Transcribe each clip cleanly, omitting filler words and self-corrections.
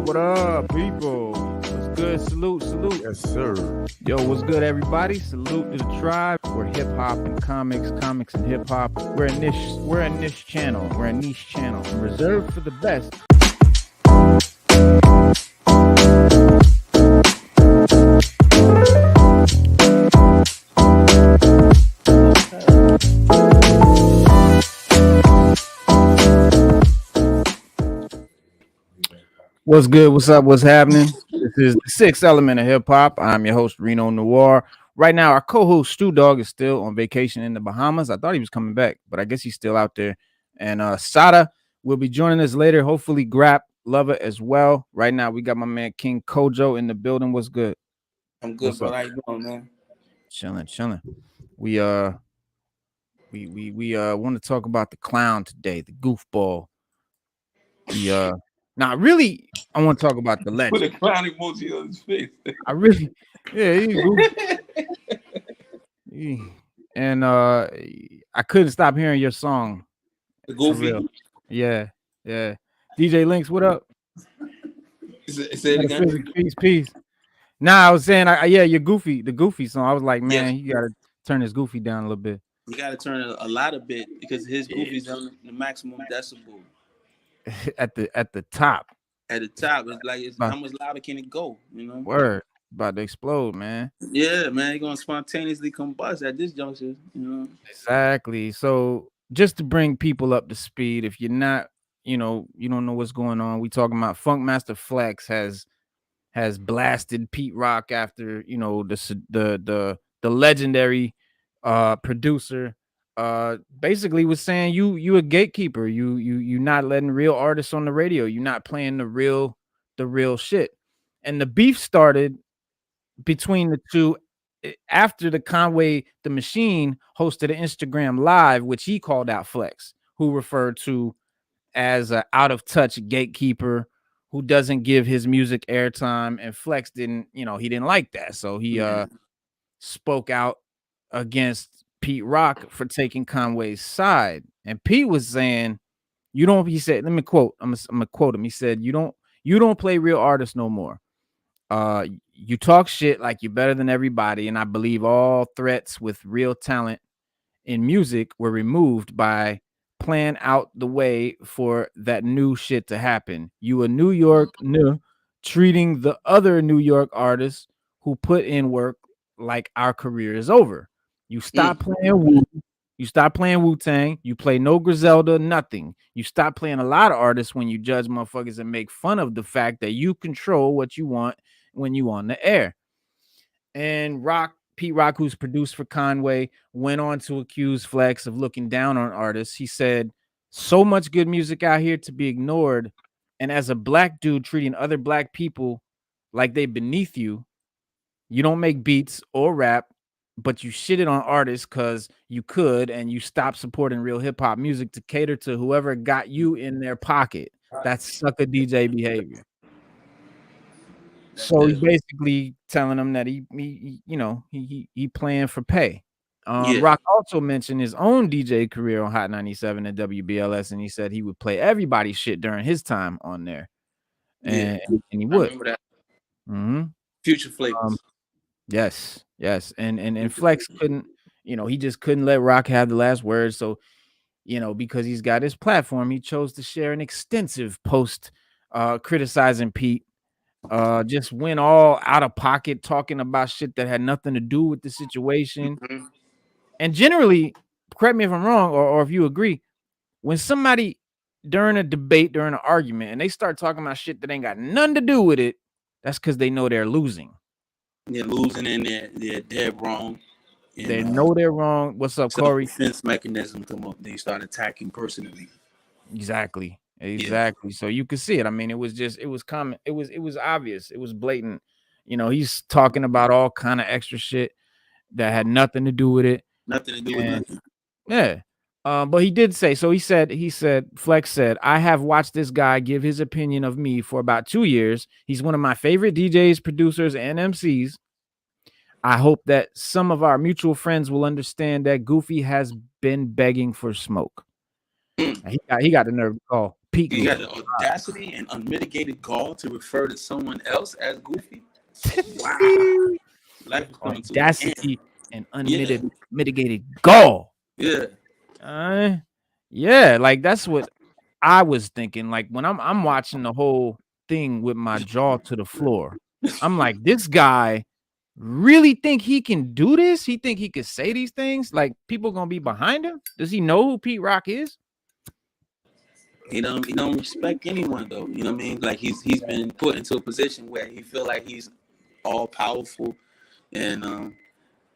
What up, people? What's good? Salute. Yes, sir. Yo, what's good, everybody? Salute to the tribe. We're hip hop and comics and hip hop. We're a niche channel. We're a niche channel reserved for the best. What's good? What's up? What's happening? This is the Sixth Element of Hip Hop. I'm your host, Reno Noir. Right now, our co-host, Stu Dog, is still on vacation in the Bahamas. I thought he was coming back, but I guess he's still out there. And Sada will be joining us later. Hopefully, Grap Lover as well. Right now, we got my man King Kojo in the building. What's good? I'm good, bro. How you doing, man? Chilling. We want to talk about the clown today, the goofball. Now, really, I want to talk about the legend. Put a clown emoji on his face. And I couldn't stop hearing your song. The Goofy. Yeah. DJ Links, what up? Say it again. Peace. Nah, I was saying, you're Goofy, the Goofy song. I was like, man, you gotta turn this Goofy down a little bit. You gotta turn it a lot of bit because his Goofy's on the maximum decibel. At the top. At the top, it's like how much louder can it go? You know. Word about to explode, man. Yeah, man, you're gonna spontaneously combust at this juncture. You know. Exactly. So just to bring people up to speed, if you're not, you don't know what's going on. We talking about Funkmaster Flex has blasted Pete Rock after the legendary producer. Basically was saying you a gatekeeper, you not letting real artists on the radio, you not playing the real shit. And the beef started between the two after the Conway the Machine hosted an Instagram live, which he called out Flex, who referred to as a out of touch gatekeeper who doesn't give his music airtime. And Flex didn't like that, so he spoke out against Pete Rock for taking Conway's side. And Pete was saying, he said, let me quote, I'm gonna quote him. He said, you don't play real artists no more. You talk shit like you're better than everybody, and I believe all threats with real talent in music were removed by plan out the way for that new shit to happen. You a New York treating the other New York artists who put in work like our career is over. You stop playing Wu. You stop playing Wu Tang. You play no Griselda, nothing. You stop playing a lot of artists when you judge motherfuckers and make fun of the fact that you control what you want when you on the air. And Pete Rock, who's produced for Conway, went on to accuse Flex of looking down on artists. He said, so much good music out here to be ignored. And as a black dude treating other black people like they beneath you, you don't make beats or rap, but you shitted on artists because you could, and you stopped supporting real hip-hop music to cater to whoever got you in their pocket. That's sucker DJ behavior. So he's basically telling them that he playing for pay. Rock also mentioned his own DJ career on Hot 97 and WBLS, and he said he would play everybody's shit during his time on there. And he would. I remember that. Future Flavors. Yes. And Flex couldn't, he just couldn't let Rock have the last word. So, because he's got his platform, he chose to share an extensive post criticizing Pete. Just went all out of pocket, talking about shit that had nothing to do with the situation. And generally, correct me if I'm wrong, or if you agree, when somebody during a debate, during an argument, and they start talking about shit that ain't got nothing to do with it, that's because they know they're losing. They're losing and they're dead wrong. And, they know they're wrong. What's up, Corey? Defense mechanism come up. They start attacking personally. Exactly. So you could see it. I mean, it was common. It was obvious. It was blatant. He's talking about all kind of extra shit that had nothing to do with it. Nothing to do with nothing. Yeah. But he did say, so he said, Flex said, I have watched this guy give his opinion of me for about 2 years. He's one of my favorite DJs, producers, and MCs. I hope that some of our mutual friends will understand that Goofy has been begging for smoke. He got the nerve to call Pete You got Goofy. the audacity and unmitigated gall to refer to someone else as goofy. Wow, life is coming to an end. Audacity and Yeah, unmitigated gall. yeah. Uh, yeah, like that's what I was thinking. Like when I'm watching the whole thing with my jaw to the floor, I'm like, this guy really think he can do this? He think he could say these things? Like people gonna be behind him? Does he know who Pete Rock is? He don't respect anyone though. You know what I mean? Like he's been put into a position where he feel like he's all powerful, and I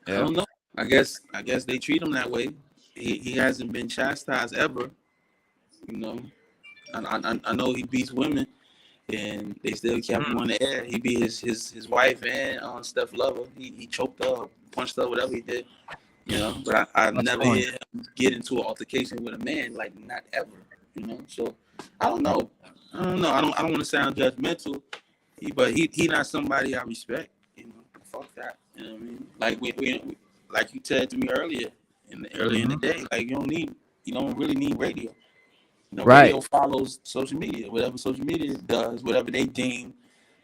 Yeah, don't know. I guess they treat him that way. He hasn't been chastised ever. You know, I know he beats women, and they still kept him on the air. He beat his wife and Steph Lover. He choked her, punched her, whatever he did. You know, but I that's never funny. hear him get into an altercation with a man, like not ever. You know, so I don't know. I don't want to sound judgmental, but he not somebody I respect. You know, fuck that. You know what I mean? Like like you said to me earlier earlier in the Mhm. day, like you don't really need radio. You know, Right. radio follows social media. Whatever social media does, whatever they deem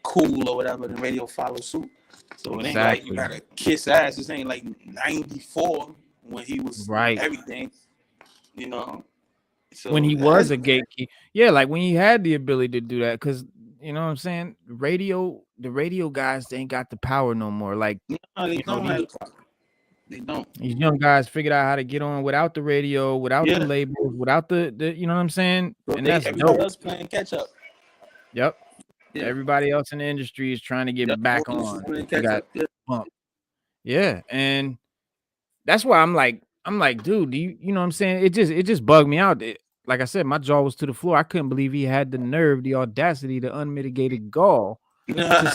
cool or whatever, the radio follows suit. So it ain't like you Exactly. gotta kiss ass. This ain't like '94 when he was Right. everything, you know. When So he was a gatekeeper. Yeah, like when he had the ability to do that, because you know what I'm saying? The radio guys, they ain't got the power no more. Like, no, they you know, don't have the power. They don't. these young guys figured out how to get on without the radio, without the Yeah. labels, without the you know what I'm saying? So And they that's everybody dope. else playing catch up. Yep. Yeah. Everybody else in the industry is trying to Yep. get back Industry on. playing They catch got up. Yeah. bumped. Yeah. And that's why I'm like, dude, do you know what I'm saying? It just bugged me out. Like I said, my jaw was to the floor. I couldn't believe he had the nerve, the audacity, the unmitigated gall to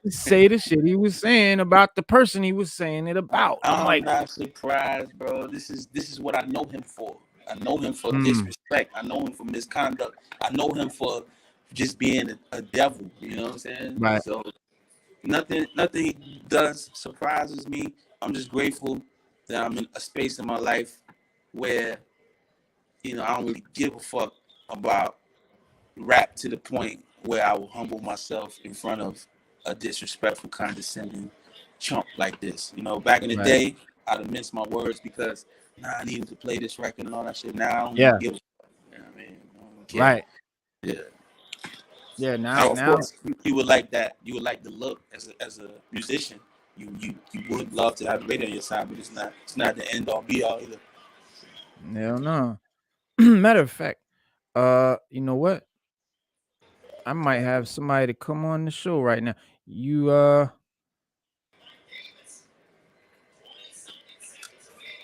say the shit he was saying about the person he was saying it about. I'm I'm like, not surprised, bro. This is what I know him for. I know him for mm, disrespect. I know him for misconduct. I know him for just being a devil. You know what I'm saying? right, So nothing he does surprises me. I'm just grateful that I'm in a space in my life where I don't really give a fuck about rap to the point where I will humble myself in front of a disrespectful, condescending chump like this. Back in the right, day, I'd have minced my words because I needed to play this record and all that shit. Now I don't even yeah, give a fuck. You know what I mean? I don't care. right, Yeah. yeah. Now, Now, of now, course, you would like that. You would like the look as a musician. You would love to have the radio on your side, but it's not the end all be all either. hell no. Matter of fact, you know what? I might have somebody to come on the show right now. You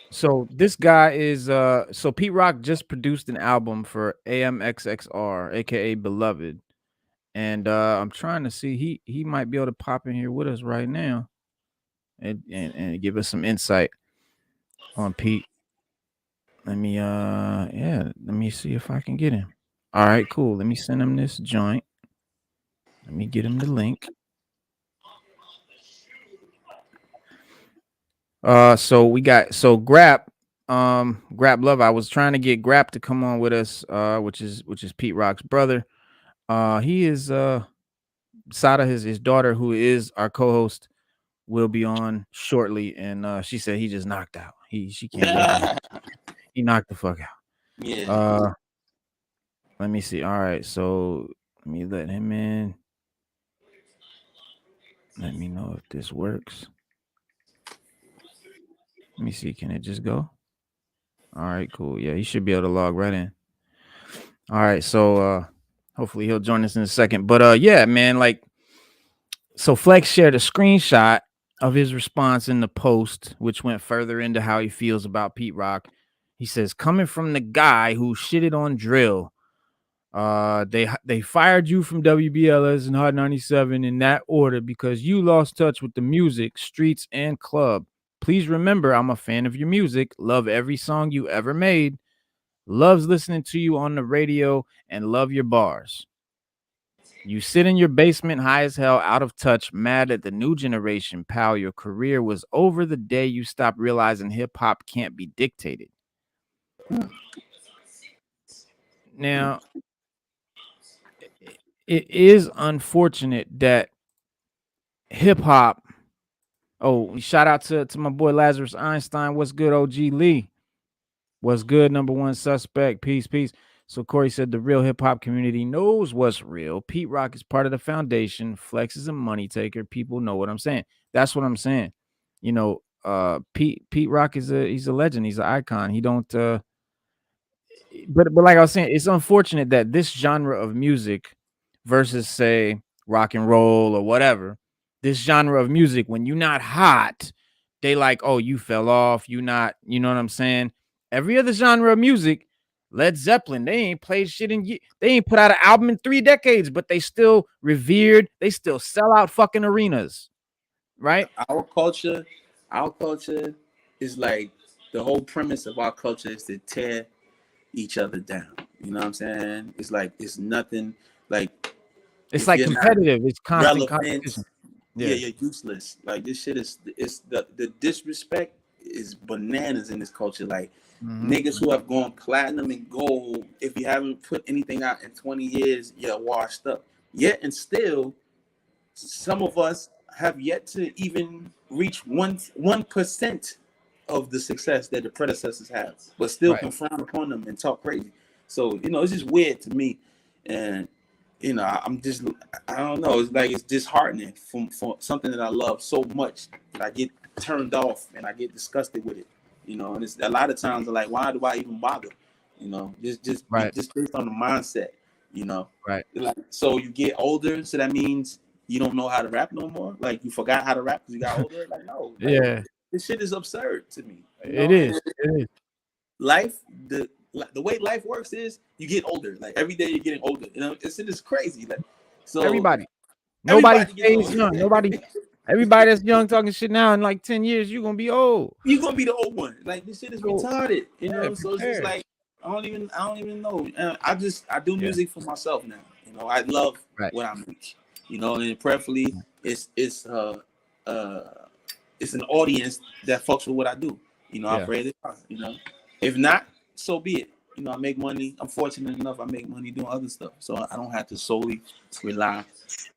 So this guy is so Pete Rock just produced an album for AMXXR, aka Beloved. And I'm trying to see he might be able to pop in here with us right now and give us some insight on Pete. Let me let me see if I can get him. All right, cool. Let me send him this joint. Let me get him the link. So we got Grap, Grap Love. I was trying to get Grap to come on with us, which is Pete Rock's brother. He is Sada, his daughter, who is our co-host, will be on shortly, and she said he just knocked out. She can't wait to he knocked the fuck out. Yeah. Let me see. All right, so let me let him in. Let me know if this works. Let me see. Can it just go? All right, cool. Yeah, he should be able to log right in. All right, so hopefully he'll join us in a second. But yeah, man, like so Flex shared a screenshot of his response in the post, which went further into how he feels about Pete Rock. He says, coming from the guy who shitted on drill, they fired you from WBLS and Hot 97 in that order because you lost touch with the music, streets, and club. Please remember, I'm a fan of your music, love every song you ever made, loves listening to you on the radio, and love your bars. You sit in your basement high as hell, out of touch, mad at the new generation, pal. Your career was over the day you stopped realizing hip hop can't be dictated. Now, it is unfortunate that hip hop. Oh, shout out to my boy Lazarus Einstein. What's good, OG Lee? What's good, number one suspect? Peace, peace. So Corey said the real hip hop community knows what's real. Pete Rock is part of the foundation. Flex is a money taker. People know what I'm saying. That's what I'm saying. You know, Pete Rock is he's a legend. He's an icon. He don't but like I was saying, it's unfortunate that this genre of music versus say rock and roll or whatever, this genre of music, when you're not hot, they like, oh, you fell off, you not, you know what I'm saying? Every other genre of music, Led Zeppelin, they ain't played shit they ain't put out an album in 3 decades, but they still revered, they still sell out fucking arenas, right? Our culture, our culture is like the whole premise of our culture is to tear each other down. You know what I'm saying? It's like it's nothing like It's if like you're not competitive, it's constant relevant, competition. yeah, Yeah. you're useless. Like this shit is it's the disrespect is bananas in this culture. Like Hmm. niggas who have gone platinum and gold, if you haven't put anything out in 20 years, you're washed up. Yet and still some of us have yet to even reach 1% of the success that the predecessors have, but still Right. can frown upon them and talk crazy. So it's just weird to me, and I'm just I don't know. It's like it's disheartening for something that I love so much that I get turned off and I get disgusted with it. And it's a lot of times I'm like, why do I even bother? Right. Just based on the mindset. You know, Right. like so you get older, so that means you don't know how to rap no more. Like you forgot how to rap because you got older. Like no, like Yeah, this shit is absurd to me. it And is. It is. life, the way life works is you get older. Like every day you're getting older. It's it is crazy. Like so Everybody. Nobody everybody gets stays older. young. Everybody that's young talking shit now in like 10 years, you're gonna be old. You're gonna be the old one. Like this shit is So retarded. yeah, So it's just prepare. like I don't even know. I do Yeah, music for myself now. I love right. what I make. And preferably uh it's an audience that fucks with what I do. I Yeah. pray they are. If not, so be it. I make money. I'm fortunate enough. I make money doing other stuff, so I don't have to solely rely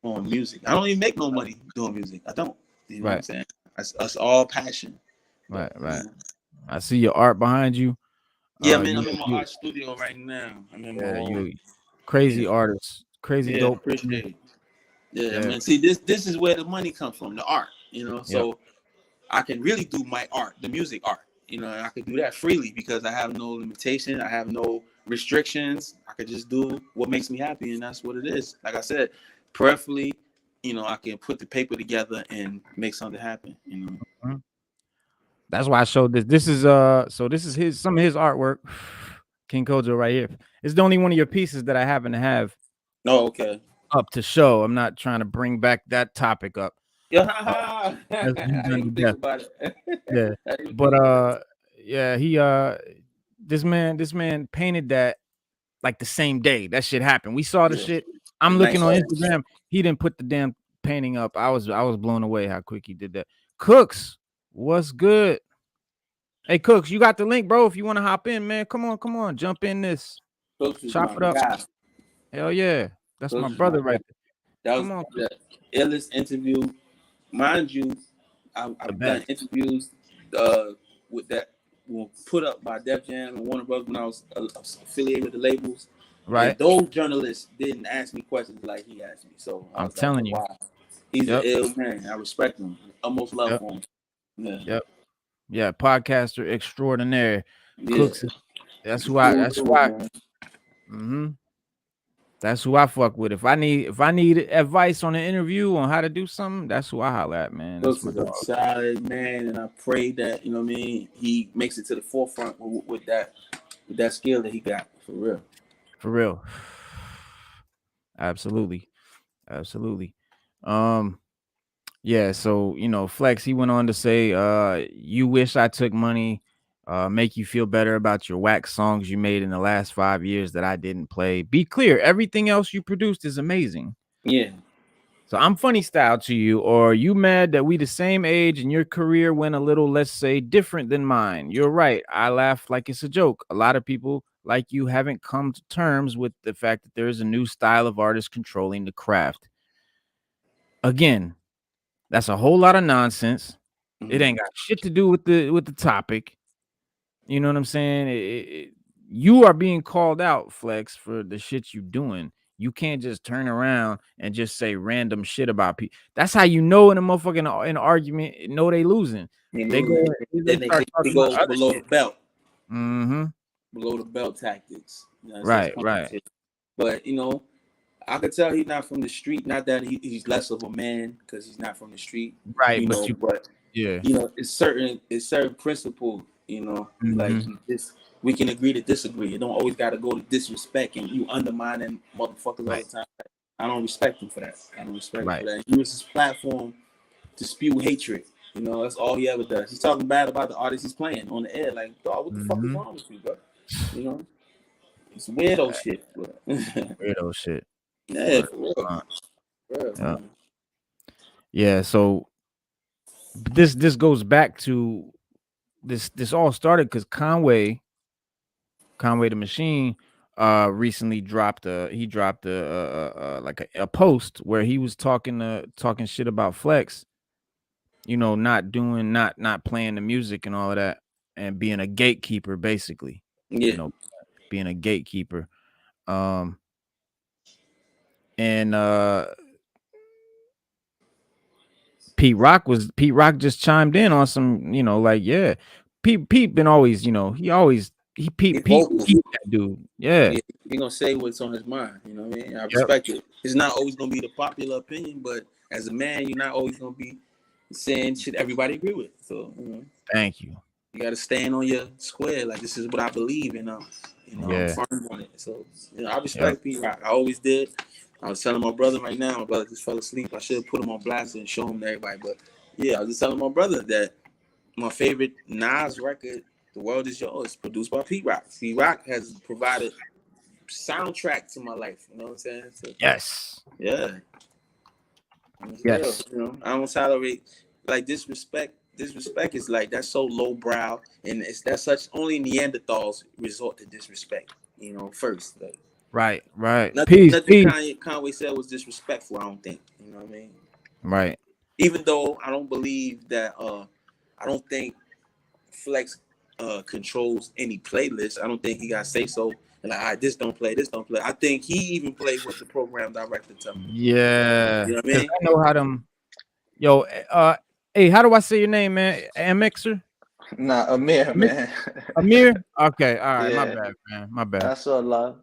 on music. I don't even make no money doing music. I don't. You know what I'm Right. saying? It's all passion. Right. But Right. I see your art behind you. yeah, man, I'm You in my you art studio right now. I'm in my yeah, own. you crazy Yeah, artist. Crazy yeah, dope. appreciate it. Yeah, Yeah. man. See, this is where the money comes from, the art. Yep. So I can really do my art, the music art. And I could do that freely because I have no limitation. I have no restrictions. I could just do what makes me happy, and that's what it is. Like I said, preferably, I can put the paper together and make something happen. Mhm. That's why I showed this. This is so this is his some of his artwork. King Kojo right here. It's the only one of your pieces that I happen to have Oh, okay. up to show. I'm not trying to bring back that topic up. Yeah, Uh, that's been I didn't done even to think death. about it. Yeah. I didn't even But think about it. yeah, he this man painted that like the same day that shit happened. We saw the Yeah, shit. it's I'm looking nice on art. Instagram. He didn't put the damn painting up. I was blown away how quick he did that. Cooks, what's good? Hey Cooks, you got the link, bro. If you want to hop in, man, come on, jump in this. Cooks is Chop my it up. guy. Hell yeah. That's my Cooks is my brother guy. right there. That was Come on, Cooks. the illest interview, mind you. The I've done best. interviews with that were put up by Def Jam and Warner Bros. When I was affiliated with the labels, and Right? those journalists didn't ask me questions like he asked me. So I I'm was like, telling you. wow, he's an Yep. ill man. I respect him. Almost love Yep. for him. Yeah, Yep. Yeah. Podcaster extraordinaire. yeah. Cooks. That's who I Cool that's who dude, I man. hmm that's who I fuck with. If I need advice on an interview on how to do something, that's who I holler at, man. That's Brooks my is a dog. solid man, and I pray that what I mean. He makes it to the forefront with that skill that he got for real. For real. Absolutely. Absolutely. Um, yeah, so Flex, he went on to say, you wish I took money, make you feel better about your whack songs you made in the last 5 years that I didn't play. Be clear, everything else you produced is amazing. Yeah, So I'm funny style to you, or you mad that we the same age and your career went a little, let's say, different than mine. You're right. I laugh like it's a joke. A lot of people like you haven't come to terms with the fact that there is a new style of artist controlling the craft. Again, that's a whole lot of nonsense. It ain't got shit to do with the topic. You know what I'm saying? You are being called out, Flex, for the shit you doing. You can't just turn around and just say random shit about people. That's how you know in a motherfucking in an argument, know they losing. They go they Then start they talking about go other below the shit. belt, Mm-hmm. below the belt tactics. You know, it's Right, punk right, shit. But you know, I could tell he's not from the street. Not that he's less of a man because he's not from the street. right. You But know, you, but yeah. you know, it's certain principle. You know, like Mm-hmm. this, we can agree to disagree. You don't always got to go to disrespect and you undermining motherfuckers all Right, the time. I don't respect him for that. I don't respect him for right. that. He uses his platform to spew hatred. You know, that's all he ever does. He's talking bad about the artists he's playing on the air. Like, dog, what the fuck is Mm-hmm. wrong with you, bro? You know, it's weirdo shit, bro. Weirdo shit. Yeah, Word. for real. For Yeah. real. Yeah. So this goes back to this all started because Conway the Machine recently dropped a like a post where he was talking shit about Flex, you know, not playing the music and all of that and being a gatekeeper basically, you Yeah. know, being a gatekeeper. Um and Pete Rock just chimed in on some, you know, like, yeah. Pete been always, you know, He's vocal. Pete that dude. Yeah. Yeah, he gonna say what's on his mind. You know what I mean? I Yep. respect it. It's not always gonna be the popular opinion, but as a man, you're not always gonna be saying shit everybody agree with. So you know, Thank you. you gotta stand on your square. Like this is what I believe in. I'm Yeah. firm on it. So you know, I Yep. respect Pete Rock. I always did. I was telling my brother right now. My brother just fell asleep. I should have put him on blast and show him to everybody. But yeah, I was just telling my brother that my favorite Nas record, "The World Is Yours," produced by Pete Rock. Pete Rock has provided soundtrack to my life. You know what I'm saying? So, Yes. yeah, it's real. Yes. You know, I don't tolerate like disrespect. Disrespect is like that's so lowbrow, and it's that's such only Neanderthals resort to disrespect. You know, first like Right. Right. nothing, Peace. nothing Peace. Conway said was disrespectful. I don't think. You know what I mean? Right. Even though I don't believe that. I don't think Flex controls any playlist. I don't think he got say so. Like, all right, this don't play, this don't play. I think he even played what the program director tell him to play. Yeah. You know what I Because mean? I know how them. Yo. Hey, how do I say your name, man? Amixer. Nah, Amir, man. Amir. Okay. All right. My Yeah, bad, man. My bad. that's all love.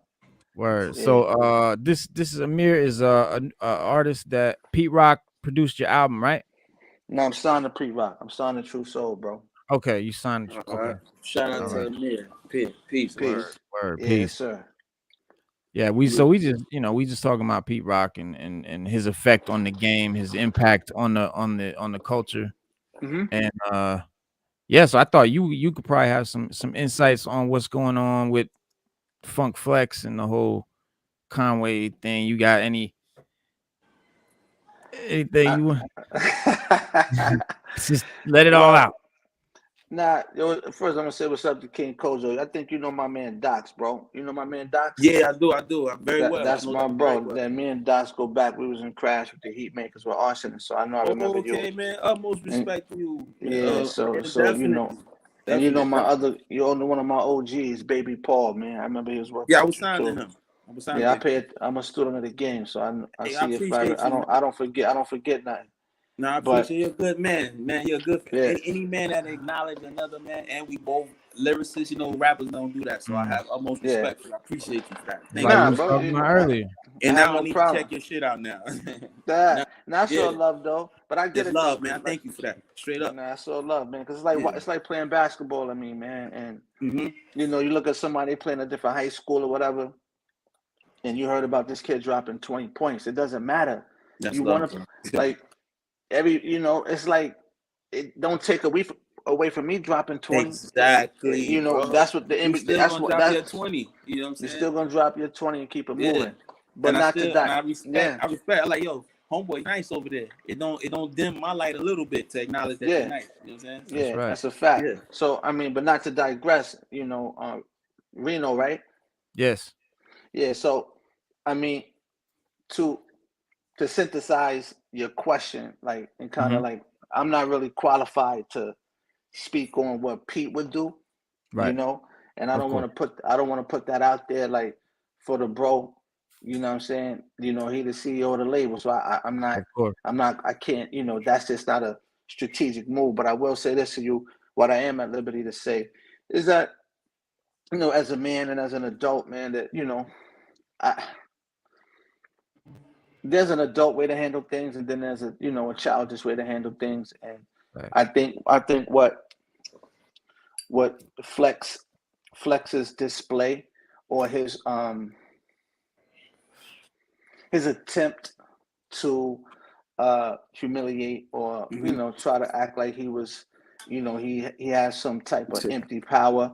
Word. Yeah. So this is Amir is a artist that Pete Rock produced your album, right? No, I'm signing Pre-Rock. I'm signing True Soul, bro. Okay, you signed. All Okay. right. Shout out All to right. Amir. Peace, man. Word. Peace. Word. Yes, Peace. sir. Yeah, we just, you know, we just talking about Pete Rock and his effect on the game, his impact on the culture. Mm-hmm. And yeah, so I thought you could probably have some insights on what's going on with Funk Flex and the whole Conway thing. You got anything you want? Just let it all Well, out. nah, yo, first I'm gonna say what's up to King Kojo. I think you know my man Docs, bro. You know my man Docs? Yeah, I do. I'm very well. I That's know my that very bro. well. That me and Docs go back. We was in Crash with the Heat Makers with Arsenal, so I know I remember you. Okay, man. Utmost And respect to you. yeah, And so you know, definitely, and you know definitely. my other, you all know one of my OGs, Baby Paul, man. I remember he was working Yeah, I was with you signed to too. him. I was signed to Yeah, Baby. I'm a student of the game, so I Hey, I see if I appreciate you, man. I don't forget nothing. No, I But appreciate you're a good man. Man, you're a good yeah, any man that acknowledge another man, and we both lyricists, you know, rappers don't do that. So I Mm. have utmost yeah. respect for you. I appreciate you for that. Thank Like you. we Nah, was bro, talking about earlier. I And have now I no need to problem. check your shit out now. now That's yeah, all love though. But I get just it though, love, man. I cause like thank you for that. Straight up. nah, that's all love, man. Cause Yeah. it's like playing basketball. I mean, man, and Mm-hmm. you know, you look at somebody playing a different high school or whatever, and you heard about this kid dropping 20 points. It doesn't matter. That's You want love, to bro. like you know, it's like it don't take away from me dropping 20. Exactly, You know, bro. that's what the You still that's gonna what drop that your 20. You know what I'm you're saying? still gonna drop your 20 and keep it Yeah. moving. But not to And that. I Yeah. respect. I like, yo, homeboy nice over there. It don't dim my light a little bit to acknowledge that you're nice. You know what I'm saying? Yeah, right. that's a fact. Yeah. So I mean, but not to digress, Reno, right? Yes. Yeah. So I mean, to synthesize your question, like, and kind of like, I'm not really qualified to speak on what Pete would do, Right. and I Of don't want course. to put that out there like for the bro. You know what I'm saying? He the CEO of the label, so Of course. I can't. That's just not a strategic move. But I will say this to you: what I am at liberty to say is that, as a man and as an adult, man, that I, there's an adult way to handle things, and then there's a childish way to handle things. And Right. I think what Flex's display, or his attempt to humiliate, or try to act like he was, he has some type of empty power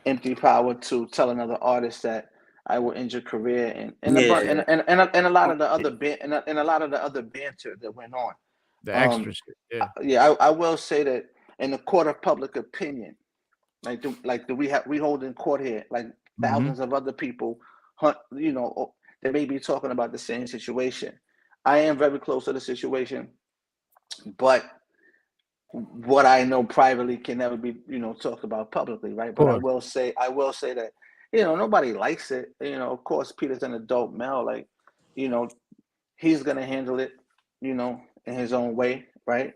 to tell another artist that I will end your career, and a lot of the other and a lot of the other banter that went on. The extra shit. Yeah. Yeah, I will say that in the court of public opinion, do we hold in court here, like thousands of other people, they may be talking about the same situation. I am very close to the situation, but what I know privately can never be, talked about publicly, right? But I will say that, nobody likes it. Of course, Peter's an adult male, like, he's gonna handle it, in his own way, right?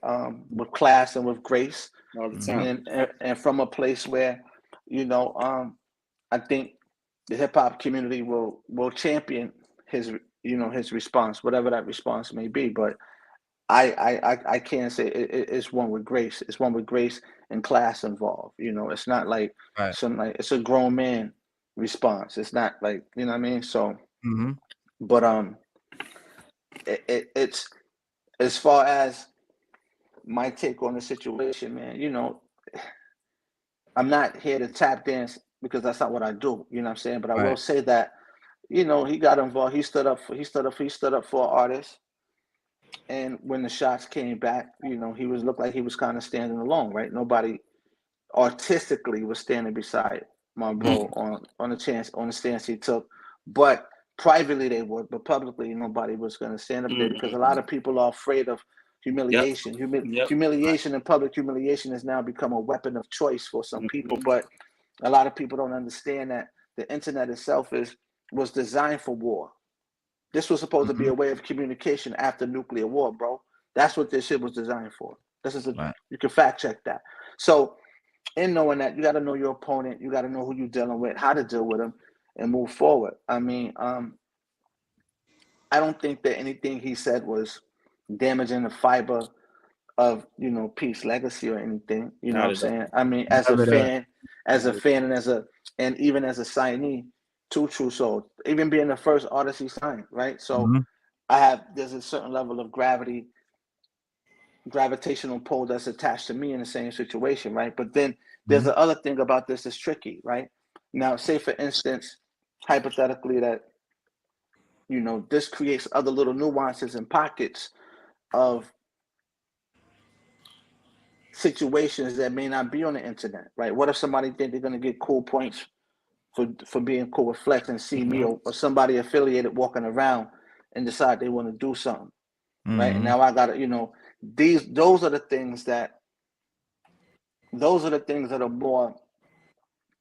With class and with grace, all the time. and from a place where, I think the hip hop community will champion his response, whatever that response may be. But I can't say it's one with grace. It's one with grace and class involved. It's not like it's a grown man response. It's not like, what I mean. So, but it's, as far as my take on the situation, man. I'm not here to tap dance because that's not what I do. You know what I'm saying? But I will say that, he got involved. He stood up for artists. And when the shots came back, he looked like he was kind of standing alone, right? Nobody artistically was standing beside my bro on the stance he took. But privately they would, but publicly nobody was going to stand up there, because a lot of people are afraid of humiliation. Humiliation and public humiliation has now become a weapon of choice for some people. But a lot of people don't understand that the internet itself was designed for war. This was supposed to be a way of communication after nuclear war, bro. That's what this shit was designed for. You can fact check that. So, in knowing that, you got to know your opponent. You got to know who you're dealing with, how to deal with them, and move forward. I mean, I don't think that anything he said was damaging the fiber of Pete's legacy or anything. You know what I'm saying? I mean, as a fan, and even as a signee to True Soul, even being the first artist he signed, right? So there's a certain level of gravitational pull that's attached to me in the same situation, right? But then there's the other thing about this that's tricky, right? Now, say for instance, hypothetically, that this creates other little nuances and pockets of situations that may not be on the internet, right? What if somebody think they're going to get cool points for being cool with Flex, and see me or somebody affiliated walking around and decide they want to do something, right? And now I got to, those are the things that are more,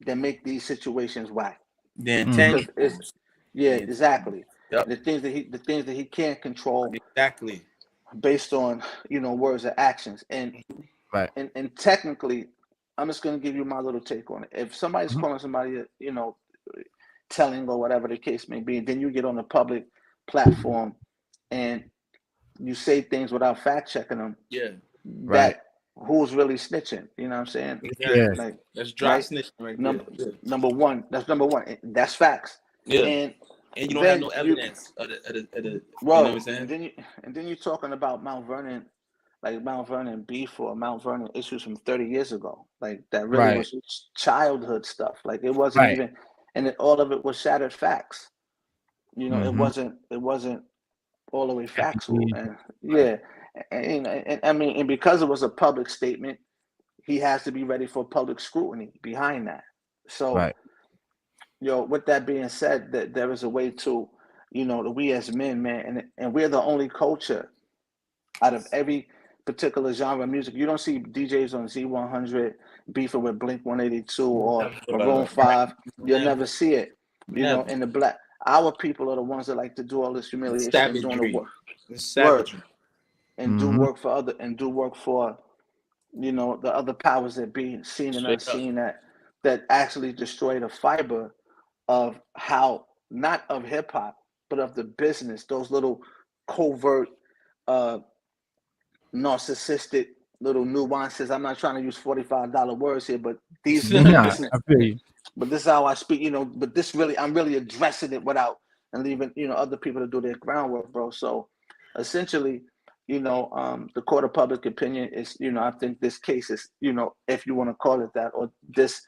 that make these situations whack. The Exactly. Yep. The things that he can't control, exactly, based on words or actions, and technically, I'm just going to give you my little take on it. If somebody's calling somebody, telling, or whatever the case may be, and then you get on a public platform and you say things without fact checking them, who's really snitching? You know what I'm saying? Exactly. Like, that's dry snitching right there. Number one. That's facts. Yeah. And you don't have no evidence of the you know what I'm saying? And then you're talking about Mount Vernon, like Mount Vernon beef or Mount Vernon issues from 30 years ago. Like, that really was childhood stuff. Like, it wasn't even, and all of it was shattered facts. It wasn't all the way factual. And yeah, and I mean, and because it was a public statement, he has to be ready for public scrutiny behind that. So, with that being said, that there is a way to, we as men, man, and we're the only culture out of every particular genre of music. You don't see DJs on Z100 beefing with Blink 182 or Maroon 5. You'll never see it. In the black, our people are the ones that like to do all this humiliation and doing the work and do work for do work for the other powers that be, seen and unseen, that actually destroy the fiber of how, not of hip hop, but of the business. Those little covert, narcissistic little nuances. I'm not trying to use $45 words here, but these. I feel you. But this is how I speak, But this really, I'm really addressing it without and leaving other people to do their groundwork, bro. So, essentially, the court of public opinion is, I think this case is, if you want to call it that, or this,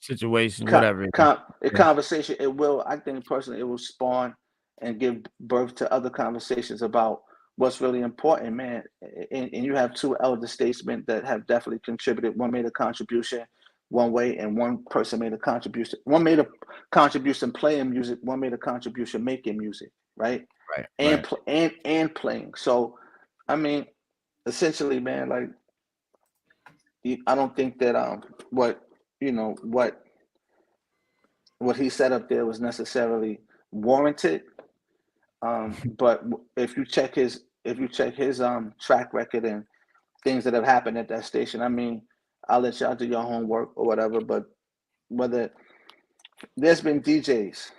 situation, whatever. Conversation. It will, I think personally, it will spawn and give birth to other conversations about what's really important, man. And you have two elder statesmen that have definitely contributed. One made a contribution one way, and one person made a contribution. One made a contribution playing music. One made a contribution making music, right? And playing. So, I mean, essentially, man, like, I don't think that what he said up there was necessarily warranted. But if you check his track record and things that have happened at that station, I mean, I'll let y'all do your homework or whatever. But whether there's been DJs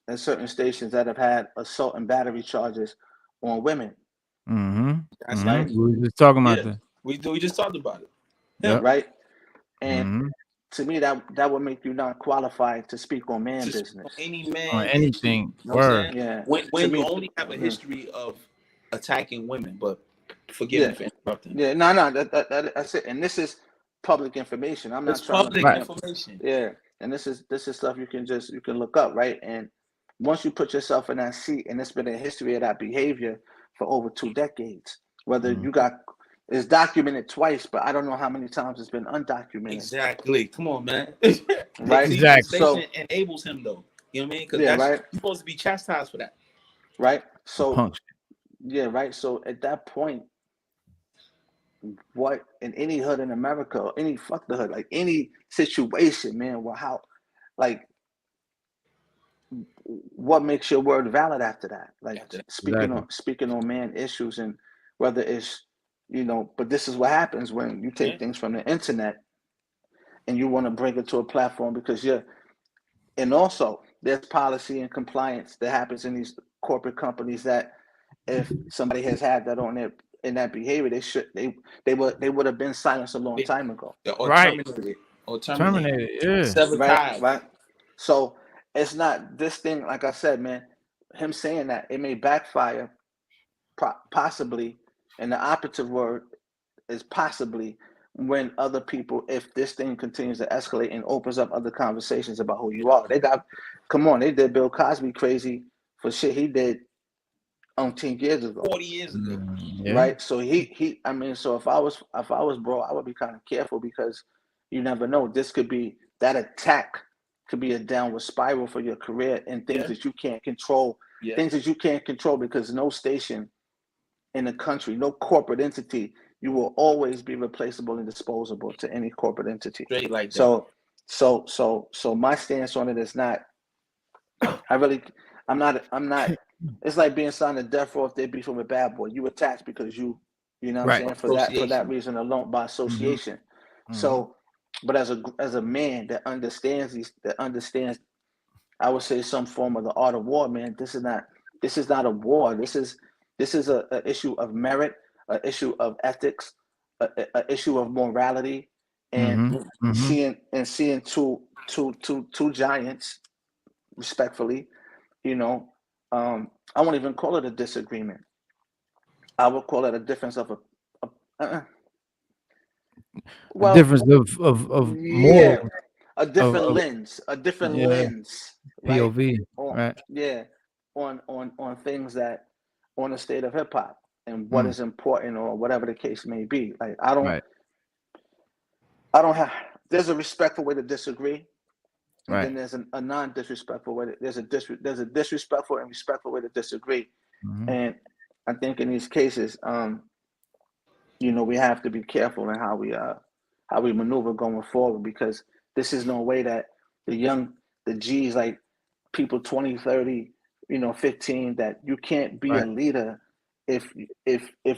at certain stations that have had assault and battery charges on women. That's right. We were just talking about that. We just talked about it. Right. And to me, that would make you not qualified to speak on business. Any man on anything. Yeah. When you only have a history of attacking women, but forgive me for interrupting. Yeah, no, that's it. And this is public information. I'm not trying public information. Yeah, and this is stuff you can look up, right? And once you put yourself in that seat, and it's been a history of that behavior for over 2 decades, whether you got. It's documented twice, but I don't know how many times it's been undocumented. Exactly. Come on, man. Right. Exactly. The station enables him, though. You know what I mean? Because you're supposed to be chastised for that. Right. So, right. So at that point, what in any hood in America, or any fuck the hood, like any situation, man, what makes your word valid after that? Like speaking on man issues, and whether it's but this is what happens when you take things from the internet and you want to bring it to a platform, because and also there's policy and compliance that happens in these corporate companies that if somebody has had that on their in that behavior, they would have been silenced a long time ago. Terminated. Yeah. Right. So it's not this thing, like I said, man, him saying that, it may backfire possibly. And the operative word is possibly, when other people, if this thing continues to escalate and opens up other conversations about who you are. They did Bill Cosby crazy for shit he did 10 years ago. 40 years ago. Right? So I mean, so if I was bro, I would be kind of careful, because you never know. This could be, that attack could be a downward spiral for your career, and things that you can't control. Things that you can't control, because no station in the country, no corporate entity, you will always be replaceable and disposable to any corporate entity. Straight like that. So my stance on it is not. I'm not. It's like being signed to death row if they beef with a bad boy. You attached because you know what I'm saying, for that reason alone, by association. So, but as a man that understands I would say, some form of the art of war, man. This is not a war. This is a issue of merit, an issue of ethics, a issue of morality, and seeing two giants, respectfully. I won't even call it a disagreement. I would call it a difference of a difference of moral. A different lens. Right? POV. On things that on the state of hip hop and what is important or whatever the case may be. Like I don't have. There's a respectful way to disagree, and then there's a non-disrespectful way. There's a disrespectful and respectful way to disagree, and I think in these cases, you know, we have to be careful in how we maneuver going forward, because this is no way that the G's, like people 20, 30, you know, 15, that you can't be a leader if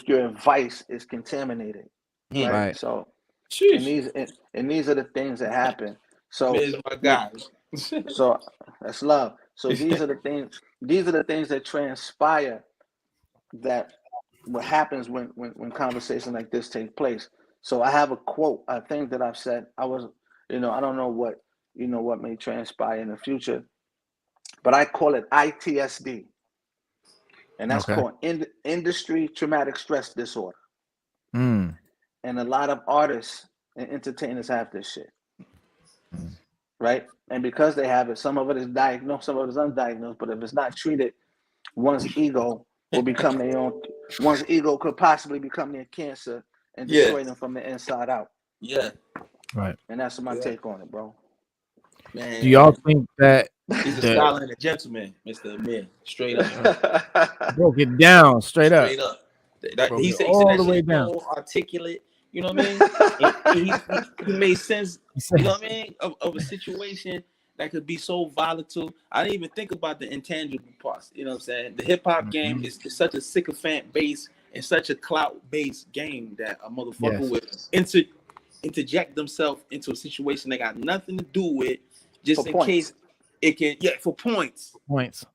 your advice is contaminated. Right. So and these are the things that happen. So my guys. So that's love. So these are the things that transpire, that what happens when conversations like this take place. So I have a quote, a thing that I've said. I don't know what may transpire in the future, but I call it ITSD, and that's called industry traumatic stress disorder. And a lot of artists and entertainers have this shit, right? And because they have it, some of it is diagnosed, some of it is undiagnosed. But if it's not treated, one's ego will become their own. One's ego could possibly become their cancer and destroy them from the inside out. Yeah. Right. And that's my take on it, bro. Man, do y'all think that he's a scholar and a gentleman, Mr. Amir? Straight up. broke it down straight up? He said all that the way shit down. so articulate. You know what I mean? he made sense. You know what I mean? Of a situation that could be so volatile. I didn't even think about the intangible parts. You know what I'm saying? The hip hop game is such a sycophant base and such a clout based game that a motherfucker would interject themselves into a situation they got nothing to do with, just in case it can. Yeah, for points.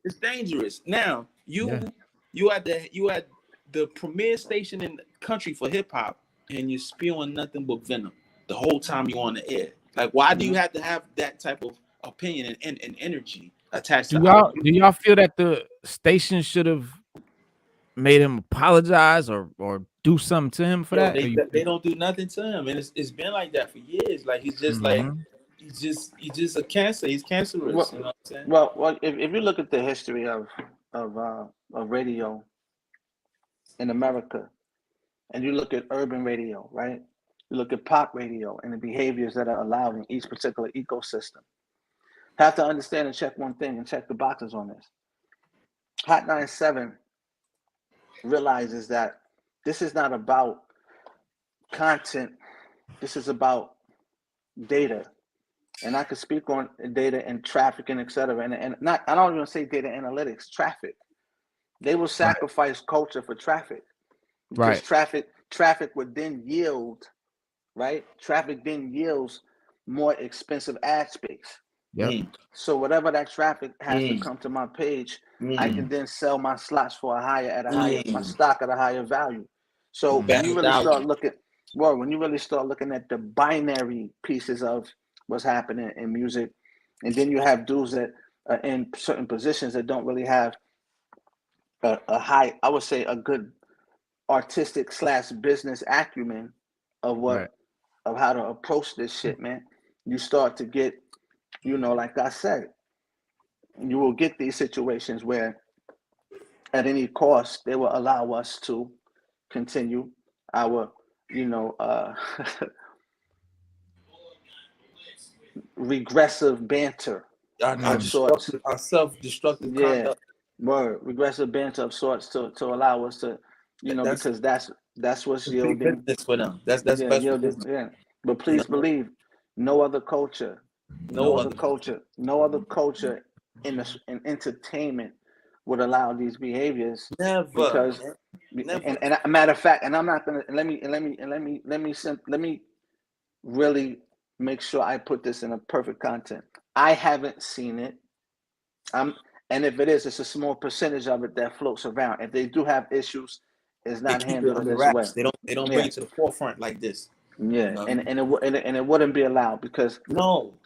It's dangerous. Now you at the premier station in the country for hip hop, and you're spewing nothing but venom the whole time you're on the air. Like, why do you have to have that type of opinion and energy attached to do y'all feel that the station should have made him apologize or do something to him for that? They don't do nothing to him, and it's been like that for years. Like he's just like he's just a cancer. He's cancerous. Well, you know what I'm saying? Well, if you look at the history of radio in America, and you look at urban radio, right? You look at pop radio and the behaviors that are allowed in each particular ecosystem. Have to understand and check one thing and check the boxes on this. Hot 97 realizes that this is not about content. This is about data. And I could speak on data and traffic and et cetera. And not, I don't even say data analytics, traffic. They will sacrifice culture for traffic. Because traffic would then yield, right? Traffic then yields more expensive ad space. So whatever that traffic has to come to my page, I can then sell my slots for my stock at a higher value. So when you really start looking at the binary pieces of what's happening in music, and then you have dudes that are in certain positions that don't really have a high, I would say, a good artistic / business acumen of of how to approach this shit, man. You start to get, like I said, you will get these situations where at any cost they will allow us to continue our regressive banter our self-destructive conduct. Regressive banter of sorts to allow us to, because that's what's yielding business for them. That's best for business. Yeah. But please believe, no other culture in entertainment would allow these behaviors. Never. Because and a matter of fact, and I'm not gonna let me really make sure I put this in a perfect content. I haven't seen it. And if it is, it's a small percentage of it that floats around. If they do have issues, it's not handled in this way. They don't bring it to the forefront like this. Yeah, and it wouldn't be allowed, because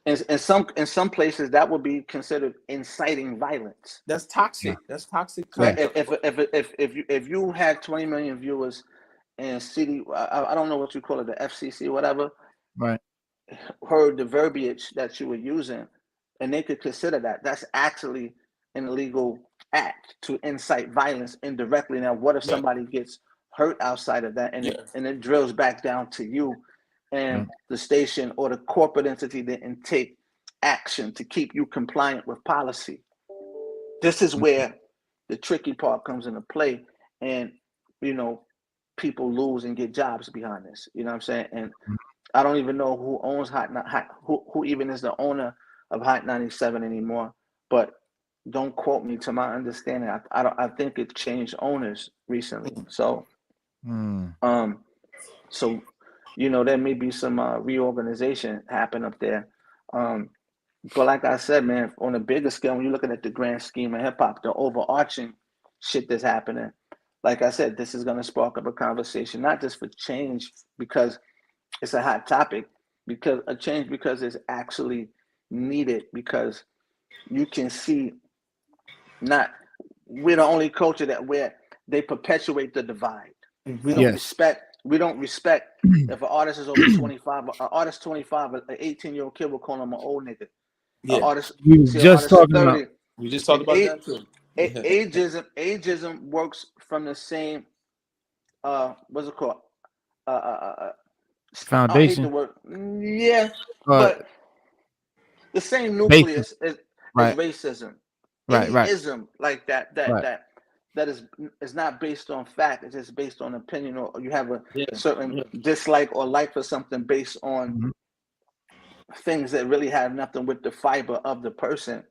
in some places that would be considered inciting violence. That's toxic. That's toxic. Right. If you had 20 million viewers and I don't know what you call it, the FCC, whatever, heard the verbiage that you were using, and they could consider that's actually an illegal act to incite violence indirectly. Now, what if somebody gets hurt outside of that, and it drills back down to you, and the station or the corporate entity didn't take action to keep you compliant with policy? This is where the tricky part comes into play, and people lose and get jobs behind this. You know what I'm saying? And I don't even know who owns who even is the owner of Hot 97 anymore. But don't quote me. To my understanding, I think it changed owners recently. So, so there may be some reorganization happen up there. But like I said, man, on a bigger scale, when you're looking at the grand scheme of hip hop, the overarching shit that's happening, like I said, this is going to spark up a conversation, not just for change because it's a hot topic, because a change because it's actually needed, because you can see we're the only culture where they perpetuate the divide. We don't respect if an artist is over 25, an artist 25, an 18-year-old kid will call him an old nigga. We just talking about. We just talked about that too. Ageism works from the same what's it called? Foundation. I hate the word. Yeah, but the same nucleus is racism. Any ism like that is not based on fact. It's just based on opinion, or you have a certain dislike or like for something based on things that really have nothing with the fiber of the person.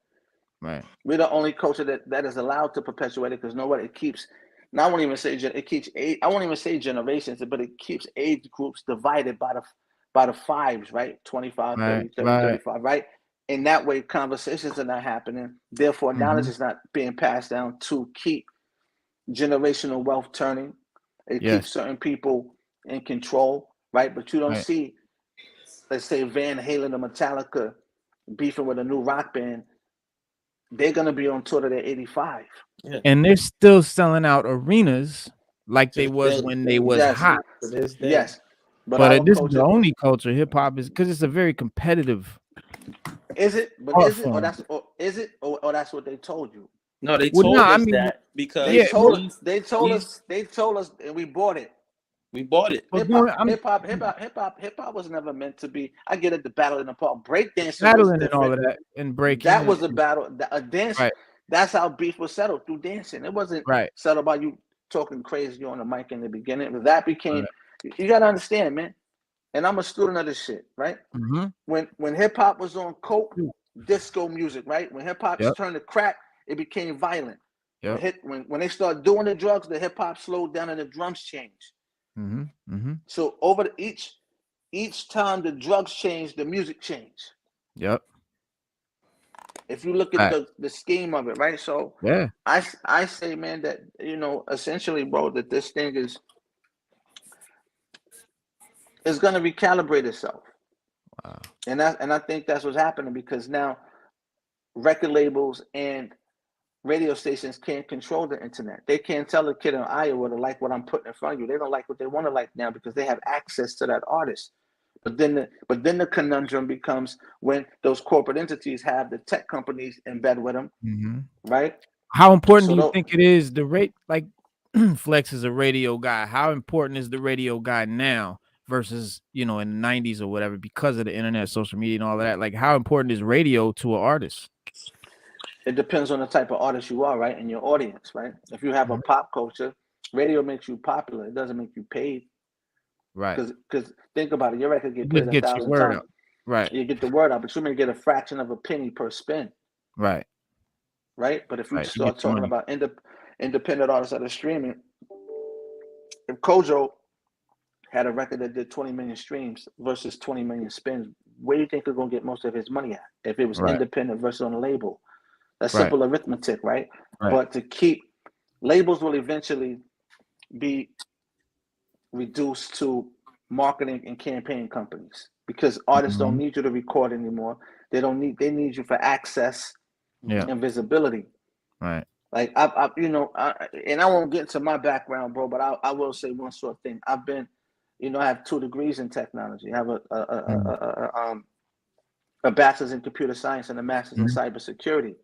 Right. We're the only culture that is allowed to perpetuate it, because it keeps. Now I won't even say it keeps. I won't even say generations, but it keeps age groups divided by the fives, right? 25, 30, 35, right? In that way, conversations are not happening. Therefore, knowledge is not being passed down to keep generational wealth turning. It keeps certain people in control, right? But you don't see, let's say, Van Halen or Metallica beefing with a new rock band. They're going to be on tour to their 85. Yeah. And they're still selling out arenas like they was when they was hot. Yes. But this is the only culture hip hop is, because it's a very competitive. Is it? But is it? Or that's what they told you? No, they told us that because they told us, and we bought it. We bought it. Hip hop was never meant to be. I get it. The battle in the park, breakdancing, battling and all of that, and breaking. That was a battle. A dance. Right. That's how beef was settled, through dancing. It wasn't settled by you talking crazy on the mic in the beginning. But that became. You gotta understand, man. And I'm a student of this shit, right? When hip hop was on coke, disco music, right? When hip hop turned to crack, it became violent. When they start doing the drugs, the hip hop slowed down and the drums changed. So over each time the drugs changed, the music changed. If you look at the scheme of it, right? So I say, man, that essentially, bro, that this thing is going to recalibrate itself. Wow. And I think that's what's happening, because now record labels and radio stations can't control the internet. They can't tell a kid in Iowa to like what I'm putting in front of you. They don't like what they want to like now, because they have access to that artist. But then the conundrum becomes when those corporate entities have the tech companies in bed with them, right? How important do you think it is? The rate, like Flex is a radio guy. How important is the radio guy now versus in the 90s or whatever, because of the internet, social media, and all of that? Like, how important is radio to an artist? It depends on the type of artist you are, right? And your audience, right? If you have a pop culture, radio makes you popular. It doesn't make you paid. Right. Because think about it, your record get played 1,000 times. Out. Right. You get the word out, but you may get a fraction of a penny per spin. Right. Right. But if you start talking about independent artists that are streaming, if Kojo had a record that did 20 million streams versus 20 million spins, where do you think he's going to get most of his money at? If it was independent versus on a label, that's simple arithmetic, right? But to keep, labels will eventually be reduced to marketing and campaign companies, because artists don't need you to record anymore. They need you for access and visibility. Right. Like and I won't get into my background, bro, but I will say one sort of thing. I've been, I have 2 degrees in technology. I have a bachelor's in computer science and a master's in cybersecurity.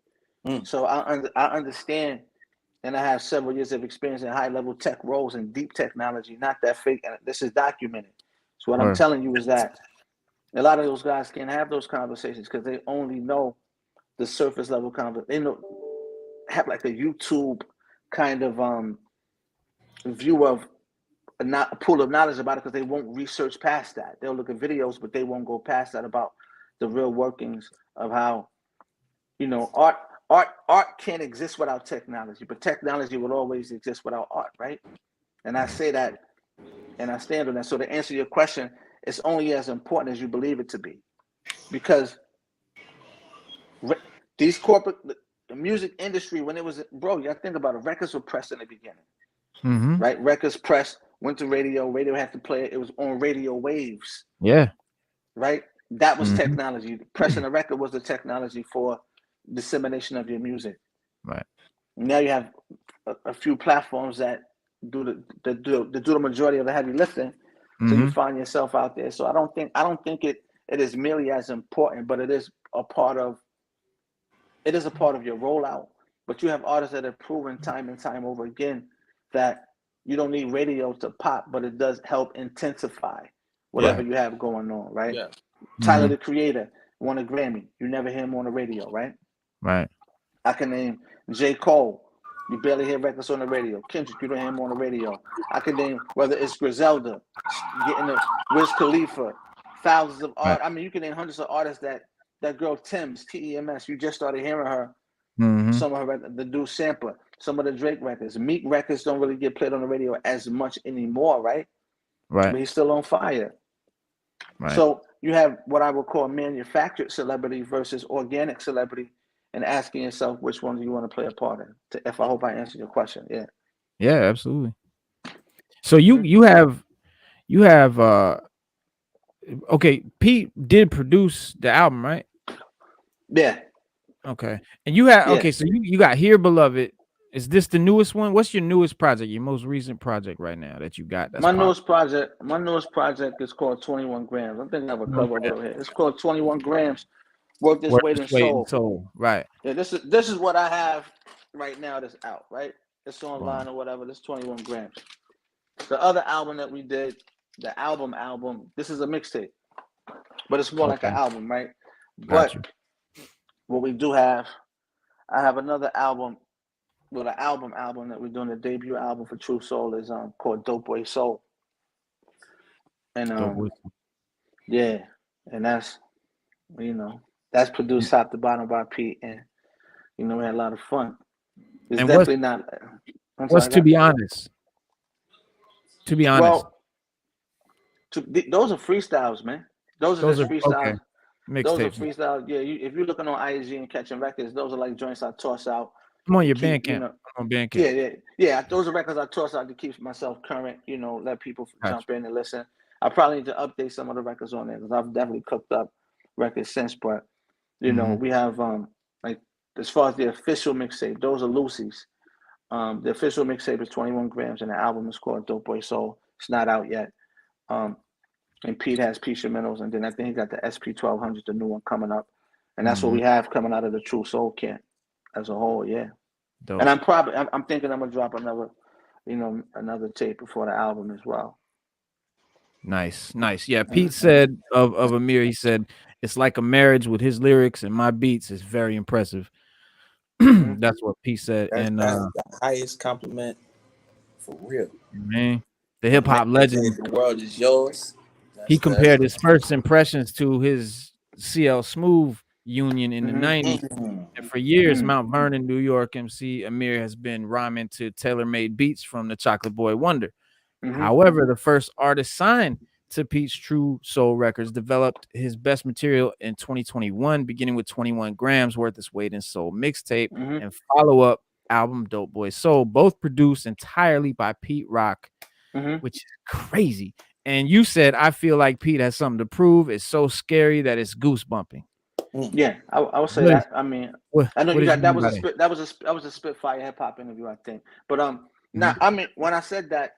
So I understand, and I have several years of experience in high level tech roles and deep technology, not that fake. And this is documented. So what I'm telling you is that a lot of those guys can't have those conversations because they only know the surface level conversation. They know have like a YouTube kind of view of a pool of knowledge about it because they won't research past that. They'll look at videos, but they won't go past that about the real workings of how, you know, art can't exist without technology, but technology will always exist without art, right? And I say that, and I stand on that. So to answer your question, it's only as important as you believe it to be, because these corporate, the music industry, when it was, bro, you gotta think about it. Records were pressed in the beginning, right? Records pressed, went to radio. Radio had to play it. It was on radio waves. Yeah. Right. That was technology. Pressing a record was the technology for dissemination of your music. Right. Now you have a few platforms that do the majority of the heavy lifting. So you find yourself out there. So I don't think it is merely as important, but it is a part of your rollout. But you have artists that have proven time and time over again that you don't need radio to pop, but it does help intensify whatever you have going on, right? Yeah. Tyler, the Creator, won a Grammy. You never hear him on the radio, right? Right. I can name J. Cole. You barely hear records on the radio. Kendrick, you don't hear him on the radio. I can name whether it's Griselda, getting the Wiz Khalifa, thousands of artists. I mean, you can name hundreds of artists that girl Tim's, TEMS, you just started hearing her. Some of her, the Deuce Sampler, some of the Drake records. Meek records don't really get played on the radio as much anymore, right? Right. But he's still on fire. Right. So you have what I would call manufactured celebrity versus organic celebrity, and asking yourself which one do you want to play a part in. If I hope I answered your question, yeah. Yeah, absolutely. So you have okay, Pete did produce the album, right? Yeah. Okay. And you have okay, so you got Here Beloved. Is this the newest one? What's your newest project, your most recent project right now that you got? That's my newest project is called 21 Grams. I think I have a cover over here. It's called 21 Grams. Work This Weight in Soul. Right. Yeah, this is what I have right now that's out, right? It's online or whatever. This 21 Grams. The other album that we did, the album, this is a mixtape, but it's more like an album, right? But what we do have, I have another album, well, an album that we're doing, the debut album for True Soul is called Dope Boy Soul. And yeah, and that's, you know, that's produced top to bottom by Pete, and you know, we had a lot of fun. It's and definitely not. To be honest? Well, those are freestyles, man. Those are just freestyles. Okay. Those are freestyles. Yeah, if you're looking on IG and catching records, those are like joints I toss out. I'm on your Bandcamp. You know, I'm on Bandcamp. Yeah. Those are records I toss out to keep myself current. You know, let people jump in and listen. I probably need to update some of the records on there because I've definitely cooked up records since. But you know, we have like as far as the official mixtape, those are Lucy's. The official mixtape is 21 Grams, and the album is called Dope Boy Soul. It's not out yet. And Pete has Instrumentals, and then I think he got the SP1200, the new one coming up, and that's what we have coming out of the True Soul camp as a whole. Yeah, dope. And I'm thinking I'm gonna drop another tape before the album as well. Nice. Yeah, Pete said of Amir, he said it's like a marriage with his lyrics and my beats is very impressive. That's what Pete said, that's the highest compliment for real. Man, the hip hop legend. The world is yours. He compared his first impressions to his CL Smooth union in the 90s. And for years, Mount Vernon, New York MC Amir has been rhyming to tailor-made beats from the Chocolate Boy Wonder. However, the first artist signed to Pete's True Soul Records developed his best material in 2021, beginning with 21 Grams Worth This Weight in Soul mixtape and follow-up album Dope Boy Soul, both produced entirely by Pete Rock, which is crazy. And you said, I feel like Pete has something to prove. It's so scary that it's goosebumping. Yeah, I would say that. I mean, I know you got that was a Spitfire hip hop interview, I think. But now, I mean, when I said that,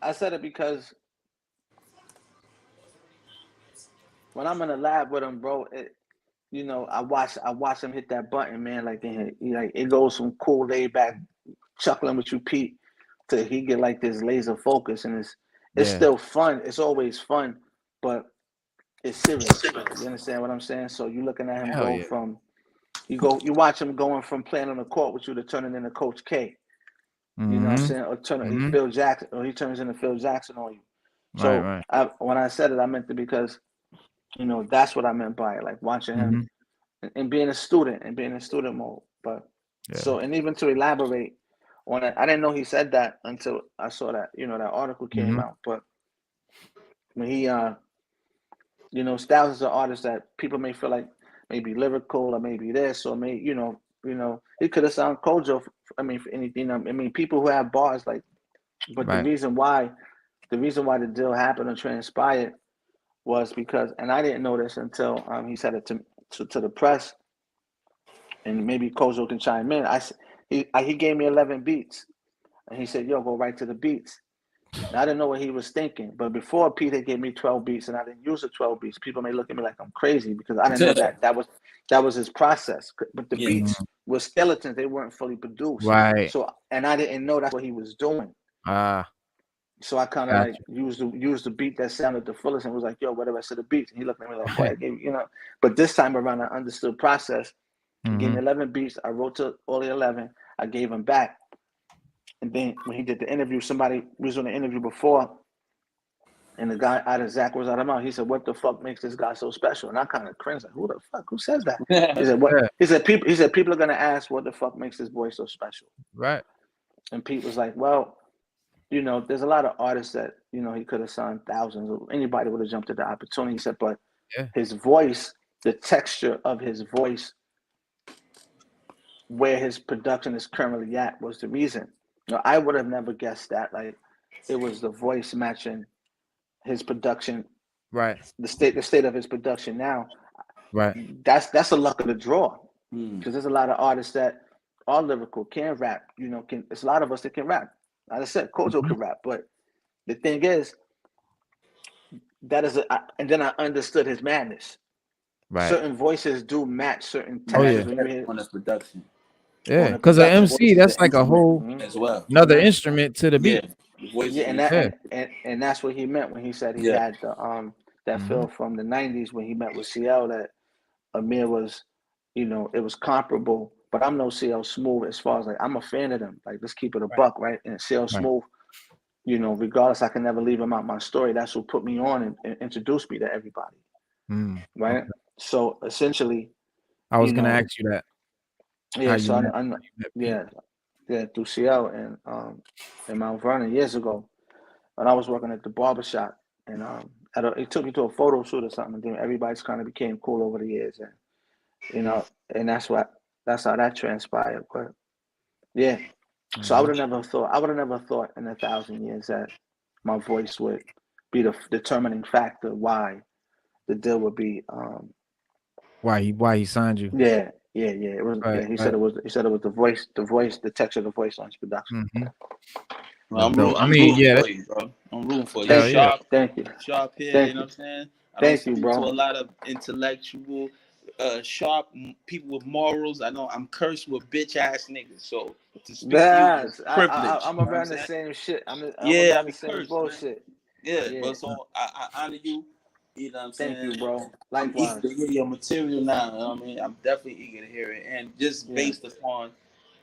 I said it because when I'm in the lab with him, bro, you know, I watch him hit that button, man. Like it goes from cool, laid back, chuckling with you, Pete, to he get like this laser focus, and it's Yeah. still fun. It's always fun, but it's serious. You understand what I'm saying? So you looking at him Hell go yeah. from you watch him going from playing on the court with you to turning into Coach K. You know what I'm saying? Or Phil Jackson, or he turns into Phil Jackson on you. So Right. when I said it, I meant it because you know that's what I meant by it, like watching him and being a student and being in student mode. But so and even to elaborate on it, I didn't know he said that until I saw that that article came out. But when he you know, Styles is an artist that people may feel like maybe lyrical or maybe this or maybe he could have sounded Kojo. I mean, for anything. I mean, people who have bars like, but the reason why the deal happened or transpired was because, and I didn't know this until he said it to the press, and maybe Kojo can chime in. He gave me 11 beats, and he said, "Yo, go right to the beats." Now, I didn't know what he was thinking, but before Peter gave me 12 beats and I didn't use the 12 beats, people may look at me like I'm crazy because I didn't know that was his process. But the beats were skeletons; they weren't fully produced. Right. So, and I didn't know that's what he was doing. So I kind of like used the beat that sounded the fullest and was like, "Yo, what the rest of the beats?" And he looked at me like, "Boy, I gave you know." But this time around, I understood process. He gave me 11 beats. I wrote to all the 11. I gave him back. And then when he did the interview, somebody was on the interview before, and the guy out of Zach was out of mouth. He said, "What the fuck makes this guy so special?" And I kind of cringed, like, "Who the fuck? Who says that?" He said, "What?" He said, "People are gonna ask what the fuck makes this boy so special." Right. And Pete was like, "Well, you know, there's a lot of artists that he could have signed thousands. Or anybody would have jumped at the opportunity." He said, "But his voice, the texture of his voice, where his production is currently at, was the reason." I would have never guessed that. Like, it was the voice matching his production, Right. the state of his production now. Right. That's a luck of the draw, because there's a lot of artists that are lyrical, can rap. It's a lot of us that can rap. Like I said, Kojo can rap, but the thing is, and then I understood his madness. Right. Certain voices do match certain textures when you hear on his production. Yeah, because an MC, that's like a whole as well, another instrument to the beat. And that's what he meant when he said he had the that feel from the 90s when he met with CL, that Amir was, it was comparable. But I'm no CL Smooth as far as like I'm a fan of them. Like, let's keep it a buck, right? And CL Smooth, regardless, I can never leave him out my story. That's what put me on and introduced me to everybody. Right. Okay. So essentially, I was gonna ask you that. Yeah. So through CL and in Mount Vernon years ago, when I was working at the barbershop, and it took me to a photo shoot or something, and then everybody's kind of became cool over the years, and and that's how that transpired. But yeah, so I would have never thought in 1,000 years that my voice would be the determining factor why the deal would be. Why he signed you? Yeah. It was. Right, He said it was the voice, the texture of the voice on his production. Well, I'm rooting for you, bro. I'm rooting for you. Sharp, thank you. Sharp here, you know what I'm saying? I don't speak to a lot of intellectual, sharp people with morals. I know I'm cursed with bitch ass niggas, so to speak to you is a privilege. I'm around the same shit. I'm around the same cursed, Man. bullshit. Yeah, but so I honor you. You know what I'm saying? Thank you, bro. Likewise. I'm eager to hear your material now. You know what I mean? I'm definitely eager to hear it. And just based upon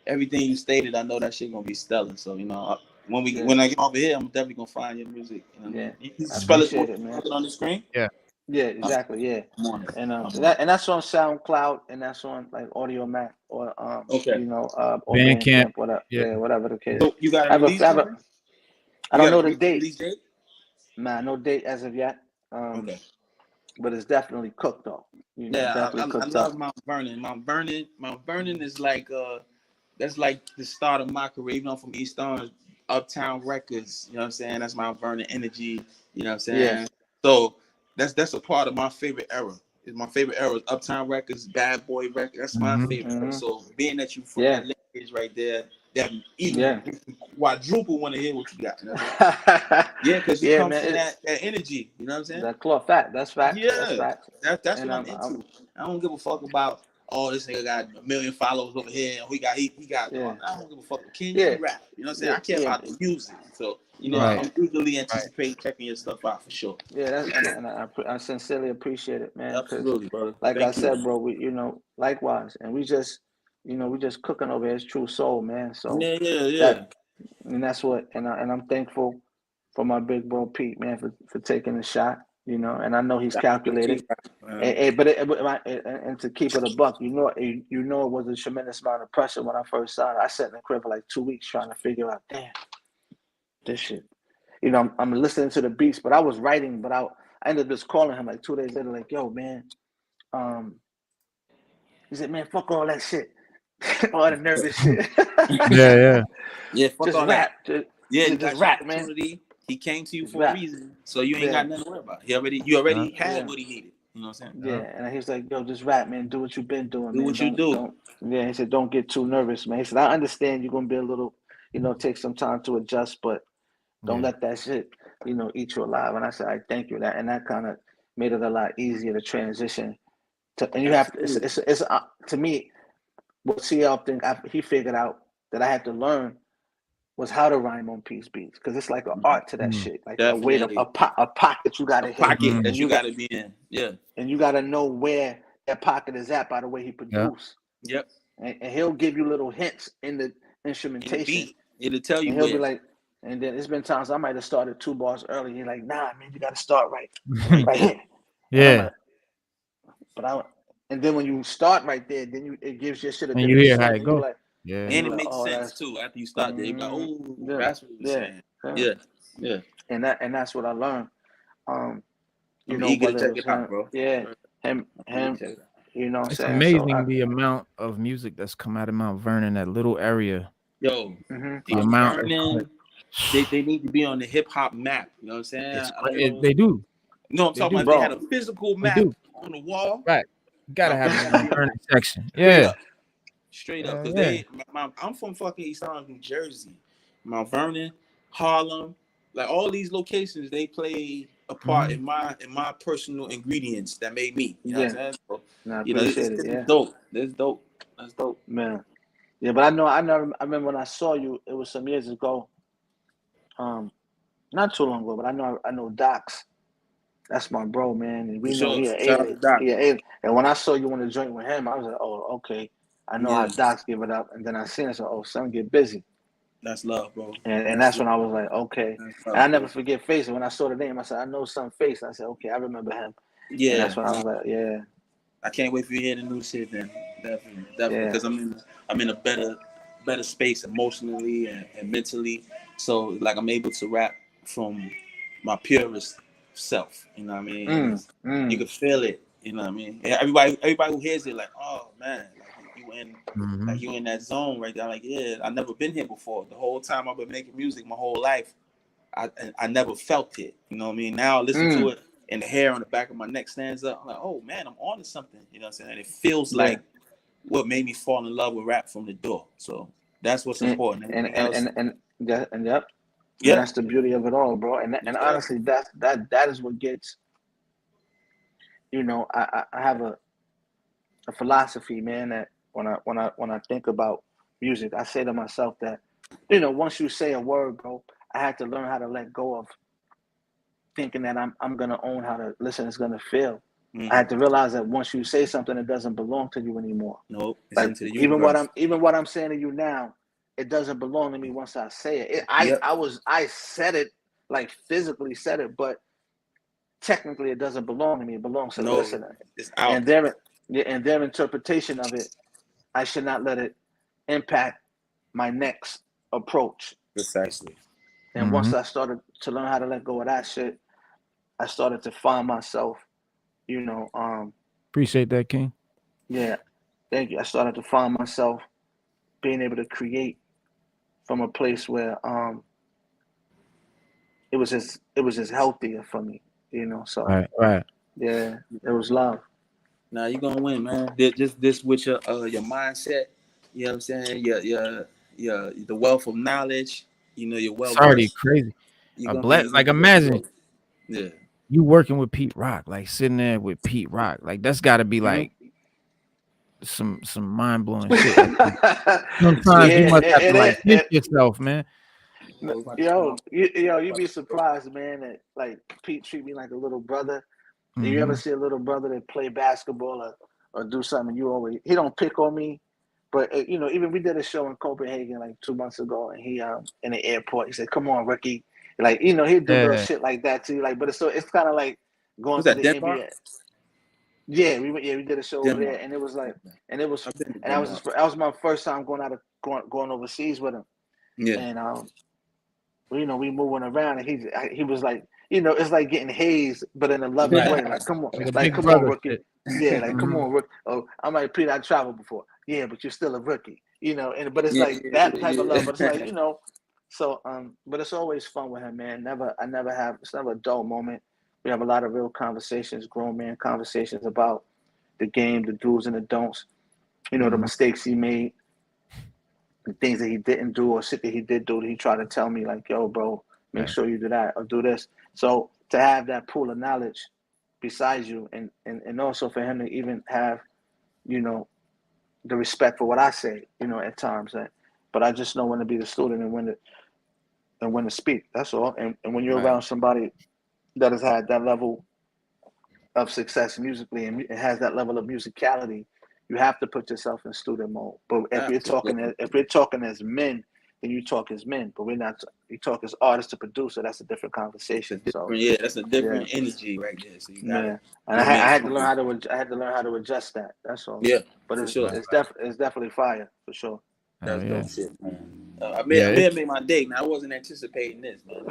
everything you stated, I know that shit gonna be stellar. So, when I get over here, I'm definitely gonna find your music. You can spell it, man. On the screen? Yeah, exactly. Yeah. And that's on SoundCloud, and that's on like Audio Mac or or Bandcamp, whatever. Yeah, whatever the case. So you got a release date? I don't know the date. Nah, no date as of yet. But it's definitely cooked though. I love Mount Vernon. Mount Vernon is like that's like the start of my career. Even though I'm from East Orange, Uptown Records. You know what I'm saying? That's Mount Vernon energy. You know what I'm saying? Yeah. So that's a part of my favorite era. My favorite era is Uptown Records, Bad Boy Records. That's my favorite era. So being that you from that lineage right there, that even quadruple want to hear what you got. You know? Yeah, because you yeah, come man, from that energy. You know what I'm saying? that cloth fact. That's fact. That's Yeah, fact. that's And what I'm into. I don't give a fuck about. Oh, this nigga got 1 million followers over here, and he got. yeah, I don't give a fuck. Can yeah, you rap? You know what I'm saying? yeah, I care yeah, about the music. So yeah. I'm eagerly anticipate checking your stuff out for sure. Yeah, I sincerely appreciate it, man. Because, Absolutely, brother. like I Thank you. said, bro, we likewise, and we just cooking over his true soul, man. So Yeah. that and that's what, and I'm thankful for my big bro Pete, man, for taking the shot, and I know he's calculated. And to keep it a buck, it was a tremendous amount of pressure when I first started. I sat in the crib for like 2 weeks trying to figure out, damn, this shit. I'm listening to the beats, but I was writing, but I ended up just calling him like 2 days later, like, yo, man, he said, man, fuck all that shit, all the nervous shit. Yeah. Fuck just all rap, that. just rap, man. He came to you just for rap. a reason, so you ain't got nothing to worry about. You already had what he needed. You know what I'm saying? Yeah, and he's like, yo, just rap, man. Do what you've been doing, do man. what you do. Don't. Yeah, he said, don't get too nervous, man. He said, I understand you're gonna be a little, take some time to adjust, but don't let that shit, eat you alive. And I said, I thank you that, and that kind of made it a lot easier to transition. And you have to. It's to me, what CL think he figured out that I had to learn was how to rhyme on peace beats, because it's like an art to that shit, like Definitely. a pocket you gotta hit, pocket that you gotta be in. Yeah, and you gotta know where that pocket is at by the way he produce. Yep. And he'll give you little hints in the instrumentation. In the beat. It'll tell you. And he'll be like, and then it's been times I might have started 2 bars early. He's like, nah, man, you gotta start right here. Yeah. And then when you start right there, then it gives your shit a different you hear spin, how it goes. And it makes sense too after you start there. You're like, oh, that's what you're saying. Yeah. And that's what I learned. I'm eager to check it out, bro. Yeah, him. It's amazing the amount of music that's come out of Mount Vernon, that little area. Yo, the amount Vernon, they need to be on the hip hop map. You know what I'm saying? They do. No, I'm talking about they had a physical map on the wall. Right. You gotta have a Mount Vernon section. Straight up. Because I'm from fucking East Orange, New Jersey. Mount Vernon, Harlem, like all these locations, they play a part in my personal ingredients that made me. You know what I'm saying? So, I appreciate it. It's dope. That's dope. That's dope, man. Yeah, but I remember when I saw you. It was some years ago. Not too long ago, but I know Docs. That's my bro, man. And we know he a and when I saw you on the joint with him, I was like, oh, okay. I know how Docs give it up. And then I seen it, so oh, son, get busy. That's love, bro. And that's when I was like, okay. And I never forget Face. And when I saw the name, I said, I know some Face. I said, okay, I remember him. Yeah. And that's when I was like, yeah. I can't wait for you to hear the new shit, then. Definitely. Because I'm in a better space emotionally and mentally. So like I'm able to rap from my purest self. You know what I mean? You can feel it. You know what I mean? Everybody who hears it, like, oh man, like you in that zone right there. Like, yeah, I've never been here before. The whole time I've been making music, my whole life, I never felt it. You know what I mean? Now I listen to it, and the hair on the back of my neck stands up. I'm like, oh man, I'm on to something. You know what I'm saying? And it feels like what made me fall in love with rap from the door. So that's what's important. And that's the beauty of it all, bro. And honestly, that is what gets. I have a philosophy, man, that when I think about music, I say to myself that, once you say a word, bro, I had to learn how to let go of thinking that I'm gonna own how the listener's gonna feel. I had to realize that once you say something, it doesn't belong to you anymore. Nope. Like even what I'm saying to you now, it doesn't belong to me once I say it. I said it, like physically said it, but technically it doesn't belong to me. It belongs to the listener. It's out. And their interpretation of it, I should not let it impact my next approach. Precisely. And once I started to learn how to let go of that shit, I started to find myself, appreciate that, King. Yeah, thank you. I started to find myself being able to create from a place where it was just healthier for me, So right. Yeah, it was love. Now you're gonna win, man. This with your mindset. You know what I'm saying? Your the wealth of knowledge. You know, you're well It's already versed. crazy. You're gonna be Like imagine yeah. you working with Pete Rock, like sitting there with Pete Rock. Like that's gotta be like some mind blowing shit. Like sometimes you must have to like pinch yourself, man. You'd be surprised, man, that like Pete treat me like a little brother. Do you ever see a little brother that play basketball or do something? He don't pick on me, but even we did a show in Copenhagen like 2 months ago, and he in the airport he said, "Come on, rookie," like he'd do little shit like that too. Like, but it's kind of like going to the Denmark? NBA. Yeah, we did a show over there, and it was like, and that was my first time going overseas with him. Yeah, and we moving around, and he was like, it's like getting hazed, but in a loving way. Like, come on, like come on, brother rookie. shit. Yeah, like come on, rookie. Oh, I'm like, Pete, I traveled before. Yeah, but you're still a rookie, but it's like that type of love. But it's like, so but it's always fun with him, man. It's never a dull moment. We have a lot of real conversations, grown man conversations about the game, the do's and the don'ts, the mistakes he made, the things that he didn't do, or shit that he did do that he tried to tell me, like, yo, bro, make sure you do that or do this. So to have that pool of knowledge besides you, and also for him to even have, the respect for what I say, at times. But I just know when to be the student and when to speak. That's all. And when you're around somebody that has had that level of success musically and has that level of musicality, you have to put yourself in student mode. But if we're talking as men, then you talk as men. But we're not. You talk as artist to producer. That's a different conversation. So that's a different energy right there. So you gotta, and I had to learn how to adjust that. That's all. Yeah, but for sure. It's definitely fire for sure. That's dope shit, man. I may have made my day. Now I wasn't anticipating this, man.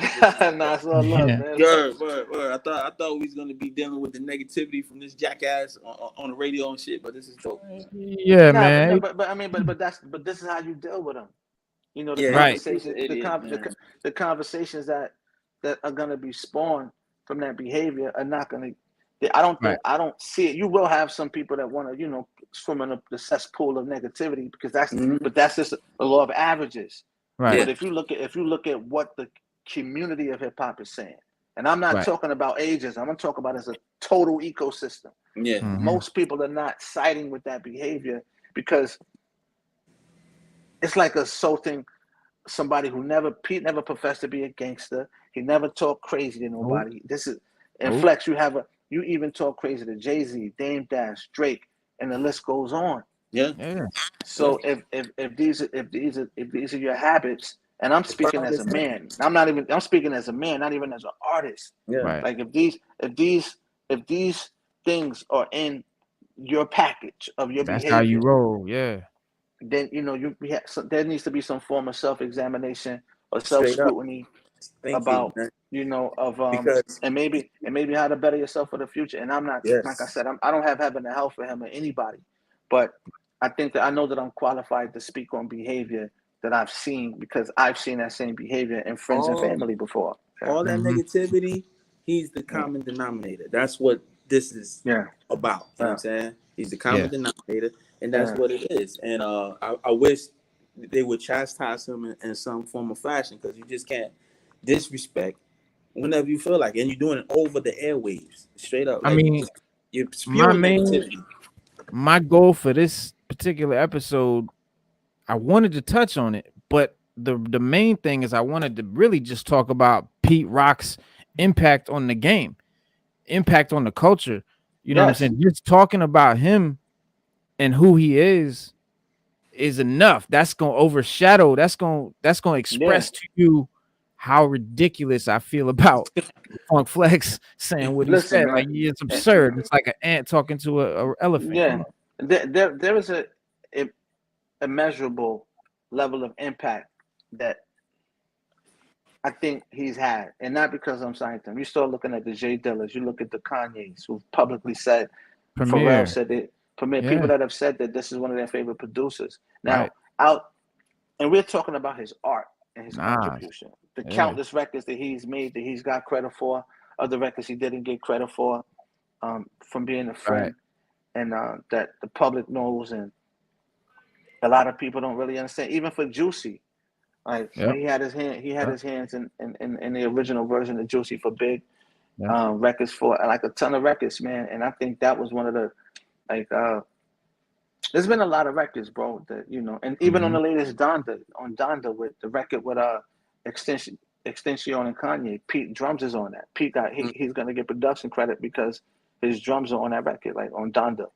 Nah, it's all love, man. Word. I thought we was gonna be dealing with the negativity from this jackass on the radio and shit, but this is dope. Yeah, man. But this is how you deal with them. The conversations that are gonna be spawned from that behavior are not gonna. I don't see it. You will have some people that want to, swim in the cesspool of negativity, because that's just the law of averages. Right. But if you look at what the community of hip hop is saying, and I'm not talking about ages, I'm talking about as a total ecosystem. Yeah. Most people are not siding with that behavior because it's like assaulting somebody who Pete never professed to be a gangster. He never talked crazy to nobody. This is, and Flex, you even talk crazy to Jay-Z, Dame Dash, Drake, and the list goes on. Yeah. So if these are your habits, and I'm speaking as a man, I'm speaking as a man, not even as an artist. Yeah. Right. Like if these things are in your package of your behavior, how you roll. Yeah. Then there needs to be some form of self-examination or self-scrutiny about and maybe how to better yourself for the future. And I'm not, like I said, I don't have heaven and hell for him or anybody, but I think that I know that I'm qualified to speak on behavior that I've seen, because I've seen that same behavior in friends and family before. All that negativity, he's the common denominator. That's what this is about. You know what I'm saying? He's the common denominator, and that's what it is. And I wish they would chastise him in some form of fashion, because you just can't disrespect whenever you feel like it. And you're doing it over the airwaves, straight up. Like, I mean, you're spewing negativity. My goal for this particular episode, I wanted to touch on it, but the main thing is I wanted to really just talk about Pete Rock's impact on the game, impact on the culture. You know what I'm saying? Just talking about him and who he is enough. That's gonna overshadow. That's gonna express to you how ridiculous I feel about Funk Flex saying what he said. Man. Like, it's absurd. It's like an ant talking to a elephant. Yeah, there is a immeasurable level of impact that I think he's had, and not because I'm signing him. You start looking at the Jay Dillas, you look at the Kanyes who publicly said, Pharrell said it. People that have said that this is one of their favorite producers. Now, and we're talking about his art and his contribution. The countless records that he's made that he's got credit for, other records he didn't get credit for, from being a friend, and that the public knows, and a lot of people don't really understand. Even for Juicy, Like Yep. when he had his hands in the original version of Juicy for Big Yep. records for like a ton of records, man. And I think that was one of the like there's been a lot of records, bro, that and even on the latest Donda with the record with Extension and Kanye, Pete drums is on that. Pete he's gonna get production credit because his drums are on that record, like on Donda.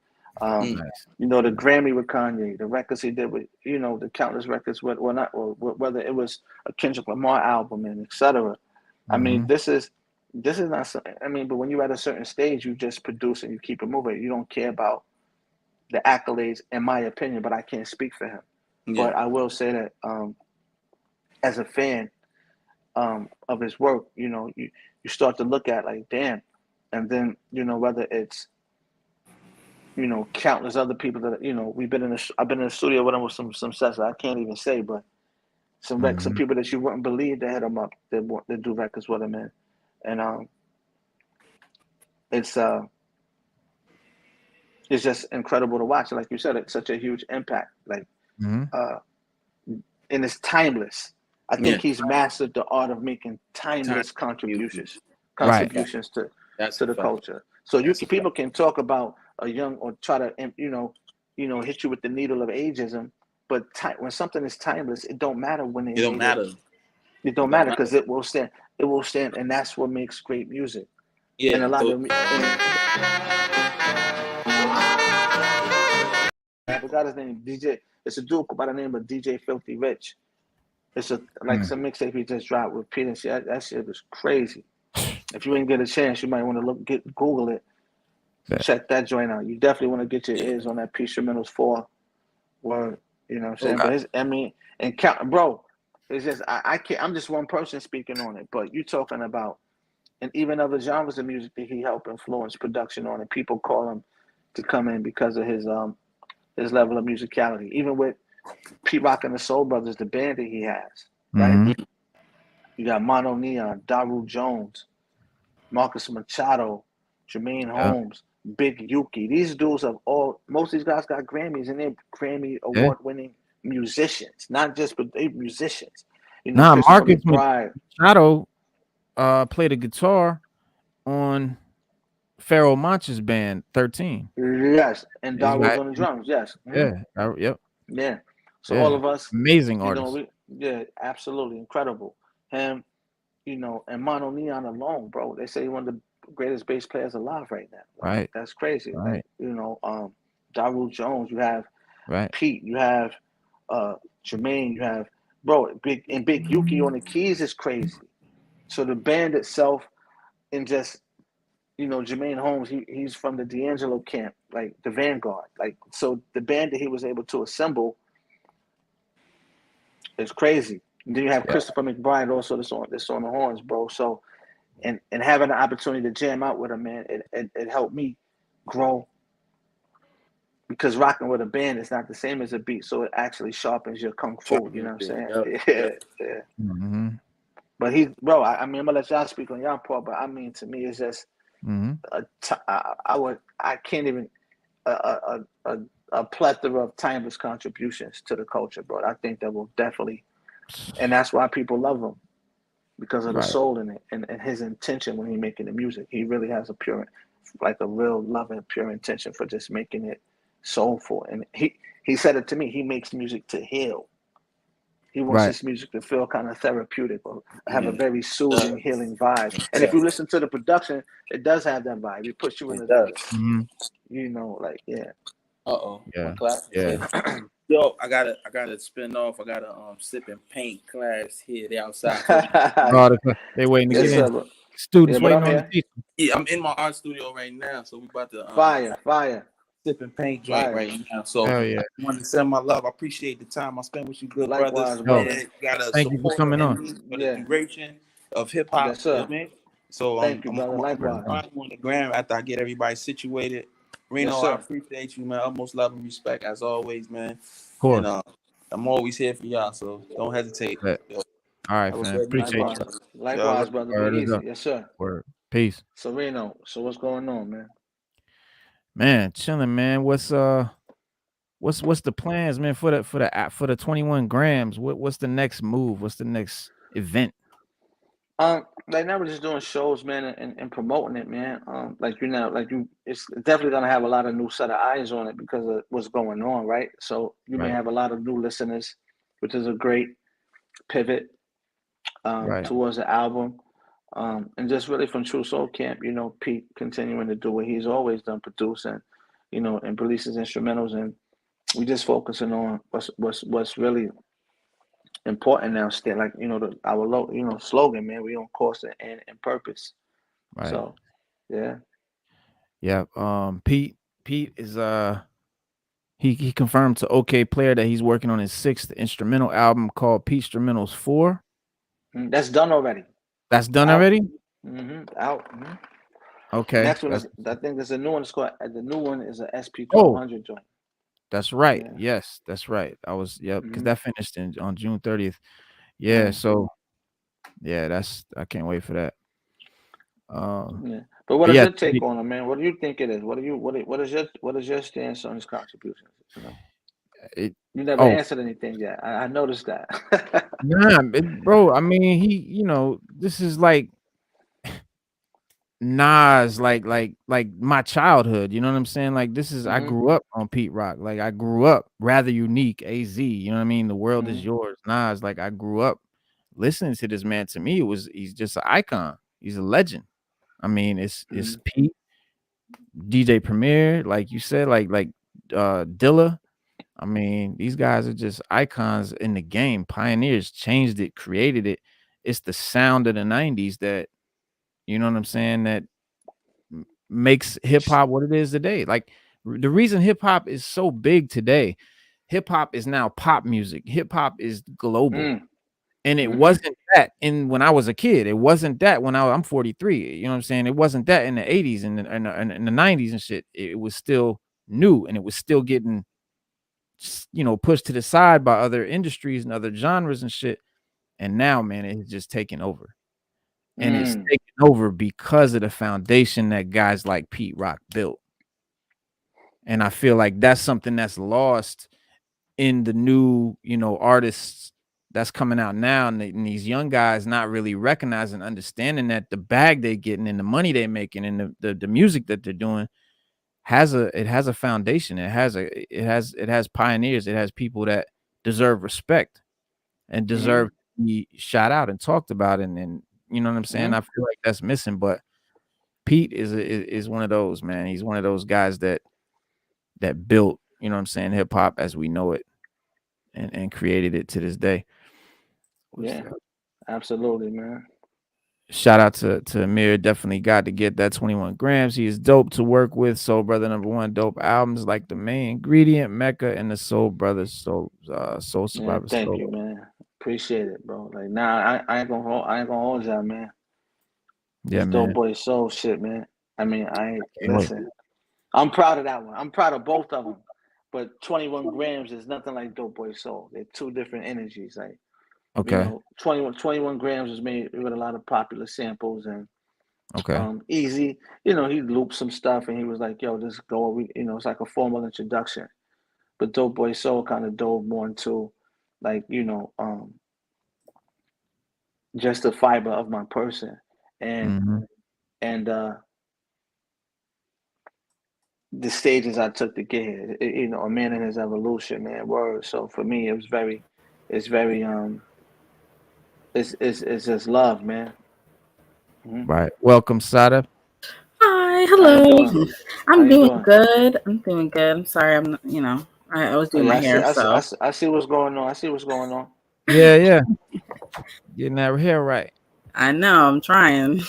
Nice. The Grammy with Kanye, the records he did with the countless records with whether it was a Kendrick Lamar album and etc. I mean, this is not something. I mean, but when you're at a certain stage, you just produce and you keep it moving. You don't care about the accolades, in my opinion, but I can't speak for him. Yeah. But I will say that as a fan of his work, you start to look at like, damn, and then whether it's countless other people that I've been in the studio with him with some sets that I can't even say, but some people that you wouldn't believe that hit him up that do records with him, man, and it's just incredible to watch. Like you said, it's such a huge impact. Like, and it's timeless. I think he's mastered the art of making timeless contributions to the culture. So people can talk about a young or try to hit you with the needle of ageism, but when something is timeless, it don't matter when it don't matter. It don't matter because it will stand. It will stand, and that's what makes great music. Yeah, and a lot of. I forgot his name. DJ. It's a dude by the name of DJ Filthy Rich. It's some mixtape he just dropped with Pete and shit. That shit was crazy. If you didn't get a chance, you might want to Google it. Yeah. Check that joint out. You definitely want to get your ears on that Peace Criminals 4 word. You know what I'm saying? Okay. But bro, it's just I can't. I'm just one person speaking on it. But you talking about, and even other genres of music that he helped influence production on, and people call him to come in because of his level of musicality. Even with Pete Rock and the Soul Brothers, the band that he has, right? You got Mono Neon, Daru Jones, Marcus Machado, Jermaine Holmes, Big Yuki. These dudes most of these guys got Grammys, and they're Grammy award-winning musicians, not just but they musicians. Marcus Machado played a guitar on Pharoah Monch's band 13. Yes, and Daru's on the drums. Yes. Yeah. Yep. Yeah. So all of us, amazing artists. Absolutely incredible. Him, and Mono Neon alone, bro. They say he's one of the greatest bass players alive right now. Right. That's crazy. Right. Like, Daru Jones. You have Pete. You have Jermaine. You have Big Yuki on the keys is crazy. So the band itself, and just Jermaine Holmes, he's from the D'Angelo camp, like the Vanguard. Like, so the band that he was able to assemble is crazy. And then you have Christopher McBride also that's on the horns, bro. So and having the opportunity to jam out with him, man, it helped me grow, because rocking with a band is not the same as a beat. So it actually sharpens your kung fu, you know what I'm saying? Yeah. But I mean, I'm gonna let y'all speak on y'all part, but I mean, to me, it's just I can't even a plethora of timeless contributions to the culture, bro. I think that will definitely, and that's why people love him, because of the soul in it and his intention when he's making the music. He really has a real love and pure intention for just making it soulful. And he said it to me. He makes music to heal. He wants his music to feel kind of therapeutic or have a very soothing, healing vibe. And if you listen to the production, it does have that vibe. It puts you in Yo, I gotta spin off. I got a sip and paint class here. They outside. They waiting to get in. Students waiting on the teacher. Yeah, I'm in my art studio right now, so we about to fire. Sip and paint joint right now. So I want to send my love. I appreciate the time I spent with you, good brothers. Thank you for coming on. For the duration of hip hop. Yes, sir. So thank you, brother. Likewise. I'm on the gram after I get everybody situated. Reno, I appreciate you, man. Utmost love and respect as always, man. Of course. And, I'm always here for y'all, so don't hesitate. All right, man. Appreciate you. Likewise, brother. Be easy. Yes, sir. Word. Peace. So Reno, what's going on, man? Man, chilling, man. What's what's the plans, man, for the 21 grams? What's the next move? What's the next event? Right now we're just doing shows, man, and promoting it, man. Like it's definitely gonna have a lot of new set of eyes on it because of what's going on, right? So you may Right, have a lot of new listeners, which is a great pivot right, towards the album. And just really from True Soul Camp, Pete continuing to do what he's always done, producing, and releases instrumentals, and we just focusing on what's really important now. Still, like our slogan, man. We on course and purpose. right. So yeah. Yeah. Pete is he confirmed to OK Player that he's working on his 6th instrumental album called Pete Instrumentals 4. That's done already. That's done Out. already? Out. The Okay. next one is, I think there's a new one. It's called, the new one is a SP Oh, 1200 joint. that's right. Yeah. Yes, that's right. I was because Mm-hmm. that finished on June 30th. Yeah, so yeah, I can't wait for that. Yeah. But what But is yeah, your take on it, man? What do you think it is? What is your stance on his contributions? it You never oh answered anything yet. I noticed that. nah, bro. I mean, this is like Nas, like my childhood. You know what I'm saying? Like this is I Mm-hmm. grew up on Pete Rock. Like I grew up rather unique. Az, you know what I mean? The world is Mm-hmm. yours. Nas, like I grew up listening to this man. To me, he's just an icon. He's a legend. I mean, it's Pete, DJ Premier, like you said, like Dilla. I mean, these guys are just icons in the game, pioneers, changed it, created it. It's the sound of the 90s that, you know what I'm saying, that makes hip hop what it is today. Like the reason hip hop is so big today, hip hop is now pop music. Hip hop is global. And it wasn't that when I was a kid. It wasn't that when I'm 43. You know what I'm saying? It wasn't that in the 80s and the 90s and shit. It was still new and it was still getting pushed to the side by other industries and other genres and shit. And now, man, it's just taking over. And it's taking over because of the foundation that guys like Pete Rock built. And I feel like that's something that's lost in the new, artists that's coming out now, and these young guys not really recognizing, understanding that the bag they're getting and the money they're making and the music that they're doing has a foundation. It has pioneers. It has people that deserve respect and deserve to be shout out and talked about. And you know what I'm saying? I feel like that's missing. But Pete is one of those, man. He's one of those guys that built, you know what I'm saying, hip hop as we know it and created it to this day. Yeah, absolutely, man. Shout out to Amir. Definitely got to get that 21 grams. He is dope to work with. Soul Brother #1 dope albums like the main ingredient, Mecca, and the Soul Brothers, Soul Survivor. Thank you, man. Appreciate it, bro. Like I ain't gonna hold y'all, man. Yeah, This Dope man. Boy Soul shit, man. I mean, Can't wait. listen. I'm proud of that one. I'm proud of both of them. But 21 grams is nothing like Dope Boy Soul. They're two different energies. Like, Okay. 21 grams was made with a lot of popular samples and Okay. Easy. He looped some stuff and he was like, yo, just go. It's like a formal introduction. But Dope Boy Soul kind of dove more into like, just the fiber of my person. And and the stages I took to get here, a man in his evolution, man, word. So for me, it's very, it's just love, man. Right. Welcome, Sada. Hi, How you hello. doing? How I'm you doing doing? good. I'm sorry. I was Oh doing yeah, my hair, so I see what's going on. I see what's going on. Yeah. Getting that hair right. I know I'm trying.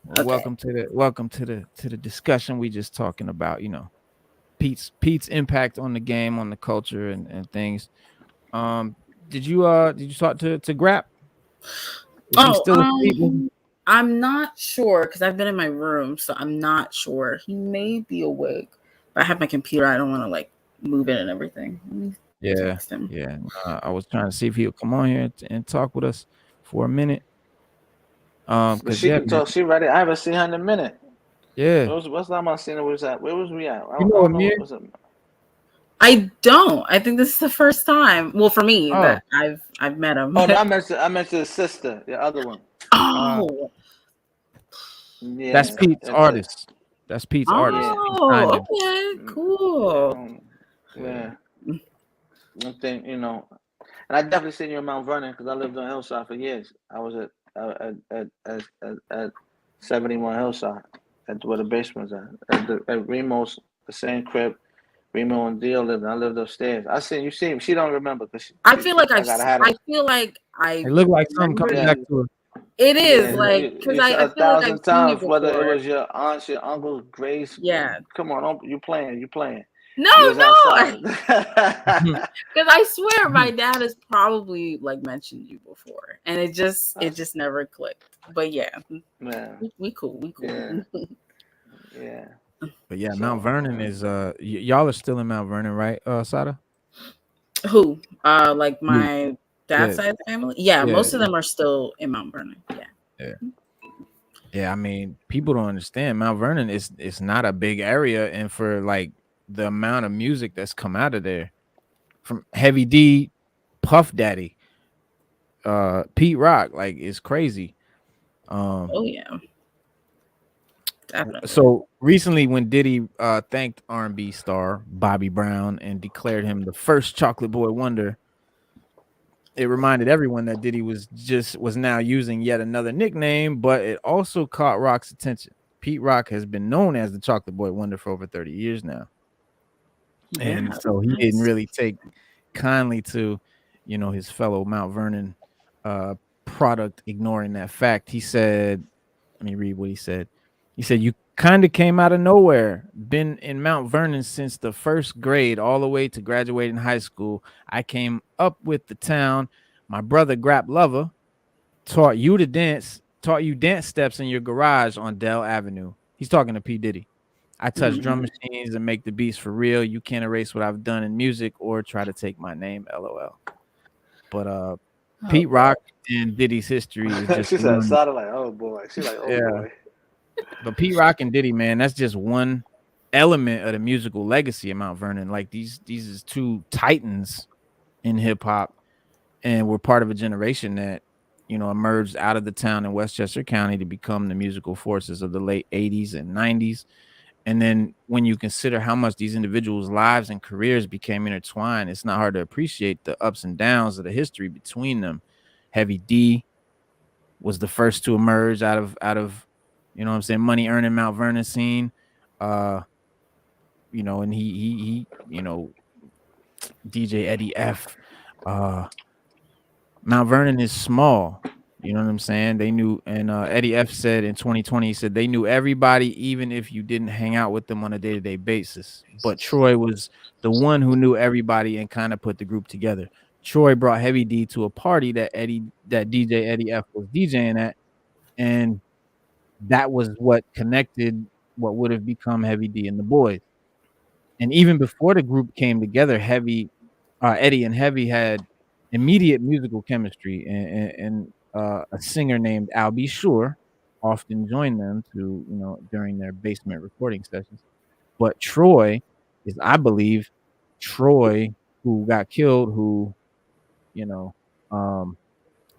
Well, Okay. welcome to the discussion we just talking about, Pete's impact on the game, on the culture and things. Did you talk to Grap? Is he Oh, still asleep? I'm not sure because I've been in my room, so I'm not sure. He may be awake, but I have my computer. I don't want to like move it and everything. Let me text him. Yeah. I was trying to see if he would come on here and talk with us for a minute. But Cause she yeah, can man. talk. She ready. I haven't seen her in a minute. Yeah. What's the last time I seen her? Where was we at? I You know, don't know. Amir, Was it? I don't. I think this is the first time. Well, for me that I've met him. Oh no, I mentioned his sister, the other one. Oh. Yeah, That's Pete's artist. That's Pete's artist. Oh, okay, cool. Yeah, I think and I definitely seen you in Mount Vernon because I lived on Hillside for years. I was at 71 Hillside, at where the basement's at Remo's, the same crib. Remo and Dio lived. I lived upstairs. I seen you. See him. She don't remember because I feel like I It looked like something coming back to her. It is like because I feel like I've seen it before. Whether it was your aunts, your uncles, Grace. Yeah. Come on, you playing. No, because I swear my dad has probably like mentioned you before, and it just never clicked. But yeah, man, we cool. Yeah. But yeah, Mount Vernon is y'all are still in Mount Vernon, right, Sada? Who? Like my dad's side of the family? Yeah, most of them are still in Mount Vernon. Yeah, I mean, people don't understand. Mount Vernon is not a big area, and for like the amount of music that's come out of there, from Heavy D, Puff Daddy, Pete Rock, like it's crazy. Oh yeah. Definitely. So recently, when Diddy thanked R&B star Bobby Brown and declared him the first Chocolate Boy Wonder, it reminded everyone that Diddy was now using yet another nickname, but it also caught Rock's attention. Pete Rock has been known as the Chocolate Boy Wonder for over 30 years now. And so he didn't really take kindly to, his fellow Mount Vernon product ignoring that fact. He said, let me read what he said. He said, "You kind of came out of nowhere. Been in Mount Vernon since the first grade all the way to graduating high school. I came up with the town. My brother Grap Lover taught you dance steps in your garage on Dell Avenue." He's talking to P. Diddy. "I touch drum machines and make the beats for real. You can't erase what I've done in music or try to take my name, LOL." But Pete Rock and Diddy's history is just she said, "Sounded like oh boy." She's like, "Oh boy." But Pete Rock and Diddy, man, that's just one element of the musical legacy of Mount Vernon. Like these is two titans in hip hop, and we're part of a generation that emerged out of the town in Westchester County to become the musical forces of the late 80s and 90s. And then when you consider how much these individuals' lives and careers became intertwined, it's not hard to appreciate the ups and downs of the history between them. Heavy D was the first to emerge out of money earning Mount Vernon scene. And he DJ Eddie F. Mount Vernon is small. You know what I'm saying? They knew, and Eddie F said in 2020, he said they knew everybody, even if you didn't hang out with them on a day-to-day basis. But Troy was the one who knew everybody and kind of put the group together. Troy brought Heavy D to a party that DJ Eddie F was DJing at, and that was what connected what would have become Heavy D and the Boys. And even before the group came together, Eddie and Heavy had immediate musical chemistry, and a singer named Al B. Sure often joined them during their basement recording sessions. But Troy is, I believe, Troy who got killed, who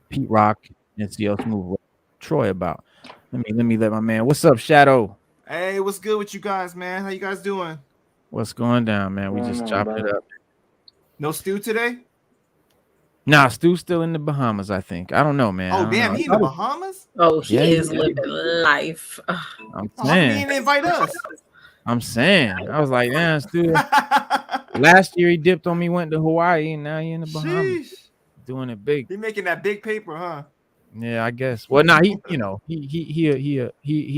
Pete Rock and CL Smooth with Troy about. Let me let my man. What's up, Shadow? Hey, what's good with you guys, man? How you guys doing? What's going down, man? We just chopped it up. No Stu today? Nah, Stu's still in the Bahamas, I think. I don't know, man. Oh, damn, he in the Bahamas? Oh, he is living life. I'm saying. He didn't invite us. I'm saying. I was like, damn, Stu. Last year he dipped on me, went to Hawaii, and now he in the Bahamas. Sheesh. Doing it big. He making that big paper, huh? Yeah, I guess. Well, he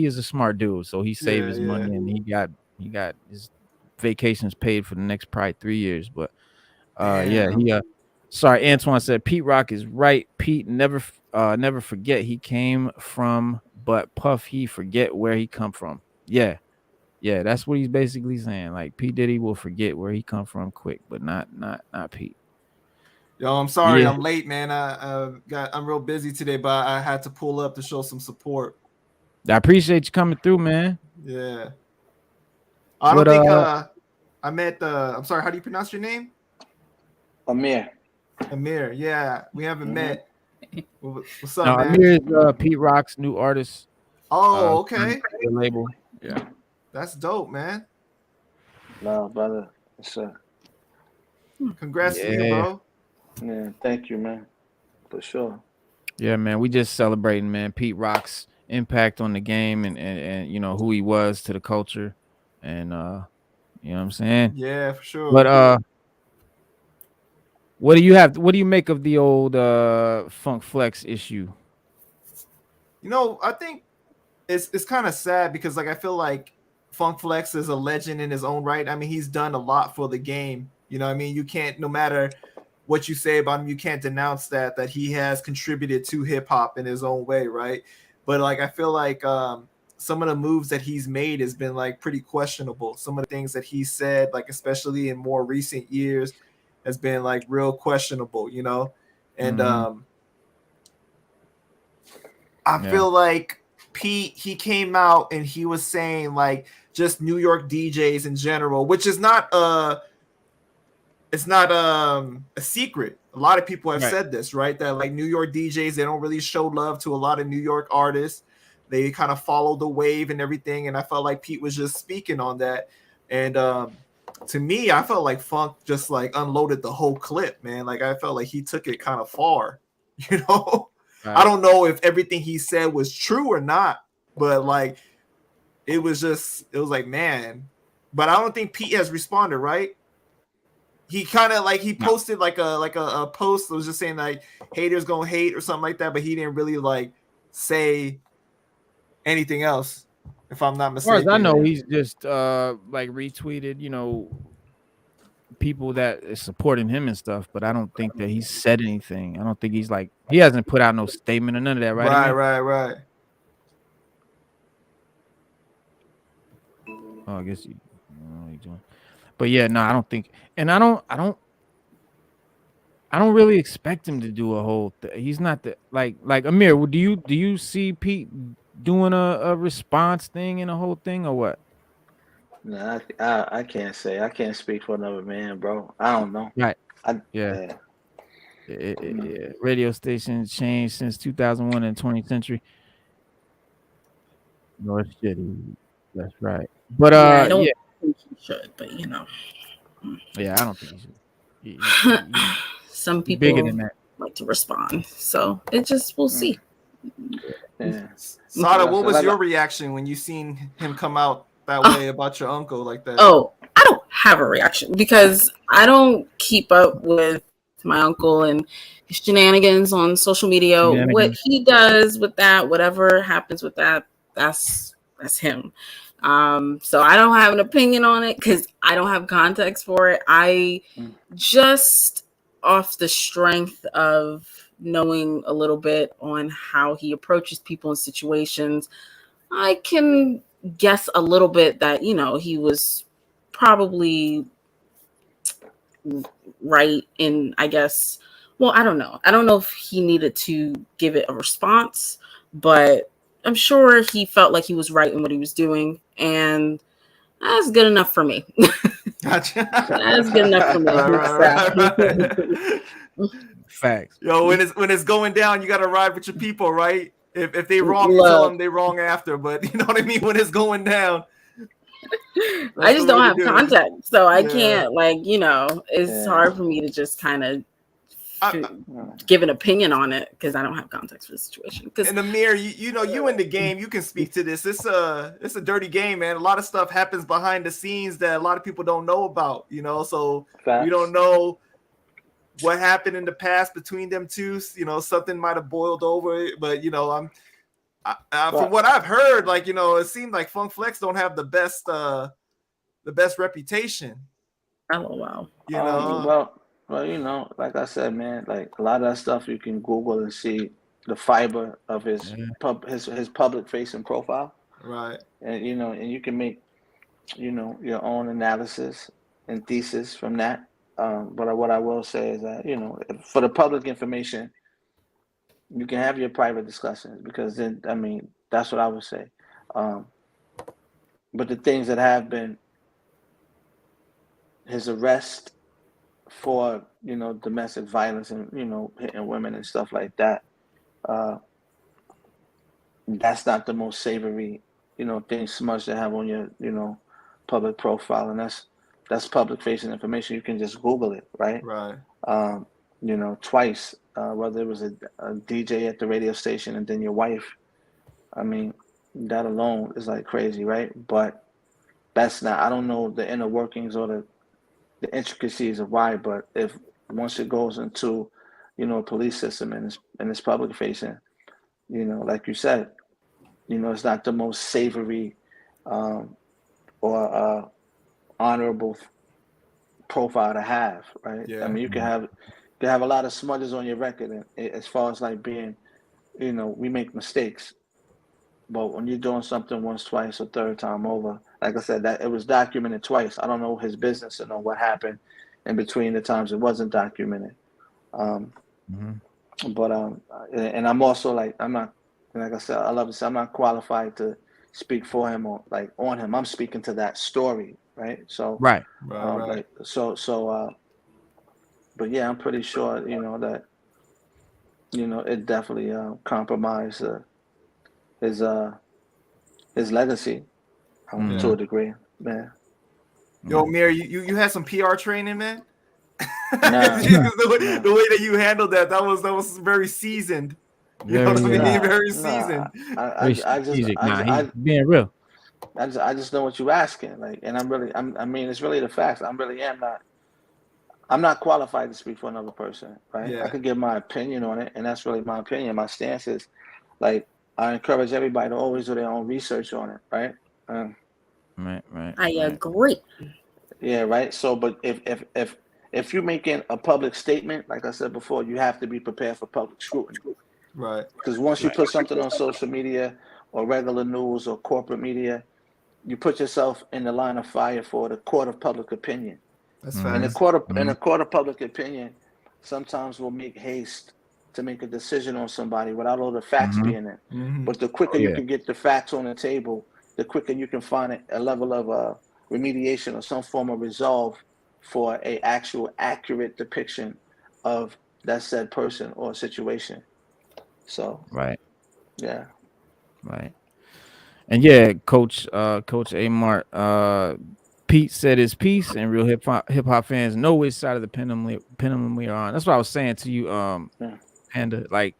is a smart dude, so he saved his money and he got his vacations paid for the next probably 3 years. But sorry, Antoine said Pete Rock is right. Pete never forget he came from, but Puff he forget where he come from. Yeah, that's what he's basically saying. Like P Diddy will forget where he come from quick, but not Pete. Yo, I'm sorry, I'm late, man. I'm real busy today, but I had to pull up to show some support. I appreciate you coming through, man. Yeah. I don't think I'm sorry, how do you pronounce your name? Amir. Amir, yeah, we haven't met. What's up, no, man? Amir is Pete Rock's new artist. Oh, okay. Label. Yeah. That's dope, man. No, brother. Congrats to you, bro. Yeah, thank you, man. For sure. Yeah, man. We just celebrating, man, Pete Rock's impact on the game and you know who he was to the culture. And you know what I'm saying? Yeah, for sure. But what do you make of the old Funk Flex issue? You know, I think it's kind of sad because like I feel like Funk Flex is a legend in his own right. I mean, he's done a lot for the game. You know what I mean? You can't, no matter what you say about him, you can't denounce that he has contributed to hip hop in his own way, right? But like I feel like some of the moves that he's made has been like pretty questionable. Some of the things that he said, like especially in more recent years, has been like real questionable, you know? And I feel like Pete, he came out and he was saying like just New York DJs in general, which is not a secret. A lot of people have said this, right? That like New York DJs, they don't really show love to a lot of New York artists. They kind of follow the wave and everything. And I felt like Pete was just speaking on that. And to me, I felt like Funk just like unloaded the whole clip, man. Like I felt like he took it kind of far, you know? I don't know if everything he said was true or not, but like it was like, man. But I don't think Pete has responded, right? He kind of like he posted like a post that was just saying like haters gonna hate or something like that, but he didn't really like say anything else, if I'm not mistaken. As far as I know, he's just like retweeted, you know, people that is supporting him and stuff, but I don't think that he said anything. I don't think he's like, he hasn't put out no statement or none of that, right? Right. Oh, I guess you know what he's doing. But yeah, no, I don't think, and I don't really expect him to do a whole he's not the like Amir, do you see Pete doing a response thing and a whole thing or what? No, I can't say. I can't speak for another man, bro. I don't know. Right. Yeah. Radio stations changed since 2001 in the 20th century. No shit. That's right. But I don't think he should, but you know. Yeah, I don't think he should. Some people bigger than that. like to respond, so it just we'll see. Yeah. Sada, what was your reaction when you seen him come out that way about your uncle like that? Oh, I don't have a reaction because I don't keep up with my uncle and his shenanigans on social media. What he does with that, whatever happens with that, that's him. So I don't have an opinion on it because I don't have context for it. I just off the strength of knowing a little bit on how he approaches people in situations, I can guess a little bit that, you know, he was probably right in, I guess, well, I don't know. I don't know if he needed to give it a response, but I'm sure he felt like he was right in what he was doing, and that's good enough for me. Gotcha. That's good enough for me. Right. Facts. Yo, when it's going down, you gotta ride with your people, right? If they wrong, you tell them they wrong after. But you know what I mean? When it's going down, I just don't have context, so I can't, like, you know, it's hard for me to just kind of give an opinion on it because I don't have context for the situation. And Amir, you know, you in the game, you can speak to this. It's a dirty game, man. A lot of stuff happens behind the scenes that a lot of people don't know about, you know. So we don't know what happened in the past between them two. You know, something might have boiled over, but you know, from what I've heard, like, you know, it seemed like Funk Flex don't have the best reputation. Oh wow. You know, well, you know, like I said, man, like a lot of that stuff you can Google and see the fiber of his public facing profile. Right. And you know, and you can make, you know, your own analysis and thesis from that. But what I will say is that, you know, for the public information, you can have your private discussions because then, I mean, that's what I would say. But the things that have been his arrest for domestic violence and hitting women and stuff like that. That's not the most savory thing smudge to have on your public profile, and that's public facing information. You can just Google it, right? Right. Twice, whether it was a DJ at the radio station and then your wife. I mean, that alone is like crazy, right? But that's not. I don't know the inner workings or the intricacies of why, but if once it goes into a police system and it's public facing, like you said, it's not the most savory or honorable profile to have, right? Yeah. I mean, you can have a lot of smudges on your record, and as far as like being, we make mistakes, but when you're doing something once, twice, or third time over, like I said, that it was documented twice. I don't know his business and know what happened in between the times it wasn't documented. But and I'm also like, I'm not, like I said, I love to say I'm not qualified to speak for him or like on him. I'm speaking to that story, right? So right. Like but yeah, I'm pretty sure that it definitely compromised his legacy to a degree, man. Yo, Mir, you had some PR training, man. Nah, the way that you handled that was very seasoned. You know what I mean? Very seasoned. I he's being real. I just know what you're asking, like, and I mean, it's really the facts. I'm not qualified to speak for another person, right? Yeah. I could give my opinion on it, and that's really my opinion. My stance is, like, I encourage everybody to always do their own research on it, right? Right. I agree. Yeah, right. So, but if you're making a public statement, like I said before, you have to be prepared for public scrutiny. Right. Because once you put something on social media or regular news or corporate media, you put yourself in the line of fire for the court of public opinion. That's And the fast. court of public opinion sometimes will make haste to make a decision on somebody without all the facts being there. But the quicker you can get the facts on the table, the quicker you can find a level of remediation or some form of resolve for a actual accurate depiction of that said person or situation. So yeah. Right. And yeah, Coach A. Mart, Pete said his piece, and real hip hop fans know which side of the pendulum we are on. That's what I was saying to you, Panda. Like,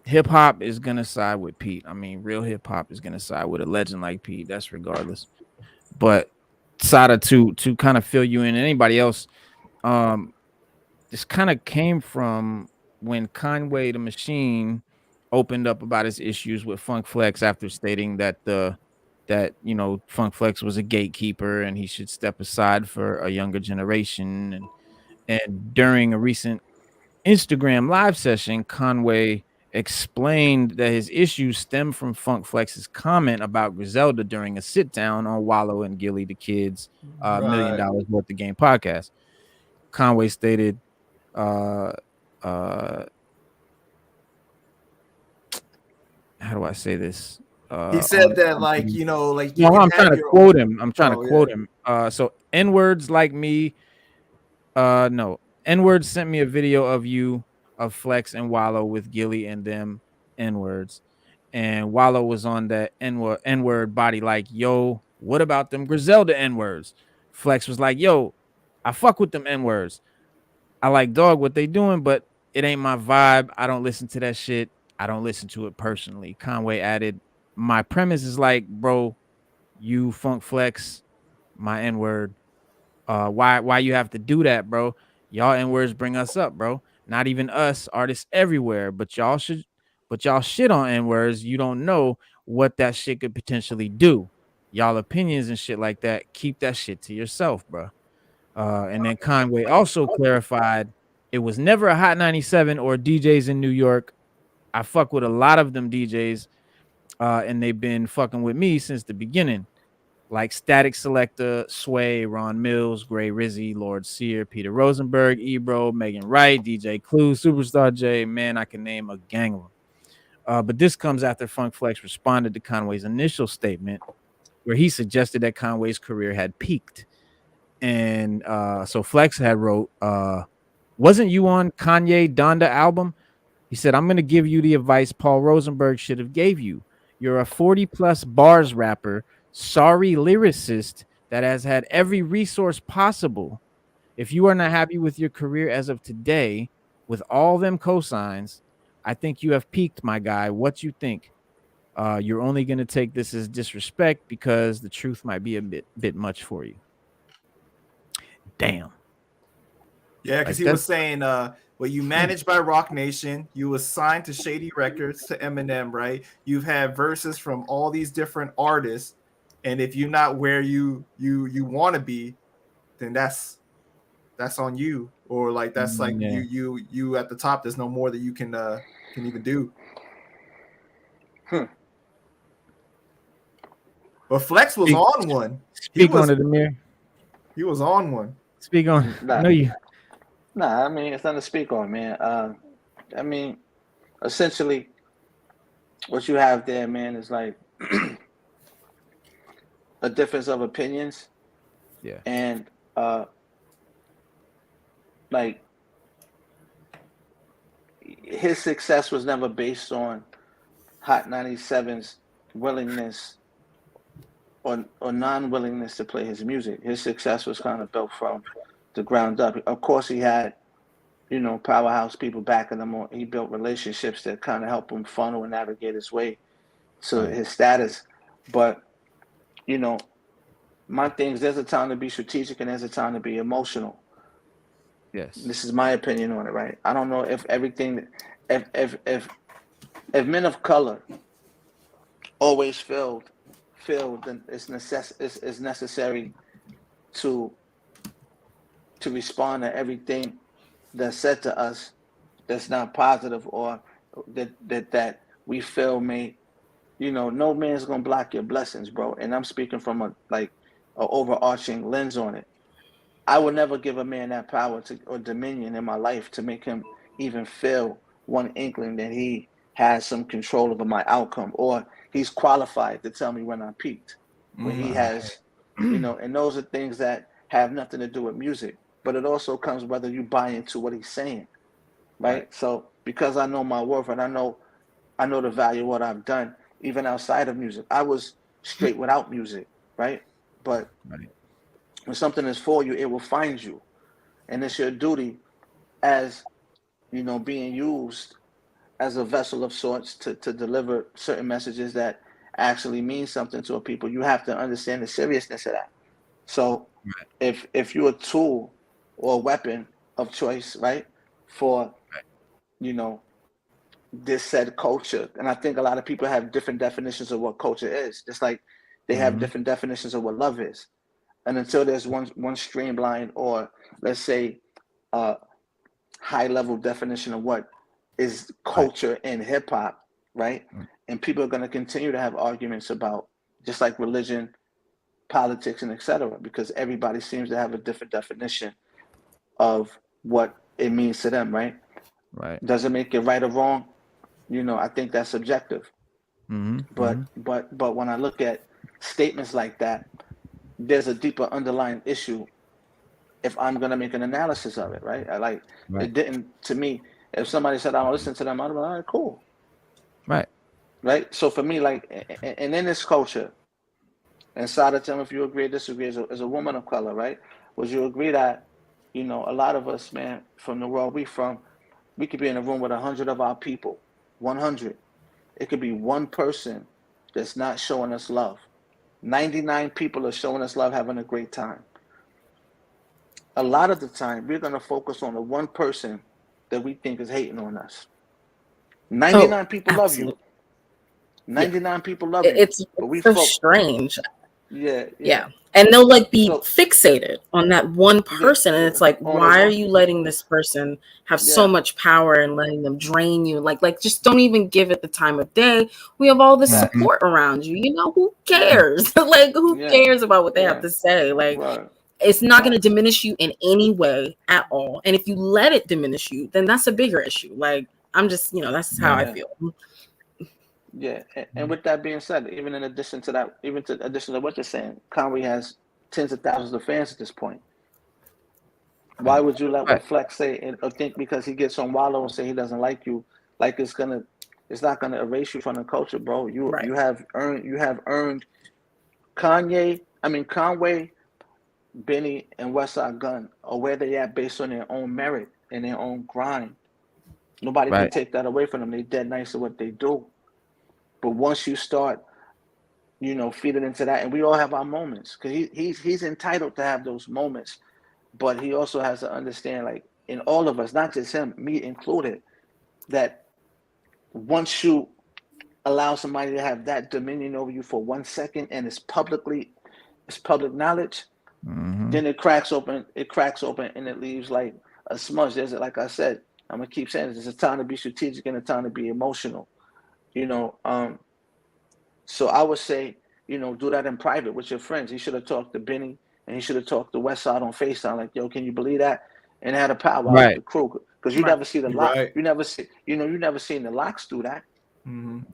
hip hop is gonna side with Pete. I mean, real hip hop is gonna side with a legend like Pete. That's regardless. But Sada, to kind of fill you in, anybody else, this kind of came from when Conway the Machine opened up about his issues with Funk Flex after stating that Funk Flex was a gatekeeper and he should step aside for a younger generation. And during a recent Instagram live session, Conway explained that his issues stem from Funk Flex's comment about Griselda during a sit down on Wallow and Gilly the Kid's $1 million worth of game podcast. Conway stated, how do I say this? He said that, like, like, no, I'm trying to quote him. I'm trying to quote him. So N-words like me, no, N-words sent me a video of you, of Flex and Wallow with Gilly and them N-words, and Wallow was on that N-word body like, yo, what about them Griselda N-words? Flex was like, yo, I fuck with them N-words. I like dog what they doing, but it ain't my vibe. I don't listen to that shit. I don't listen to it personally. Conway added, my premise is like, bro, you Funk Flex, my N-word. Why you have to do that, bro? Y'all N-words bring us up, bro. Not even us, artists everywhere, but y'all shit on N-words. You don't know what that shit could potentially do. Y'all opinions and shit like that, keep that shit to yourself, bro. And then Conway also clarified it was never a Hot 97 or DJs in New York. I fuck with a lot of them DJs, and they've been fucking with me since the beginning. Like Static Selector, Sway, Ron Mills, Gray Rizzy, Lord Sear, Peter Rosenberg, Ebro, Megan Wright, DJ Clue, Superstar J. Man, I can name a gang of them. But this comes after Funk Flex responded to Conway's initial statement, where he suggested that Conway's career had peaked. And so Flex had wrote, wasn't you on Kanye Donda album? He said, I'm going to give you the advice Paul Rosenberg should have gave you. You're a 40 plus bars rapper, sorry lyricist that has had every resource possible. If you are not happy with your career as of today, with all them cosigns, I think you have peaked, my guy. What you think? You're only going to take this as disrespect because the truth might be a bit much for you. Damn. Yeah, because he was saying, well, you managed by Rock Nation, you was signed to Shady Records, to Eminem, right? You've had verses from all these different artists, and if you're not where you want to be, then that's on you, or like that's like you at the top. There's no more that you can even do. But Flex was on one. Speak on it, Amir. He was on one. Speak on. No, you. Nah, I mean, it's nothing to speak on, man. I mean, essentially, what you have there, man, is like a difference of opinions. Yeah. And like his success was never based on Hot 97's willingness or non-willingness to play his music. His success was kind of built from the ground up. Of course, he had, you know, powerhouse people backing him. He built relationships that kind of helped him funnel and navigate his way to his status. But, you know, my thing is there's a time to be strategic and there's a time to be emotional. Yes. This is my opinion on it, right? I don't know if everything, if men of color always feel then it's necessary to respond to everything that's said to us that's not positive or that we feel may, you know, no man's gonna block your blessings, bro. And I'm speaking from a overarching lens on it. I would never give a man that power or dominion in my life to make him even feel one inkling that he has some control over my outcome or he's qualified to tell me when I peaked. When he has, you know, and those are things that have nothing to do with music. But it also comes whether you buy into what he's saying, right? So because I know my worth and I know the value of what I've done, even outside of music. I was straight without music, right? But when something is for you, it will find you. And it's your duty as, you know, being used as a vessel of sorts to deliver certain messages that actually mean something to people. You have to understand the seriousness of that. So if you're a tool or a weapon of choice, right, for, you know, this said culture, and I think a lot of people have different definitions of what culture is, just like they have different definitions of what love is. And until there's one streamlined or let's say high level definition of what is culture in hip hop, right? And people are going to continue to have arguments about just like religion, politics, and etc. because everybody seems to have a different definition of what it means to them, right? Right. Does it make it right or wrong? You know, I think that's subjective. But when I look at statements like that, there's a deeper underlying issue if I'm going to make an analysis of it, right? It didn't, to me, if somebody said I don't listen to them, I'd be like, all right, cool. Right? So for me, like, and in this culture, and Sada, tell me if you agree or disagree, as a woman of color, right? Would you agree that, you know, a lot of us, man, from the world we from, we could be in a room with 100 of our people, 100. It could be one person that's not showing us love. 99 people are showing us love, having a great time. A lot of the time, we're going to focus on the one person that we think is hating on us. 99 people love you. 99 people love you. It's so strange. Yeah. And they'll like be fixated on that one person. And it's like, why are you letting this person have so much power and letting them drain you? Like just don't even give it the time of day. We have all this support around you. You know, who cares? Like, who cares about what they have to say? Like, it's not going to diminish you in any way at all. And if you let it diminish you, then that's a bigger issue. Like, I'm just, you know, that's how I feel. Yeah, and with that being said, even in addition to that, even to addition to what you're saying, Conway has tens of thousands of fans at this point. Why would you let what Flex say or think because he gets on Wallow and say he doesn't like you, like it's not gonna erase you from the culture, bro. You have earned Conway, Benny, and Westside Gun are where they at based on their own merit and their own grind. Nobody can take that away from them. They dead nice at what they do. But once you start, feeding into that, and we all have our moments, because he's entitled to have those moments, but he also has to understand, like in all of us, not just him, me included, that once you allow somebody to have that dominion over you for 1 second, and it's public knowledge, then it cracks open, and it leaves like a smudge. There's, like I said, I'm gonna keep saying this, there's a time to be strategic and a time to be emotional. So I would say, do that in private with your friends. He should have talked to Benny and he should have talked to Westside on FaceTime, like, yo, can you believe that? And had a powwow with the crew. Because you never see the lock. You never see, you never seen the locks do that.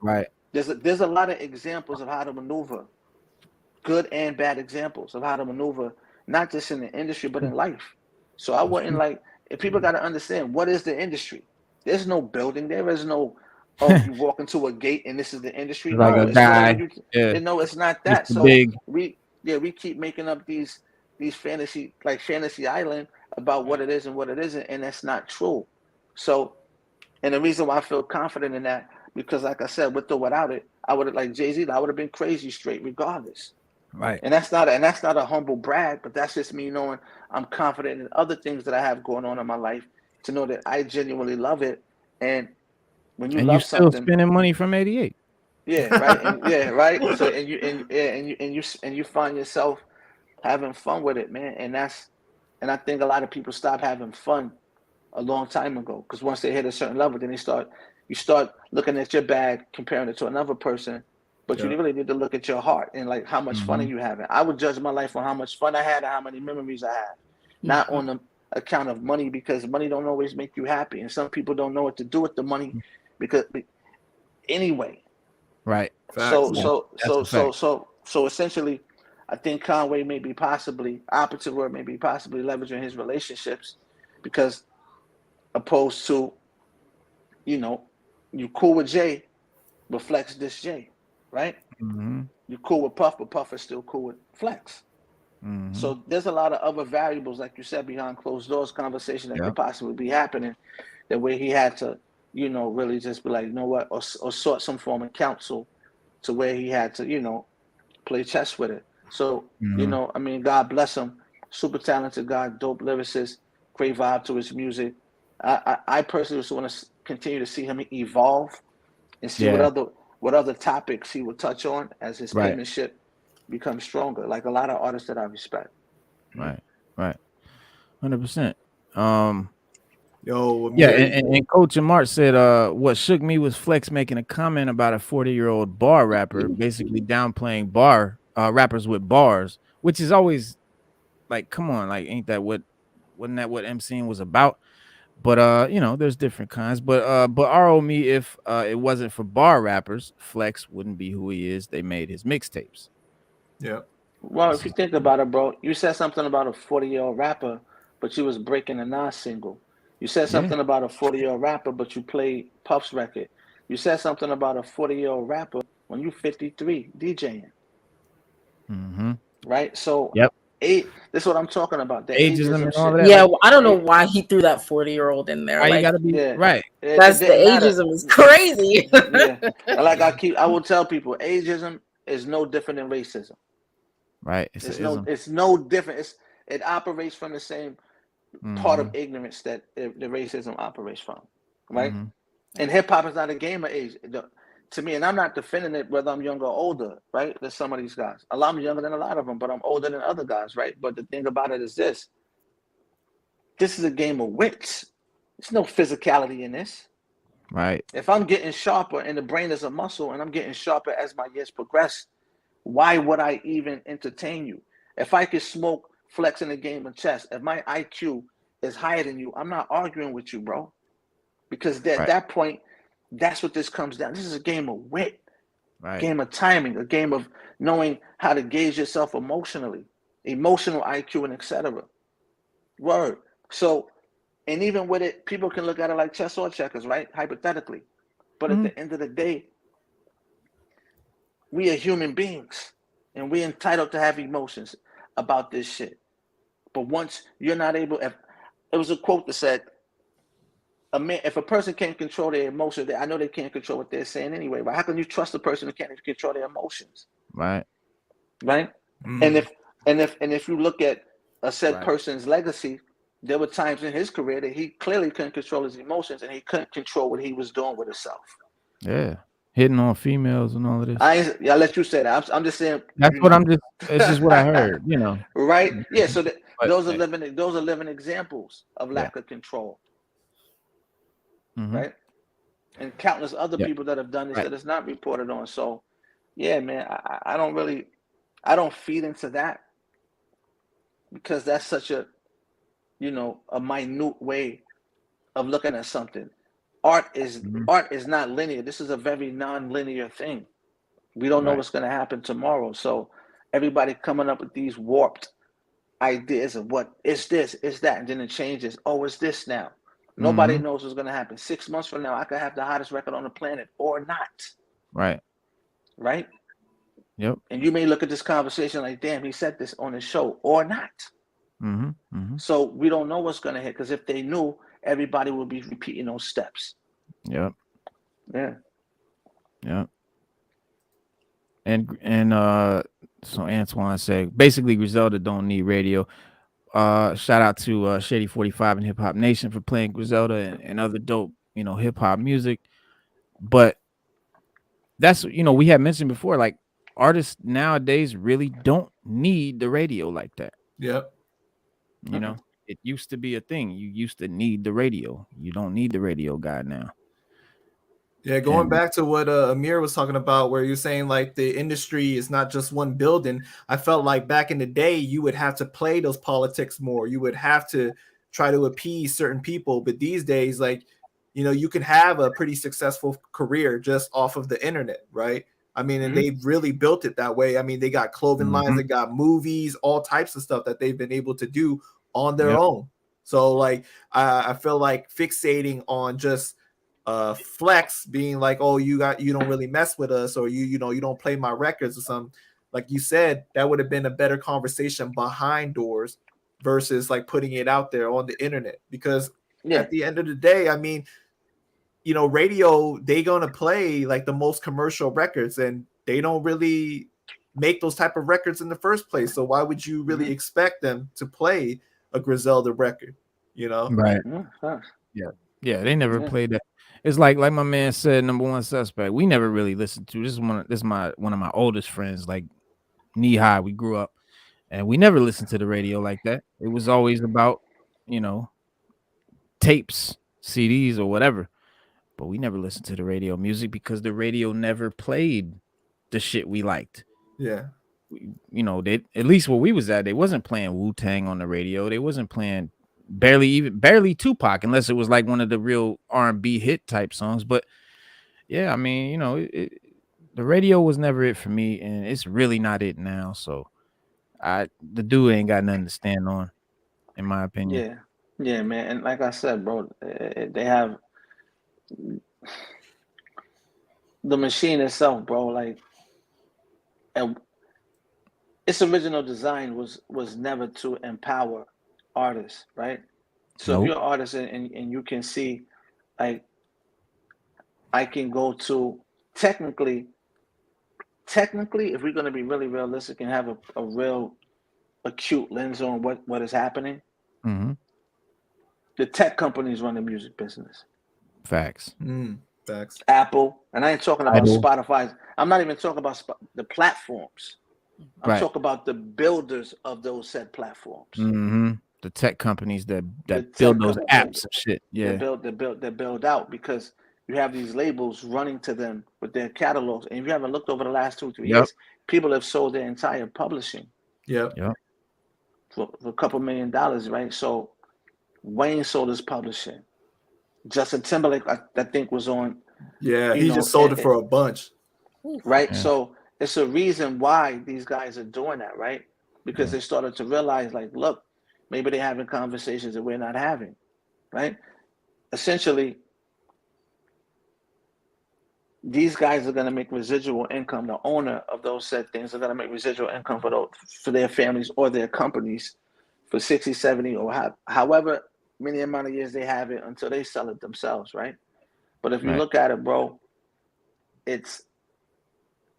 Right. There's a lot of examples of how to maneuver, good and bad examples of how to maneuver, not just in the industry, but in life. So I wouldn't if people got to understand, what is the industry? There's no building. There is no, you walk into a gate and this is the industry. Like no, a guy. No, it's not that. So we keep making up these fantasy, like Fantasy Island, about what it is and what it isn't, and that's not true. So, and the reason why I feel confident in that, because like I said, with or without it, I would have, like Jay-Z, I would have been crazy straight regardless. Right. And that's not a humble brag, but that's just me knowing I'm confident in other things that I have going on in my life, to know that I genuinely love it. And when you love still something, spending money from 88. Yeah, right. Right. So and you find yourself having fun with it, man. And I think a lot of people stop having fun a long time ago, because once they hit a certain level, then you start looking at your bag, comparing it to another person. But you really need to look at your heart and like how much fun are you having. I would judge my life on how much fun I had and how many memories I have, not on the account of money, because money don't always make you happy, and some people don't know what to do with the money because anyway. Right. So essentially, I think Conway may be possibly leveraging his relationships, because opposed to, you cool with Jay, but Flex diss Jay, right? You cool with Puff, but Puff is still cool with Flex. So there's a lot of other variables, like you said, behind closed doors conversation that could possibly be happening, that way he had to, really just be like, you know what, or sort some form of counsel, to where he had to, play chess with it. So, God bless him. Super talented guy, dope lyricist, great vibe to his music. I personally just want to continue to see him evolve and see what other topics he will touch on as his penmanship becomes stronger, like a lot of artists that I respect. Right. 100%. Yo, and Coach Mark said, what shook me was Flex making a comment about a 40-year-old bar rapper, basically downplaying rappers with bars, which is always like, come on, like, wasn't that what MCing was about? But there's different kinds. But me, if it wasn't for bar rappers, Flex wouldn't be who he is. They made his mixtapes. Yeah. Well, if you think about it, bro, you said something about a 40-year-old rapper, but you was breaking a Nas single. You said something about a 40-year-old rapper, but you played Puff's record. You said something about a 40-year-old rapper when you 53 DJing. Right? So this is what I'm talking about. The ageism and all that. Yeah, well, I don't know why he threw that 40-year-old in there. Why you gotta be right? That's the ageism is crazy. Like I will tell people, ageism is no different than racism. Right. It's no different. It operates from the same part of ignorance that the racism operates from. Right? And hip hop is not a game of age. To me, and I'm not defending it whether I'm younger or older, right? There's some of these guys. I'm younger than a lot of them, but I'm older than other guys, right? But the thing about it is this is a game of wits. There's no physicality in this. Right. If I'm getting sharper and the brain is a muscle and I'm getting sharper as my years progress, why would I even entertain you? If I could smoke Flex in a game of chess, if my IQ is higher than you, I'm not arguing with you, bro. Because at that point, that's what this comes down. This is a game of wit, game of timing, a game of knowing how to gauge yourself emotionally. emotional IQ, and etc. Word. So, and even with it, people can look at it like chess or checkers, right? Hypothetically. But at the end of the day, we are human beings and we're entitled to have emotions about this shit. But once you're not able, if it was a quote that said, if a person can't control their emotions, I know they can't control what they're saying anyway, but how can you trust a person who can't control their emotions? Right. And if you look at a said person's legacy, there were times in his career that he clearly couldn't control his emotions and he couldn't control what he was doing with himself. Yeah. Hitting on females and all of this. I'll let you say that. I'm just saying. That's what I'm just. It's just what I heard. Right? Yeah. So those are living examples of lack of control. Right? And countless other people that have done this that is not reported on. So, yeah, man, I don't feed into that because that's such a minute way of looking at something. Art is not linear. This is a very non-linear thing. We don't know what's going to happen tomorrow. So everybody coming up with these warped ideas of what is this, is that, and then it changes. Oh, it's this now. Nobody knows what's going to happen. 6 months from now, I could have the hottest record on the planet or not. Right. Yep. And you may look at this conversation like, damn, he said this on his show or not. So we don't know what's going to hit because if they knew, everybody would be repeating those steps. Yep. Yeah. Yep. And so Antoine said basically Griselda don't need radio. Shout out to Shady 45 and Hip Hop Nation for playing Griselda and other dope, hip hop music. But that's we had mentioned before, like artists nowadays really don't need the radio like that. Yep. It used to be a thing. You used to need the radio. You don't need the radio guy now. Yeah, going back to what Amir was talking about, where you're saying like the industry is not just one building. I felt like back in the day, you would have to play those politics more. You would have to try to appease certain people. But these days, like, you can have a pretty successful career just off of the internet, right? I mean, and they've really built it that way. I mean, they got clothing lines, they got movies, all types of stuff that they've been able to do on their own. So like, I feel like fixating on just Flex being like, oh, you don't really mess with us, or you don't play my records or something, like you said, that would have been a better conversation behind doors versus like putting it out there on the internet. Because at the end of the day, I mean, radio, they gonna play like the most commercial records, and they don't really make those type of records in the first place. So why would you really expect them to play a Griselda record? Right. Yeah, they never played that. It's like my man said, Number One Suspect. We never really listened to this. One of my oldest friends, like knee high. We grew up, and we never listened to the radio like that. It was always about tapes, CDs, or whatever. But we never listened to the radio music because the radio never played the shit we liked. Yeah. They, at least where we was at, they wasn't playing Wu Tang on the radio. They wasn't playing barely Tupac, unless it was like one of the real R&B hit type songs. But yeah, I mean, the radio was never it for me, and it's really not it now. So the dude ain't got nothing to stand on, in my opinion. Yeah, man. And like I said, bro, they have the machine itself, bro. Like, and its original design was never to empower artists, right? So if you're an artist and you can see, like, I can go to technically, if we're going to be really realistic and have a real acute lens on what is happening, the tech companies run the music business. Facts. Facts. Apple, and I ain't talking about Spotify. I'm not even talking about the platforms. I'm talking about the builders of those said platforms. The tech companies that build those apps and shit. Yeah, they build out, because you have these labels running to them with their catalogs. And if you haven't looked over the last 2-3 years, people have sold their entire publishing. For a couple $1 million, right? So Wayne sold his publishing. Justin Timberlake, I think, was on. Yeah, he just sold it for a bunch. Right. Yeah. So it's a reason why these guys are doing that, right? because they started to realize, like, look, maybe they're having conversations that we're not having, right? Essentially, these guys are going to make residual income. The owner of those said things are going to make residual income for their families or their companies for 60, 70, or however many amount of years they have it until they sell it themselves, right? But if you look at it, bro, it's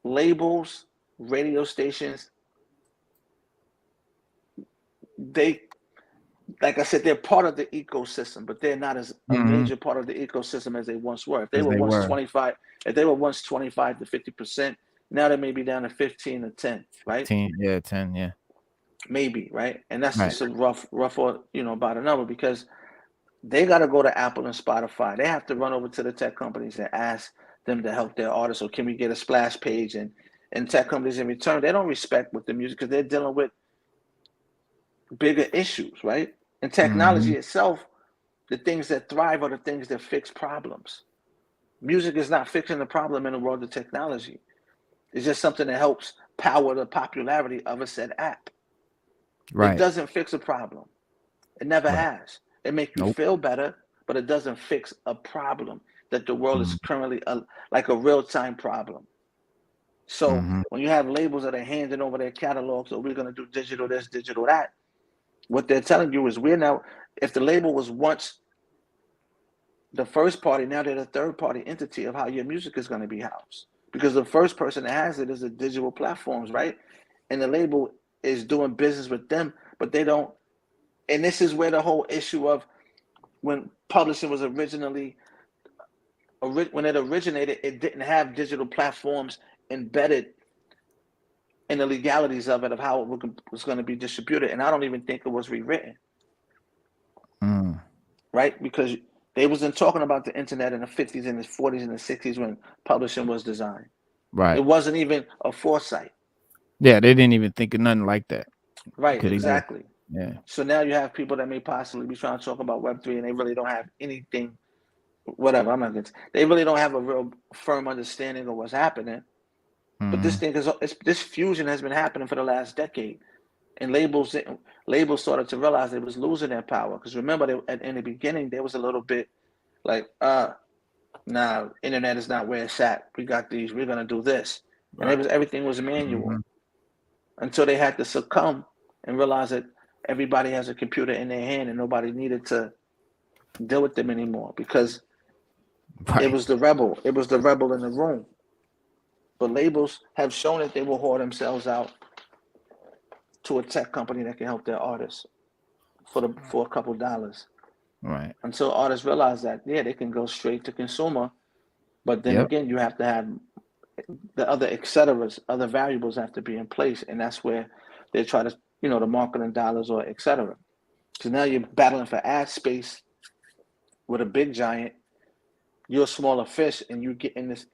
labels, radio stations. They, like I said, they're part of the ecosystem, but they're not as a major part of the ecosystem as they once were. If they were once 25, if they were once 25 to 50%, now they may be down to 15 or 10, right? 10, yeah. Maybe, right? And that's just a rough, about a number, because they got to go to Apple and Spotify. They have to run over to the tech companies and ask them to help their artists. Or can we get a splash page? And tech companies in return, they don't respect with the music because they're dealing with bigger issues, right? And technology itself, the things that thrive are the things that fix problems. Music is not fixing the problem in the world of technology. It's just something that helps power the popularity of a said app. It doesn't fix a problem. It never has. It makes you feel better, but it doesn't fix a problem that the world is currently like a real-time problem. So when you have labels that are handing over their catalogs, or we're going to do digital this, digital that, what they're telling you is we're now, if the label was once the first party, now they're the third party entity of how your music is going to be housed. Because the first person that has it is the digital platforms, right? And the label is doing business with them, but they don't. And this is where the whole issue of when publishing was originally, when it originated, it didn't have digital platforms embedded in the legalities of it, of how it was going to be distributed. And I don't even think it was rewritten. Right? Because they wasn't talking about the internet in the 50s and the 40s and the 60s when publishing was designed. Right. It wasn't even a foresight. Yeah, they didn't even think of nothing like that. Right, exactly. Yeah. So now you have people that may possibly be trying to talk about Web3 and they really don't have anything, whatever, I'm not going to, they really don't have a real firm understanding of what's happening. But this thing this fusion has been happening for the last decade. And labels started to realize they was losing their power. Because remember, in the beginning, there was a little bit like, nah, internet is not where it's at. We got these, we're going to do this. And everything was manual. Until they had to succumb and realize that everybody has a computer in their hand and nobody needed to deal with them anymore, because it was the rebel. It was the rebel in the room. But labels have shown that they will whore themselves out to a tech company that can help their artists for a couple dollars. Right. Until artists realize that, they can go straight to consumer. But then again, you have to have the other et ceteras, other variables have to be in place. And that's where they try to, the marketing dollars or et cetera. So now you're battling for ad space with a big giant. You're a smaller fish and you get in this.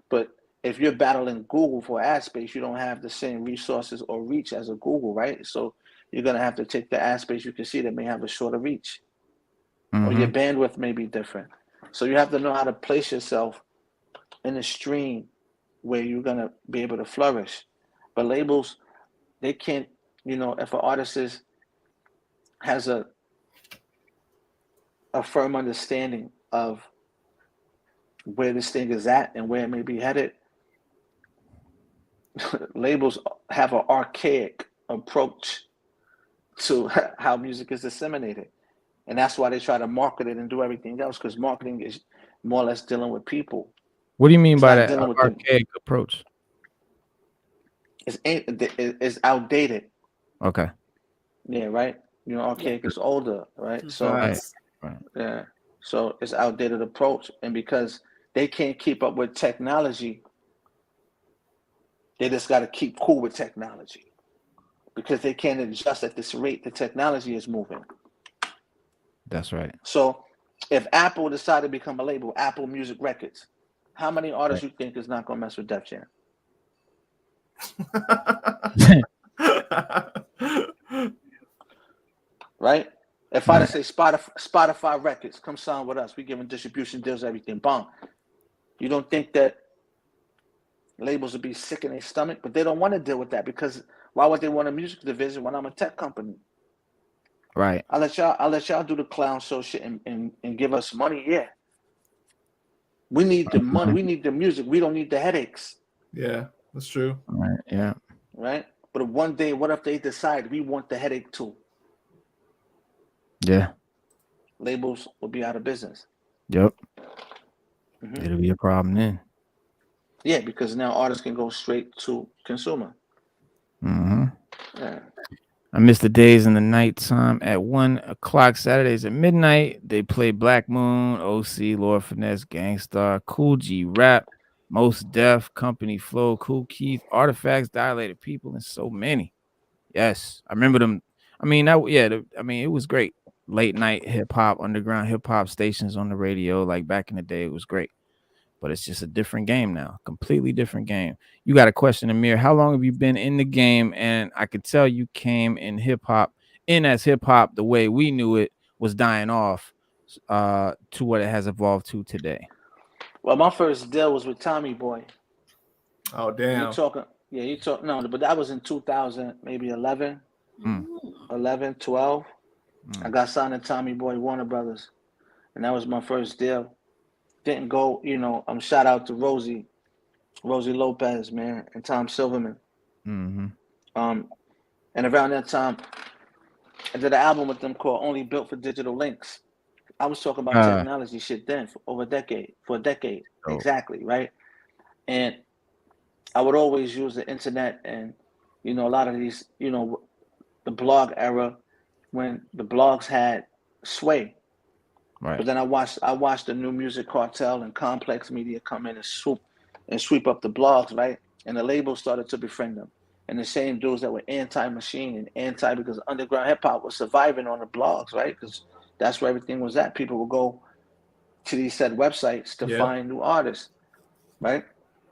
But if you're battling Google for ad space, you don't have the same resources or reach as a Google, right? So you're going to have to take the ad space you can see that may have a shorter reach. Or your bandwidth may be different. So you have to know how to place yourself in a stream where you're going to be able to flourish. But labels, they can't, if an artist has a firm understanding of where this thing is at and where it may be headed, labels have an archaic approach to how music is disseminated. And that's why they try to market it and do everything else, because marketing is more or less dealing with people. What do you mean by that archaic approach? It's outdated. Okay. Yeah, right? Archaic is older, right? So, yeah. So it's outdated approach. And because they can't keep up with technology, they just got to keep cool with technology, because they can't adjust at this rate the technology is moving. That's right. So if Apple decided to become a label, Apple Music Records, how many artists you think is not going to mess with Def Jam? Right? If I say Spotify Records, come sign with us. We giving distribution deals, everything. Bomb. You don't think that labels would be sick in their stomach? But they don't want to deal with that, because Why would they want a music division when I'm a tech company? Right. I'll let y'all do the clown show shit and give us money. Yeah. We need the money. We need the music. We don't need the headaches. Yeah, that's true. Right. Yeah. Right. But one day, what if they decide we want the headache too? Yeah. Labels will be out of business. Yep. It'll be a problem then. Yeah, because now artists can go straight to consumer. Yeah. I miss the days in the nighttime at 1 o'clock Saturdays at midnight. They play Black Moon, OC, Lord Finesse, Gangstar, Cool G Rap, Most Def, Company Flow, Cool Keith, Artifacts, Dilated People, and so many. Yes, I remember them. I mean, it was great. Late night hip hop, underground hip hop stations on the radio. Like back in the day, it was great. But it's just a different game now, completely different game. You got a question, Amir. How long have you been in the game? And I could tell you came in hip hop, as hip hop, the way we knew it was dying off to what it has evolved to today. Well, my first deal was with Tommy Boy. Oh, damn. No, but that was in 2000, maybe 11, 12. I got signed to Tommy Boy Warner Brothers, and that was my first deal. Didn't go, shout out to Rosie Lopez, man, and Tom Silverman. And around that time, I did an album with them called Only Built for Digital Links. I was talking about technology shit then for a decade, exactly, right? And I would always use the internet and, a lot of these, the blog era when the blogs had sway. Right. But then I watched the New Music Cartel and Complex Media come in and sweep up the blogs, right? And the labels started to befriend them. And the same dudes that were anti-machine and anti, because underground hip hop was surviving on the blogs, right? Because that's where everything was at. People would go to these said websites to find new artists, right?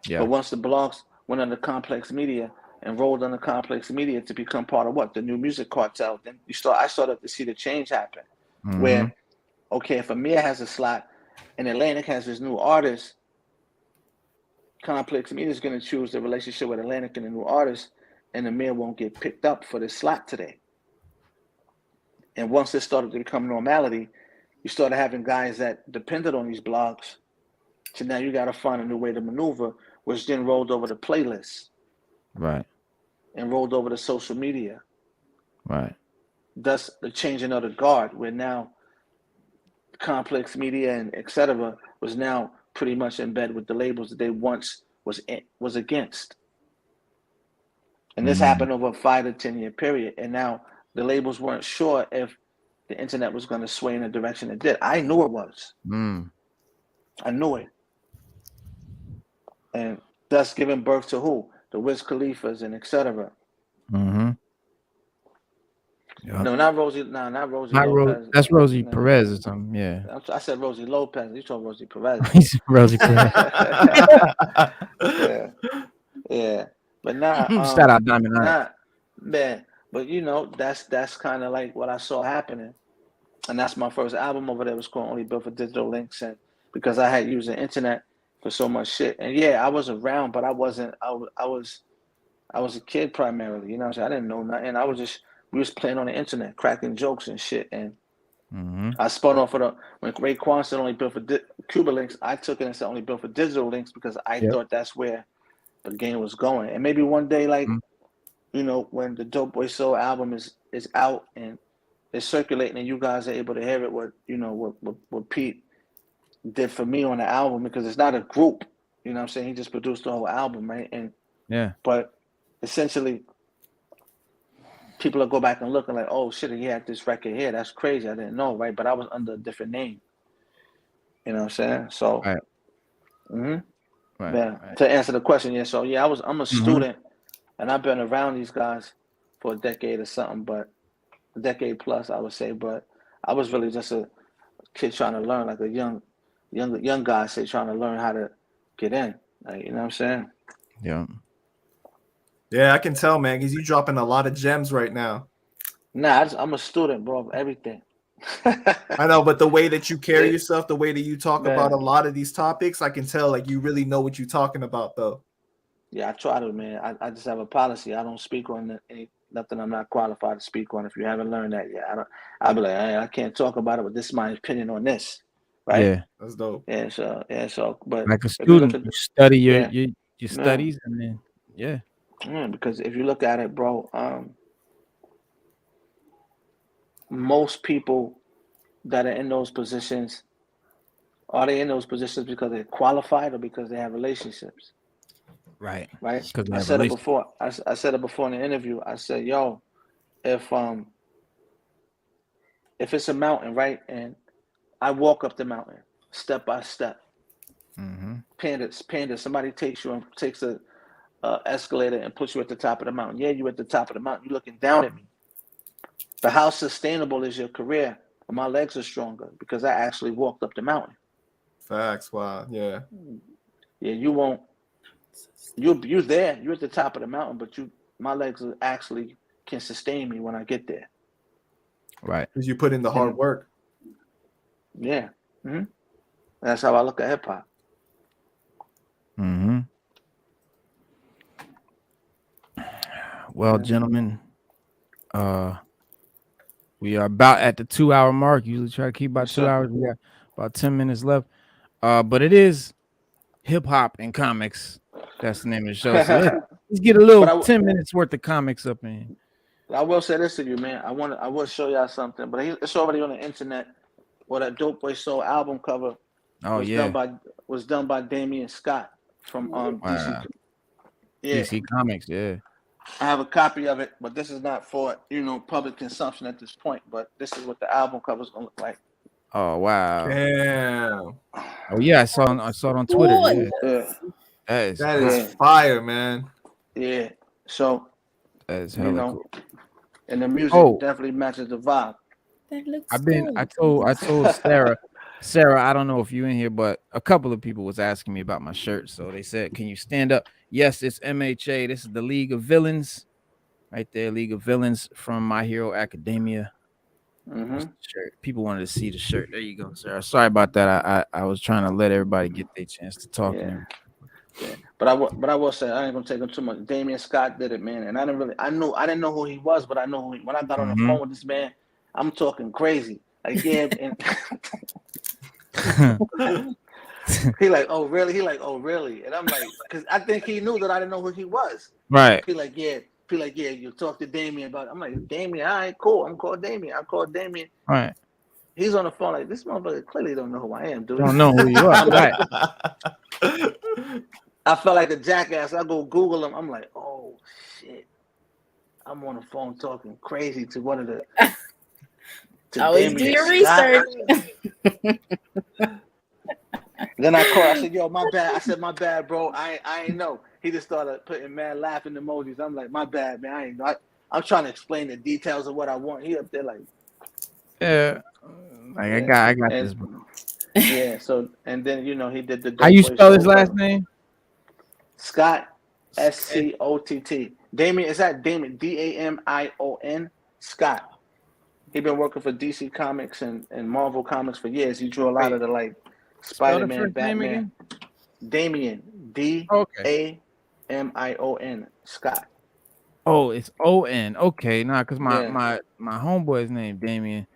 Yeah. But once the blogs went under Complex Media and rolled under Complex Media to become part of what? The New Music Cartel, then I started to see the change happen, where okay, if Amir has a slot and Atlantic has his new artist, Complex Media is going to choose the relationship with Atlantic and the new artist, and Amir won't get picked up for this slot today. And once this started to become normality, you started having guys that depended on these blogs. So now you got to find a new way to maneuver, which then rolled over the playlists. Right. And rolled over to social media. Right. Thus, the changing of the guard, where now Complex Media and etc. was now pretty much in bed with the labels that they once was against. And this happened over a 5 to 10 year period. And now the labels weren't sure if the internet was going to sway in the direction it did. I knew it was. I knew it. And thus giving birth to who? The Wiz Khalifas and etc. Yep. No, not Rosie. No, not Rosie Lopez. That's Rosie Perez or something. Yeah. I said Rosie Lopez. You told Rosie Perez. Rosie Perez. Yeah. But nah. Shout out Diamond. Man. But that's kind of like what I saw happening, and that's my first album over there. It was called Only Built for Digital Links, and because I had used the internet for so much shit, and yeah, I was around, but I wasn't. I was a kid primarily. You know what I'm saying? I didn't know nothing. We was playing on the internet, cracking jokes and shit. And I spun off of when Raekwon said Only Built for Cuba Links, I took it and said Only Built for Digital Links because I thought that's where the game was going. And maybe one day, like, when the Dope Boy Soul album is out and it's circulating and you guys are able to hear it, what Pete did for me on the album, because it's not a group, you know what I'm saying? He just produced the whole album, right? And but essentially, people will go back and look and like, oh shit, he had this record here. That's crazy. I didn't know, right? But I was under a different name. You know what I'm saying? So, right. To answer the question, so I'm a student, and I've been around these guys for a decade or something, but a decade plus, I would say. But I was really just a kid trying to learn, like a young guy, trying to learn how to get in. Like, you know what I'm saying? Yeah. Yeah, I can tell, man, because you're dropping a lot of gems right now. Nah, I'm a student, bro, of everything. I know, but the way that you carry yourself, the way that you talk about a lot of these topics, I can tell, like, you really know what you're talking about, though. Yeah, I try to, man. I just have a policy. I don't speak on nothing I'm not qualified to speak on. If you haven't learned that yet, I'll be like, hey, I can't talk about it, but this is my opinion on this, right? Yeah, that's dope. So, but like a if you look student, at you study yeah, your studies, and then because if you look at it, bro, most people that are in those positions, are they in those positions because they're qualified or because they have relationships? right. Right. Because they I have said it relations. before. I said it before in the interview. I said, yo, if it's a mountain, right, and I walk up the mountain step by step, panda, somebody takes a escalator and puts you at the top of the mountain. Yeah, you at the top of the mountain. You're looking down at me. But how sustainable is your career? Well, my legs are stronger because I actually walked up the mountain. Facts. Wow. Yeah. Yeah, you won't. You're there. You're at the top of the mountain, but my legs actually can sustain me when I get there. Right. Because you put in the hard work. Yeah. That's how I look at hip hop. Well, gentlemen, we are about at the 2-hour mark. Usually try to keep about 2 hours. We got about 10 minutes left. But it is hip hop and comics. That's the name of the show. So let's get a little 10 minutes worth of comics up in. I will say this to you, man. I will show y'all something, but it's already on the internet. What that Dope Boy Soul album cover was done by Damian Scott from DC. Yeah. DC Comics, yeah. I have a copy of it, but this is not for public consumption at this point. But this is what the album cover is gonna look like. Oh wow! Damn. Oh yeah, I saw it on Twitter. Yeah. That is fire, man. Yeah. So that is hella cool. And the music definitely matches the vibe. That looks I told Sarah, I don't know if you're in here, but a couple of people was asking me about my shirt. So they said, can you stand up? Yes, it's MHA. This is the League of Villains. Right there, League of Villains from My Hero Academia. Shirt. People wanted to see the shirt. There you go, Sarah. Sorry about that. I was trying to let everybody get their chance to talk. Yeah. But I will say I ain't gonna take him too much. Damian Scott did it, man, and I didn't know who he was, but I know when I got on the phone with this man, I'm talking crazy. Like and he like, oh really? He like, oh really? And I'm like, because I think he knew that I didn't know who he was. Right. He like, yeah, you talk to Damian about it. I'm like, Damian, all right, cool. I'm called Damian. I called Damian. Right. He's on the phone like, this motherfucker clearly don't know who I am, dude. Don't know who you are. Right. I felt like a jackass. I go Google him. I'm like, oh shit. I'm on the phone talking crazy to one of the. Always do your research. Then I called. I said, yo, my bad. I said, my bad, bro. I ain't know. He just started putting mad laughing emojis. I'm like, my bad, man. I ain't know. I'm trying to explain the details of what I want. He up there like, yeah. Like I got this. Yeah. So and then he did the. How you spell his last name? Scott, Scott. Damian, is that Damian? Damion, Scott. He been working for DC Comics and Marvel Comics for years. He drew a lot of the Spider-Man, Batman. Damian, Damion, Scott. Oh, it's O-N. Okay, because my homeboy's name Damien.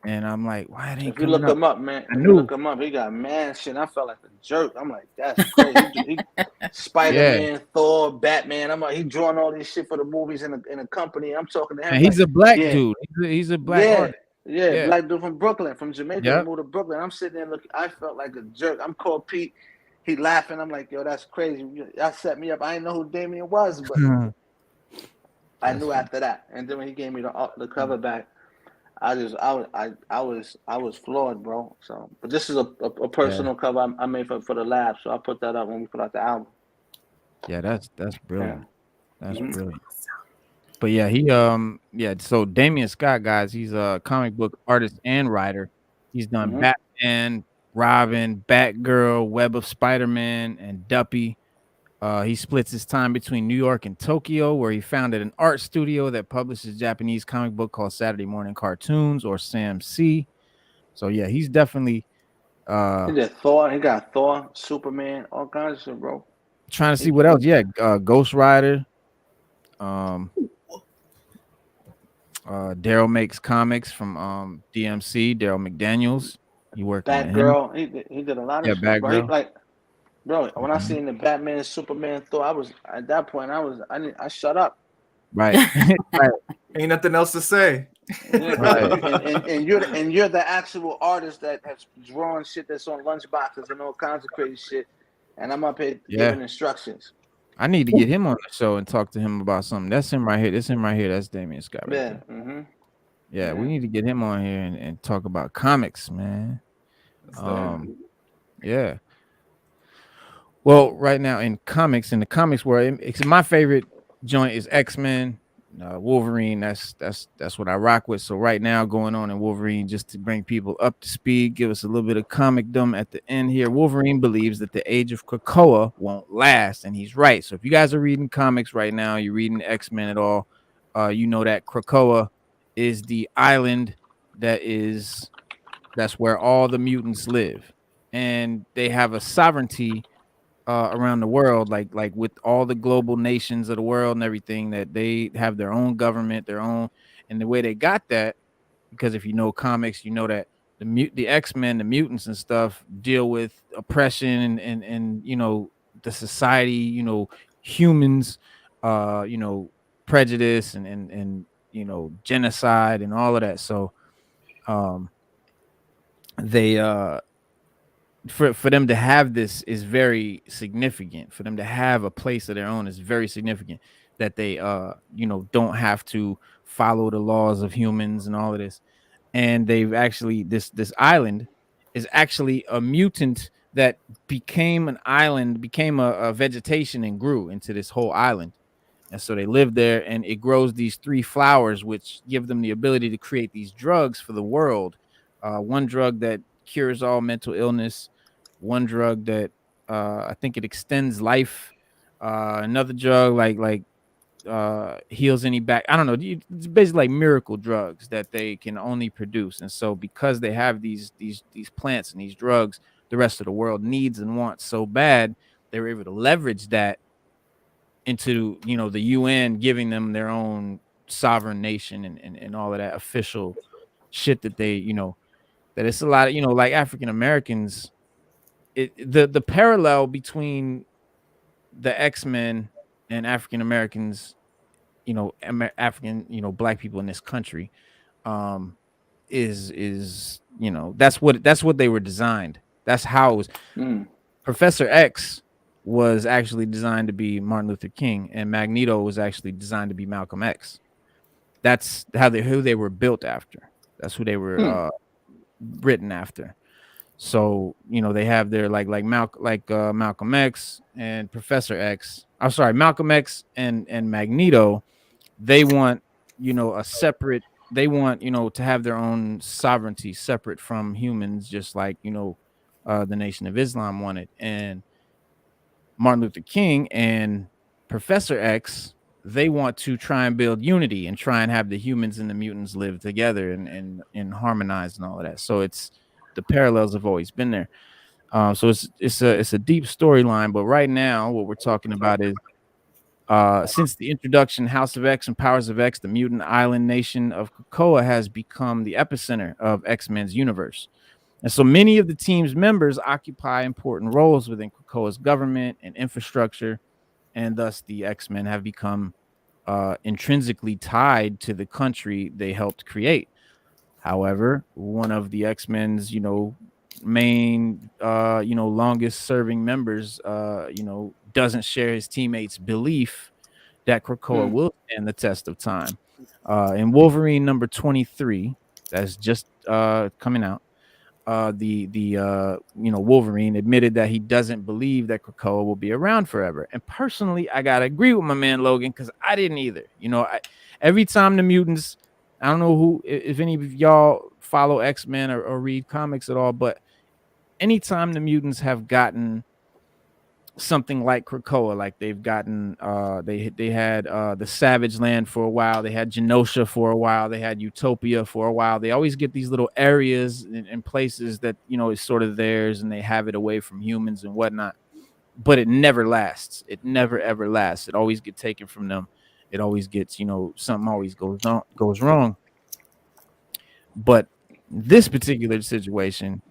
And I'm like, why it ain't If you look him up, man, look him up, he got mad shit. I felt like a jerk. I'm like, that's crazy. Spider-Man, Thor, Batman. I'm like, he drawing all this shit for the movies in a company. I'm talking to him. And he's a black dude. He's a black artist. Yeah, black dude from Brooklyn, from Jamaica. He moved to Brooklyn. I'm sitting there looking. I felt like a jerk. I'm called Pete. He laughing. I'm like, yo, that's crazy. That set me up. I didn't know who Damian was, but I knew after that. And then when he gave me the cover back, I was floored, bro. So, but this is a personal cover I made for the lab, so I put that up when we put out the album. Yeah, that's brilliant. That's brilliant. But yeah, he so Damian Scott, guys, he's a comic book artist and writer. He's done Batman, Robin, Batgirl, Web of Spider-Man, and Duppy. He splits his time between New York and Tokyo, where he founded an art studio that publishes Japanese comic book called Saturday Morning Cartoons, or SAMC. So yeah, he's definitely he did Thor. He got Thor, Superman, all kinds of shit, bro. trying to see what else. Yeah, Ghost Rider. Daryl makes comics from DMC. Daryl McDaniels. You working with him? Batgirl. He did a lot of shit, bro. Batgirl. Bro, when I seen the Batman, Superman, Thor, I was at that point. I shut up. Right. Right. Ain't nothing else to say. Yeah, right. and you're the actual artist that has drawn shit that's on lunchboxes and all kinds of crazy shit, and I'm up here giving instructions. I need to get him on the show and talk to him about something. That's him right here. That's him right here. That's Damian Scott right there. Mm-hmm. Yeah, we need to get him on here and talk about comics, man. Yeah. Well, right now in the comics world, it's my favorite joint is X-Men, Wolverine. That's what I rock with. So right now going on in Wolverine, just to bring people up to speed, give us a little bit of comicdom at the end here. Wolverine believes that the age of Krakoa won't last, and he's right. So if you guys are reading comics right now, you're reading X-Men at all, you know that Krakoa is the island that's where all the mutants live, and they have a sovereignty around the world, like with all the global nations of the world and everything, that they have their own government, their own. And the way they got that, because if you know comics, you know that the X-Men, the mutants and stuff, deal with oppression and you know, the society, you know, humans, you know, prejudice and you know, genocide and all of that. So they for them to have this is very significant. For them to have a place of their own is very significant, that they you know, don't have to follow the laws of humans and all of this. And they've actually, this island is actually a mutant that became an island, became a vegetation and grew into this whole island. And so they live there, and it grows these 3 flowers, which give them the ability to create these drugs for the world. One drug that cures all mental illness, one drug that I think it extends life, another drug like heals any back. I don't know. It's basically like miracle drugs that they can only produce. And so because they have these plants and these drugs, the rest of the world needs and wants so bad, they were able to leverage that into, you know, the UN giving them their own sovereign nation and all of that official shit that they, you know, that it's a lot of, you know, like African Americans. The parallel between the X-Men and African Americans, you know, African, you know, black people in this country, is, you know, that's what they were designed. That's how it was. Professor X was actually designed to be Martin Luther King, and Magneto was actually designed to be Malcolm X. That's who they were built after. That's who they were written after. So, you know, they have their Malcolm X and Professor X. I'm sorry, Malcolm X and Magneto. They want, you know, they want, you know, to have their own sovereignty separate from humans, just like, you know, the Nation of Islam wanted. And Martin Luther King and Professor X, they want to try and build unity and try and have the humans and the mutants live together and harmonize and all of that. So it's, the parallels have always been there. So it's a deep storyline. But right now, what we're talking about is since the introduction, House of X and Powers of X, the mutant island nation of Krakoa has become the epicenter of X-Men's universe. And so many of the team's members occupy important roles within Krakoa's government and infrastructure, and thus the X-Men have become intrinsically tied to the country they helped create. However, one of the X-Men's, you know, main, you know, longest serving members, you know, doesn't share his teammates' belief that Krakoa will stand the test of time. In Wolverine number 23, that's just coming out, you know, Wolverine admitted that he doesn't believe that Krakoa will be around forever. And personally, I gotta agree with my man Logan, because I didn't either. You know, every time the mutants, I don't know if any of y'all follow X-Men or read comics at all, but anytime the mutants have gotten something like Krakoa, like they've gotten they had the Savage Land for a while, they had Genosha for a while, they had Utopia for a while. They always get these little areas and places that, you know, is sort of theirs, and they have it away from humans and whatnot. but it never lasts. It never ever lasts. It always gets taken from them. It always gets, something always goes wrong. But this particular situation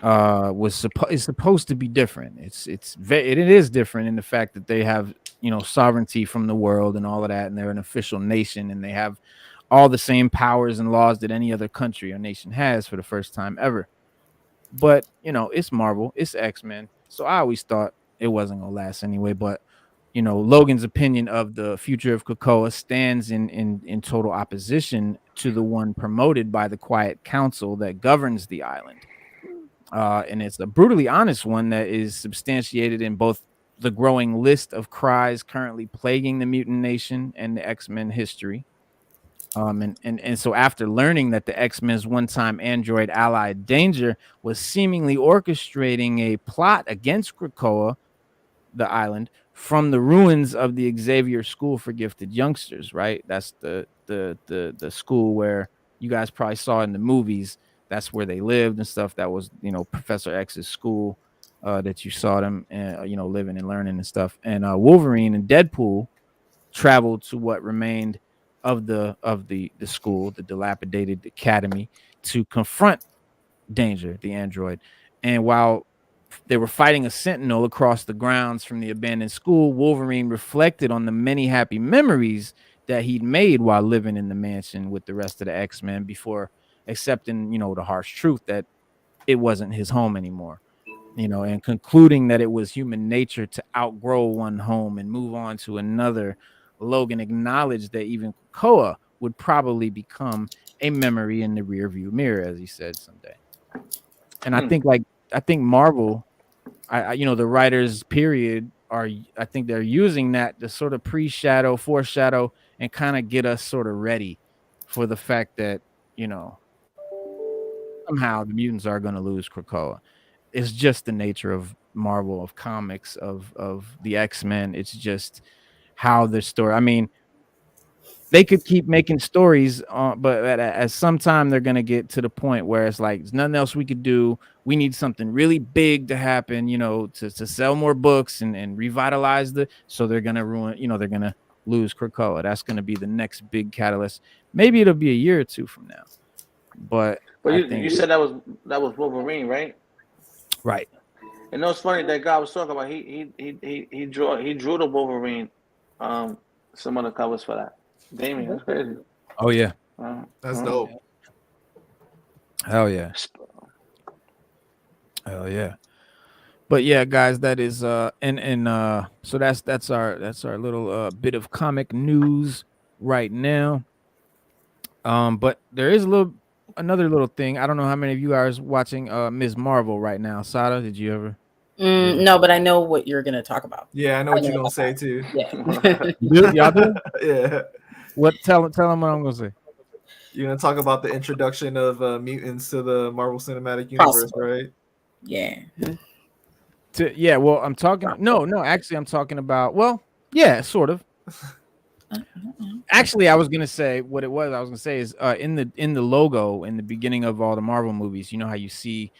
is supposed to be different. It is different in the fact that they have, sovereignty from the world and all of that, and they're an official nation, and they have all the same powers and laws that any other country or nation has for the first time ever. But it's Marvel, it's X-Men, so I always thought it wasn't gonna last anyway. But Logan's opinion of the future of Krakoa stands in total opposition to the one promoted by the Quiet Council that governs the island. And it's a brutally honest one that is substantiated in both the growing list of cries currently plaguing the mutant nation and the X-Men history. And so after learning that the X-Men's one-time android ally Danger was seemingly orchestrating a plot against Krakoa, the island, from the ruins of the Xavier School for Gifted Youngsters, right? That's the school where you guys probably saw in the movies. That's where they lived and stuff. That was, Professor X's school that you saw them, living and learning and stuff. And Wolverine and Deadpool traveled to what remained of the school, the dilapidated academy, to confront Danger, the android. And while they were fighting a sentinel across the grounds from the abandoned school, Wolverine reflected on the many happy memories that he'd made while living in the mansion with the rest of the X-Men before accepting, the harsh truth that it wasn't his home anymore, and concluding that it was human nature to outgrow one home and move on to another. Logan acknowledged that even Krakoa would probably become a memory in the rearview mirror, as he said someday. And I think Marvel, the writers period I think they're using that to sort of foreshadow, and kind of get us sort of ready for the fact that, somehow the mutants are going to lose Krakoa. It's just the nature of Marvel, of comics, of the X-Men. It's just how the story. I mean, they could keep making stories, but at some time they're gonna get to the point where it's like there's nothing else we could do. We need something really big to happen, to sell more books and revitalize so they're gonna ruin, they're gonna lose Krakoa. That's gonna be the next big catalyst. Maybe it'll be a year or two from now. But you said that was Wolverine, right? Right. And it's funny that guy was talking about he drew the Wolverine, some of the covers for that. Damien, that's crazy. Oh yeah, that's dope. Hell yeah, hell yeah. But yeah, guys, that is so that's our little bit of comic news right now. But there is another little thing. I don't know how many of you are watching Ms. Marvel right now. Sada, did you ever? No, but I know what you're gonna talk about. Yeah, I know what you're gonna say too. Yeah. Y'all do? Yeah. What? Tell them what I'm gonna say. You're gonna talk about the introduction of mutants to the Marvel Cinematic Universe, right? Yeah. Well, I'm talking. No. Actually, I'm talking about. Well, yeah, sort of. Actually, I was gonna say what it was. I was gonna say is in the logo in the beginning of all the Marvel movies. You know how you see.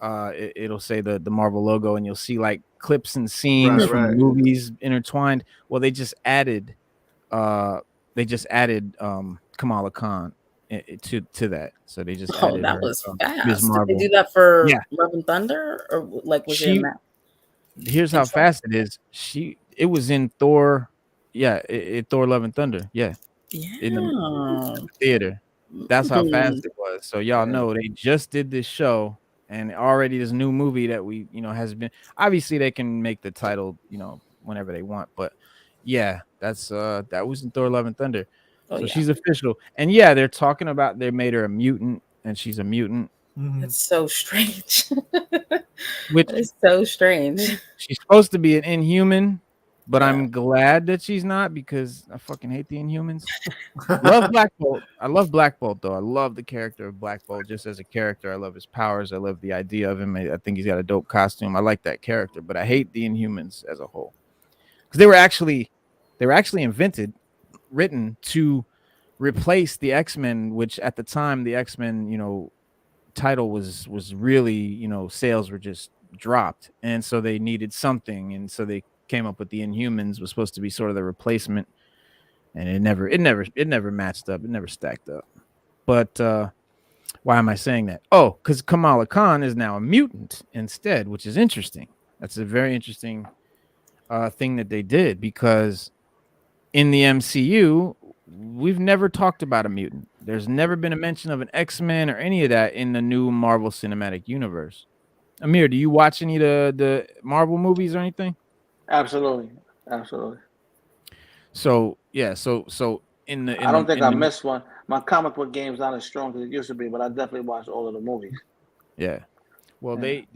It'll say the Marvel logo, and you'll see like clips and scenes from the movies intertwined. Well, they just added Kamala Khan to that. So they just added that her, was fast. Ms. Marvel. Did they do that for Love and Thunder, or like was it in that? Here's how fast it is. It was in Thor. Yeah, Thor Love and Thunder. Yeah. In the theater. That's how fast it was. So y'all know they just did this show, and already this new movie that we has been. Obviously they can make the title whenever they want, but yeah, that was in Thor Love and Thunder. So she's official. And yeah, they're talking about they made her a mutant, and she's a mutant. It's so strange. Which is so strange. She's supposed to be an Inhuman, but I'm glad that she's not, because I fucking hate the Inhumans. Love Black Bolt. I love Black Bolt though. I love the character of Black Bolt just as a character. I love his powers. I love the idea of him. I think he's got a dope costume. I like that character, but I hate the Inhumans as a whole, because they were actually written to replace the X-Men, which at the time the X-Men title was really sales were just dropped, and so they needed something, and so they came up with the Inhumans was supposed to be sort of the replacement, and it never matched up, it never stacked up. But why am I saying that? Oh, because Kamala Khan is now a mutant instead, which is interesting. That's a very interesting thing that they did, because in the MCU, we've never talked about a mutant. There's never been a mention of an X-Men or any of that in the new Marvel Cinematic Universe. Amir, do you watch any of the Marvel movies or anything? Absolutely. So yeah, so I don't think I missed one. My comic book game's not as strong as it used to be, but I definitely watched all of the movies. Yeah. Well, they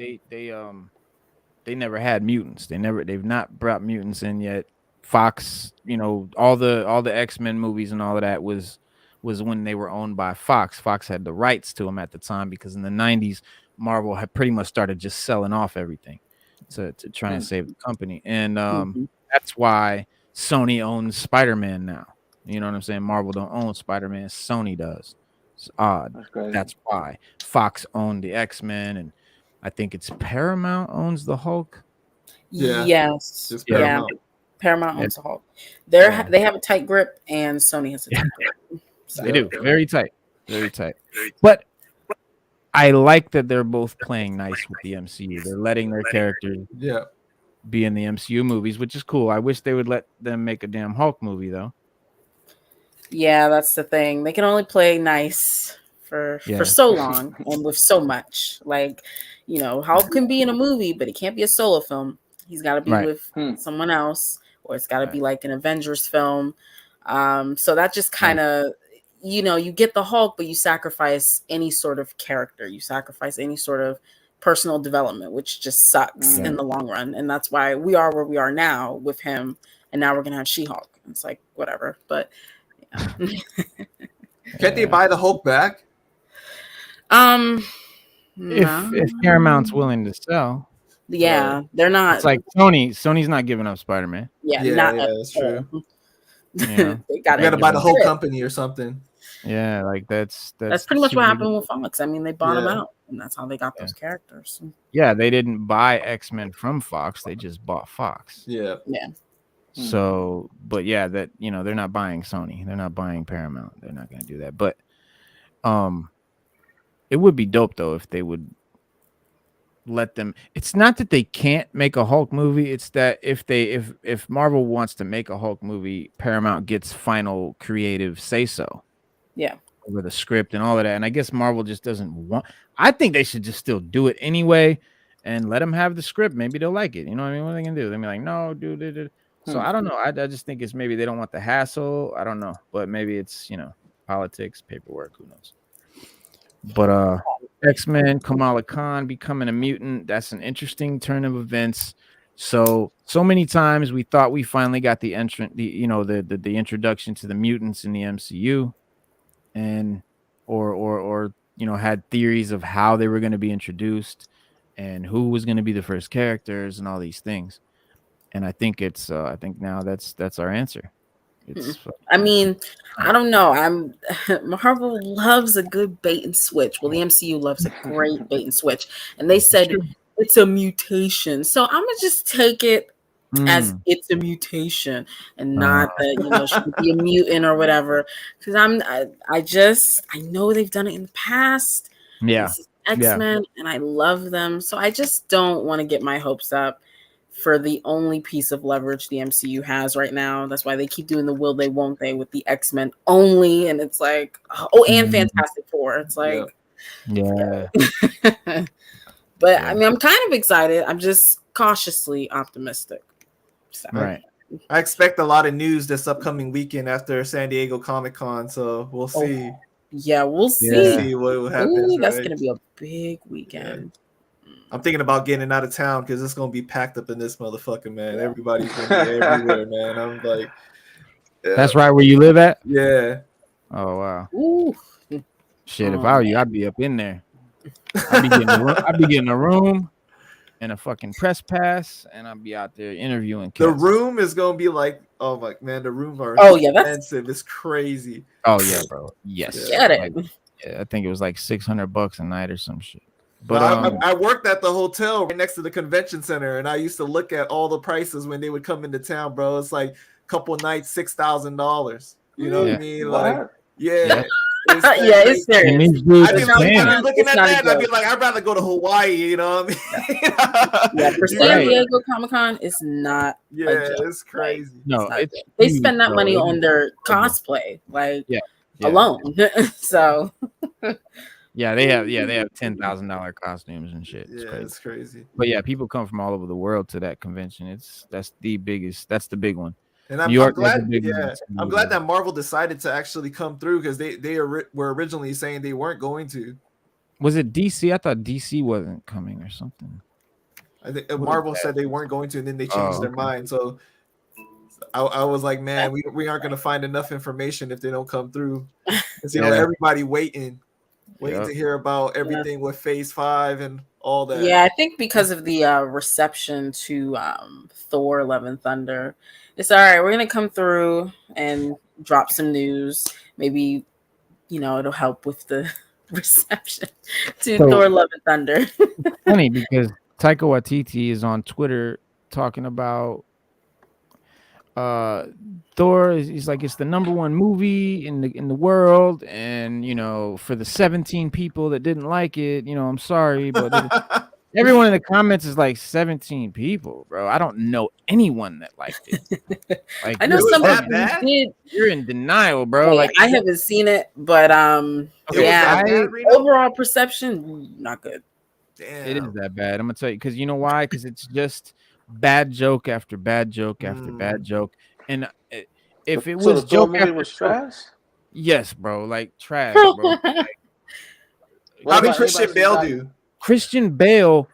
never had mutants. They've not brought mutants in yet. Fox, all the X-Men movies and all of that was when they were owned by Fox. Fox had the rights to them at the time, because in the 90s, Marvel had pretty much started just selling off everything to try and save the company. And that's why Sony owns Spider-Man now. You know what I'm saying? Marvel don't own Spider-Man. Sony does. It's odd. That's why Fox owned the X-Men, and I think it's Paramount owns the Hulk. Yeah. Yes. Paramount owns the Hulk. They have a tight grip, and Sony has a tight grip. So. They do. Very tight. Very tight. But I like that they're both playing nice with the MCU. They're letting their characters be in the MCU movies, which is cool. I wish they would let them make a damn Hulk movie, though. Yeah, that's the thing. They can only play nice for so long and with so much. Like, Hulk can be in a movie, but it can't be a solo film. He's got to be with someone else, or it's got to be like an Avengers film. So that just kind of, you get the Hulk, but you sacrifice any sort of character. You sacrifice any sort of personal development, which just sucks in the long run. And that's why we are where we are now with him. And now we're going to have She-Hulk. It's like, whatever. But can't they buy the Hulk back? If Paramount's willing to sell. Yeah, they're not. It's like Sony's not giving up Spider-Man. That's true. They got to buy the whole company or something. Yeah, like that's pretty much what happened with Fox. I mean, they bought them out, and that's how they got those characters. Yeah, they didn't buy X-Men from Fox; they just bought Fox. Yeah. So, but yeah, that they're not buying Sony, they're not buying Paramount, they're not going to do that. But, it would be dope though if they would let them. It's not that they can't make a Hulk movie; it's that if Marvel wants to make a Hulk movie, Paramount gets final creative say so. Yeah. Over the script and all of that. And I guess Marvel just doesn't want. I think they should just still do it anyway and let them have the script. Maybe they'll like it. You know what I mean? What are they gonna do? They'll be like, no, dude. So I don't know. I just think it's maybe they don't want the hassle. I don't know, but maybe it's politics, paperwork. Who knows? But X-Men, Kamala Khan becoming a mutant. That's an interesting turn of events. So many times we thought we finally got the introduction to the mutants in the MCU. And or had theories of how they were going to be introduced and who was going to be the first characters and all these things. And I think I think now that's our answer. I mean, I don't know. Marvel loves a good bait and switch. Well, the MCU loves a great bait and switch, and they said it's a mutation. So I'm gonna just take it as it's a mutation and not that she could be a mutant or whatever, because I know they've done it in the past. X-Men and I love them, so I just don't want to get my hopes up for the only piece of leverage the MCU has right now. That's why they keep doing the will they won't they with the X-Men only, and it's like and Fantastic Four. It's like but I mean, I'm kind of excited. I'm just cautiously optimistic. So. Right. I expect a lot of news this upcoming weekend after San Diego Comic-Con, so we'll see. We'll see. See what happens. That's gonna be a big weekend. I'm thinking about getting out of town because it's gonna be packed up in this motherfucker, man. Everybody's gonna be everywhere, man. I'm like, that's right where you live at? Yeah. Oh wow. Ooh. Shit, if I were you, I'd be up in there. I'd be getting a room and a fucking press pass, and I'll be out there interviewing kids. The room is gonna be like, oh my man, the rooms are expensive. It's crazy. Oh yeah, bro. Yes. Get it. I think it was like $600 a night or some shit. But I worked at the hotel right next to the convention center, and I used to look at all the prices when they would come into town, bro. It's like a couple nights, $6,000. You know what I mean? Like, yeah. It's serious. I'd be looking at that, and I'd be like, I'd rather go to Hawaii. You know what I mean? For San Diego Comic-Con, it's not. It's crazy. No, they spend that money on their cosplay, like alone. So. Yeah, they have $10,000 costumes and shit. It's crazy. But yeah, people come from all over the world to that convention. That's the big one. And I'm glad that Marvel decided to actually come through, because they were originally saying they weren't going to. Was it DC? I thought DC wasn't coming or something. I think Marvel said they weren't going to, and then they changed their mind. So I was like, man, we aren't going to find enough information if they don't come through. Because everybody waiting to hear about everything with Phase 5 and all that. Yeah, I think because of the reception to Thor: Love and Thunder, it's all right. We're gonna come through and drop some news. Maybe it'll help with the reception to Thor: Love and Thunder. It's funny because Taika Waititi is on Twitter talking about Thor. He's like, it's the #1 movie in the world, and for the 17 people that didn't like it, I'm sorry, but everyone in the comments is like, 17 people, bro. I don't know anyone that liked it. Like, I know somebody did. You're in denial, bro. Like, I haven't seen it, but overall perception not good. Damn. It is that bad. I'm gonna tell you, because you know why? Because it's just bad joke after bad joke after bad joke, and if it was joke after was trash, yes, bro, like trash, bro. How did Christian Bale do? Christian Bale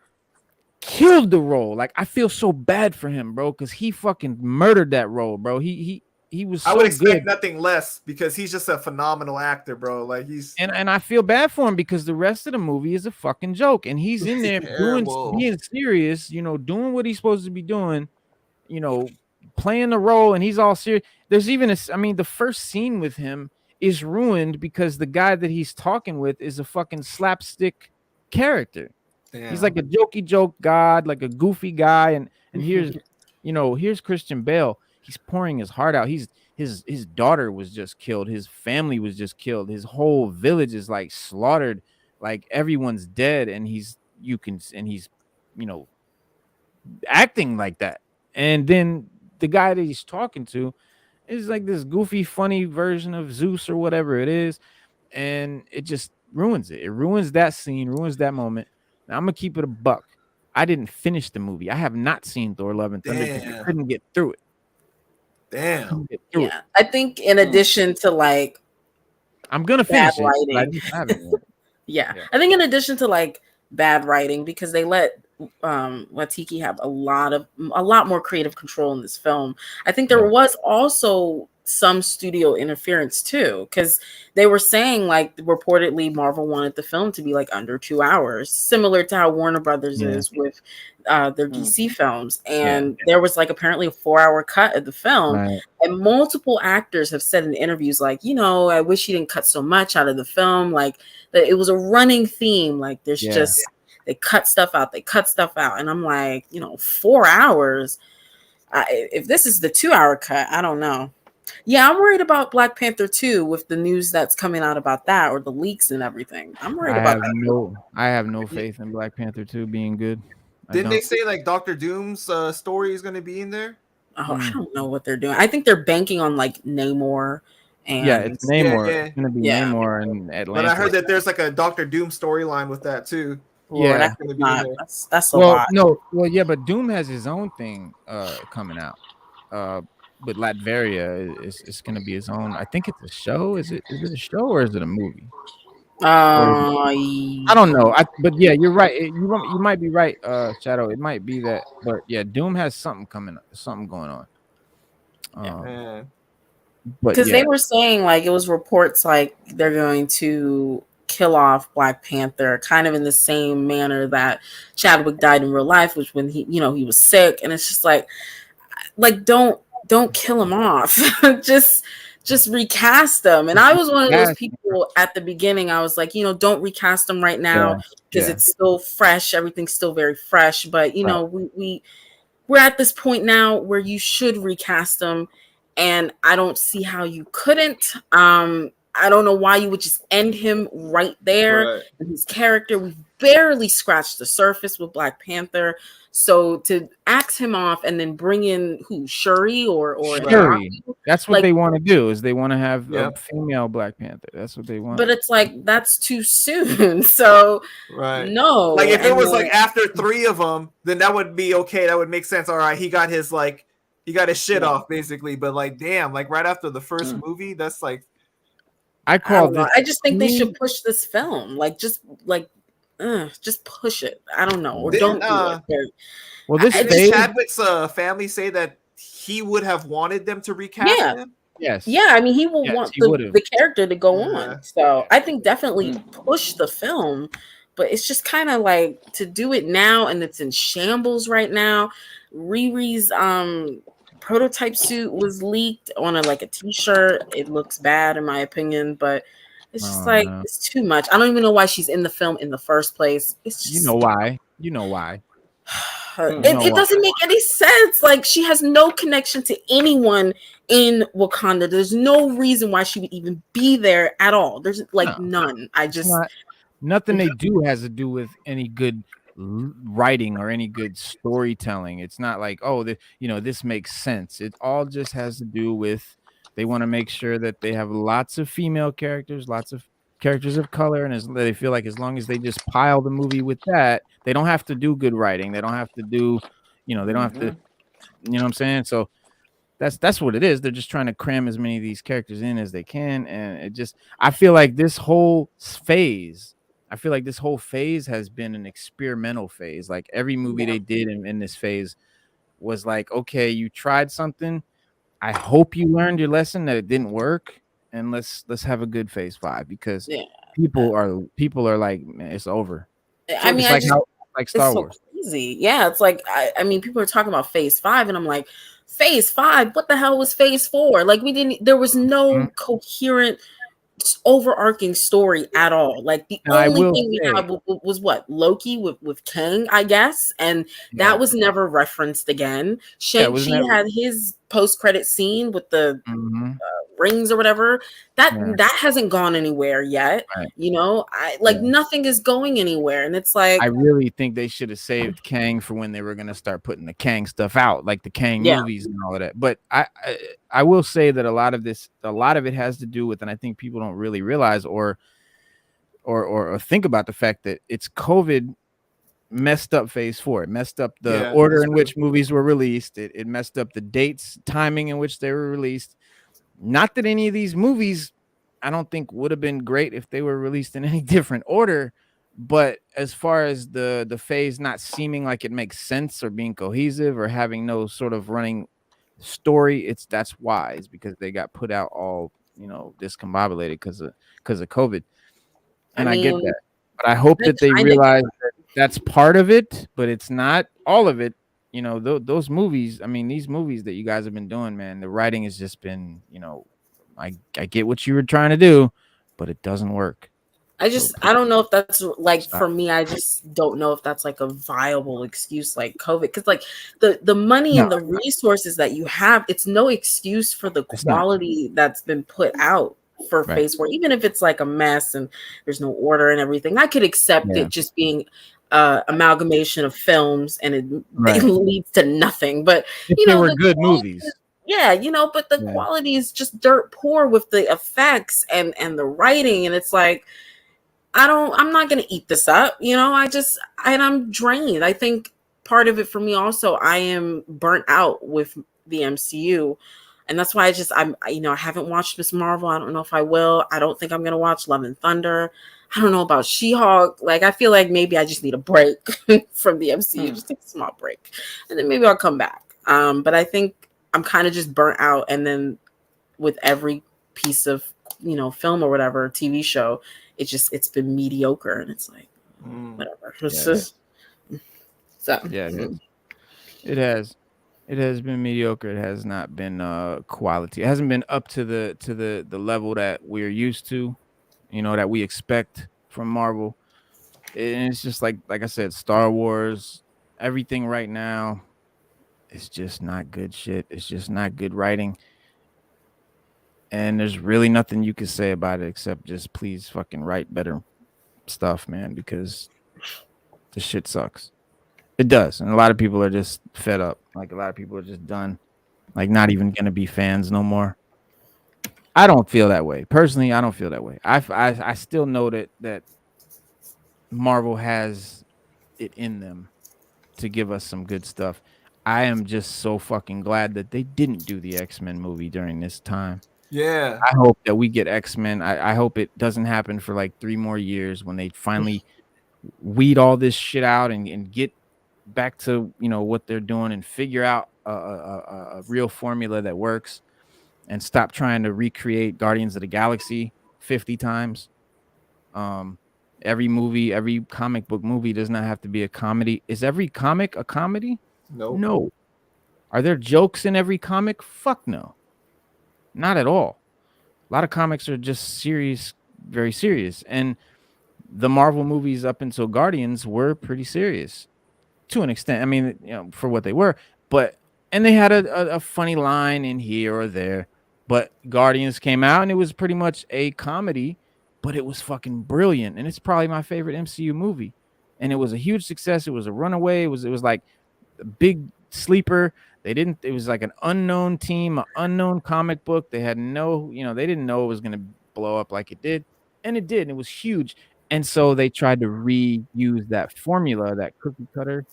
killed the role. Like, I feel so bad for him, bro, because he fucking murdered that role, bro. He was so I would expect good. nothing less, because he's just a phenomenal actor, bro. Like, he's and I feel bad for him because the rest of the movie is a fucking joke, and he's in there being serious, doing what he's supposed to be doing, playing the role, and he's all serious. There's even the first scene with him is ruined because the guy that he's talking with is a fucking slapstick character. Damn. He's like a jokey joke god, like a goofy guy, and here's Christian Bale. He's pouring his heart out. His daughter was just killed. His family was just killed. His whole village is like slaughtered. Like, everyone's dead, and he's acting like that. And then the guy that he's talking to is like this goofy, funny version of Zeus or whatever it is, and it just ruins it. It ruins that scene, ruins that moment. Now, I'm gonna keep it a buck. I didn't finish the movie. I have not seen Thor: Love and Thunder because I couldn't get through it. Damn. Yeah, I think in addition to like, I'm gonna finish it. I think in addition to like bad writing, because they let Waititi have a lot more creative control in this film. I think there was also some studio interference too, because they were saying, like, reportedly Marvel wanted the film to be like under 2 hours, similar to how Warner Brothers is with their DC films. And there was like apparently a 4-hour cut of the film, and multiple actors have said in interviews like, I wish you didn't cut so much out of the film. Like, that it was a running theme. Like, there's just they cut stuff out, and I'm like, 4 hours. If this is the 2-hour cut, I don't know. Yeah, I'm worried about Black Panther 2 with the news that's coming out about that, or the leaks and everything. I'm worried about that. I have no faith in Black Panther 2 being good. Didn't they say like Dr. Doom's story is going to be in there? Oh, I don't know what they're doing. I think they're banking on like Namor. And it's Namor. It's going to be Namor in Atlanta. But I heard that there's like a Dr. Doom storyline with that too. Yeah, that's a lot. But Doom has his own thing coming out. But Latveria is going to be his own. I think it's a show. Is it a show or is it a movie? I don't know. But yeah, you're right. You might be right, Shadow. It might be that. But yeah, Doom has something coming up, something going on. Because they were saying, like, it was reports like they're going to kill off Black Panther kind of in the same manner that Chadwick died in real life, which when he was sick. And it's just like don't kill him off. just just recast them. And I was one of those people at the beginning. I was like, don't recast them right now because it's still fresh. Everything's still very fresh. But we're at this point now where you should recast them, and I don't see how you couldn't. I don't know why you would just end him right there. And his character, we barely scratched the surface with Black Panther. So to axe him off and then bring in Shuri or Shuri. That's what they want to do. Is they want to have a female Black Panther. That's what they want. But it's like that's too soon. So no. Like if it was like after 3 of them, then that would be okay. That would make sense. All right, he got his shit off basically. But like, damn, like right after the first movie, that's like. I just think they should push this film. Just push it. I don't know. Or don't do it. Well, did Chadwick's family say that he would have wanted them to recast him? Yes. Yeah, I mean, he will want the character to go on. So I think definitely push the film. But it's just kind of like to do it now, and it's in shambles right now. Riri's prototype suit was leaked on a t-shirt. It looks bad in my opinion, but it's just it's too much. I don't even know why she's in the film in the first place. It's just, you know why it doesn't make any sense. Like, she has no connection to anyone in Wakanda. There's no reason why she would even be there at all. There's none. Nothing they do has to do with any good writing or any good storytelling. It's not like, this makes sense. It all just has to do with they want to make sure that they have lots of female characters, lots of characters of color, and they feel like as long as they just pile the movie with that, they don't have to do good writing. They don't have to do, they don't have to, you know what I'm saying? So that's what it is. They're just trying to cram as many of these characters in as they can, and I feel like this whole phase has been an experimental phase. Like every movie they did in this phase was like, okay, you tried something. I hope you learned your lesson that it didn't work, and let's have a good phase 5 because people are like, man, it's over. I mean, like Star Wars. So crazy. Yeah, it's like I mean, people are talking about phase 5, and I'm like, phase 5? What the hell was phase 4? Like there was no coherent overarching story at all. Like the only thing we had was what Loki with Kang, I guess, and that was never referenced again. Shang-Chi had his post-credit scene with the rings or whatever. That hasn't gone anywhere yet. Nothing is going anywhere, and it's like, I really think they should have saved Kang for when they were going to start putting the Kang stuff out, like the Kang movies and all of that. But I will say that a lot of it has to do with, and I think people don't really realize or think about the fact that it's COVID messed up phase 4. It messed up the order in which movies were released. It messed up the dates, timing in which they were released. Not that any of these movies, I don't think would have been great if they were released in any different order. But as far as the phase not seeming like it makes sense or being cohesive or having no sort of running story, that's why. It's because they got put out all, discombobulated because of COVID. And I get that. But I hope that they realize that that's part of it, but it's not all of it. Those movies, I mean, these movies that you guys have been doing, man, the writing has just been, I get what you were trying to do, but it doesn't work. I don't know if that's like, for me, I just don't know if that's like a viable excuse like COVID. Because like the money and the resources that you have, it's no excuse for the quality that's been put out for phase 4. Even if it's like a mess and there's no order and everything, I could accept it just being amalgamation of films and it leads to nothing. But they were good movies. But the quality is just dirt poor with the effects and the writing, and it's like, I'm not gonna eat this up, I'm drained. I think part of it for me also, I am burnt out with the MCU. And that's why I haven't watched Miss Marvel. I don't know if I will. I don't think I'm gonna watch Love and Thunder. I don't know about She-Hulk. Like, I feel like maybe I just need a break from the MCU. Just take a small break, and then maybe I'll come back. But I think I'm kind of just burnt out. And then with every piece of film or whatever, TV show, it's been mediocre, and it's like whatever. It has. It has been mediocre. It has not been quality. It hasn't been up to the level that we're used to, that we expect from Marvel. And it's just like I said, Star Wars, everything right now is just not good shit. It's just not good writing. And there's really nothing you can say about it except just please fucking write better stuff, man, because the shit sucks. It does. And a lot of people are just fed up. Like a lot of people are just done. Like not even gonna be fans no more. I don't feel that way. Personally, I don't feel that way. I still know that Marvel has it in them to give us some good stuff. I am just so fucking glad that they didn't do the X-Men movie during this time. Yeah. I hope that we get X-Men. I hope it doesn't happen for like 3 more years when they finally weed all this shit out and get back to, what they're doing and figure out a real formula that works and stop trying to recreate Guardians of the Galaxy 50 times. Every comic book movie does not have to be a comedy. Is every comic a comedy? Nope. No. Are there jokes in every comic? Fuck no. Not at all. A lot of comics are just serious, very serious. And the Marvel movies up until Guardians were pretty serious to an extent. I mean, for what they were, and they had a funny line in here or there, but Guardians came out and it was pretty much a comedy, but it was fucking brilliant. And it's probably my favorite MCU movie. And it was a huge success. It was a runaway. It was like a big sleeper. It was like an unknown team, an unknown comic book. They had they didn't know it was going to blow up like it did. And it did. And it was huge. And so they tried to reuse that formula, that cookie cutter,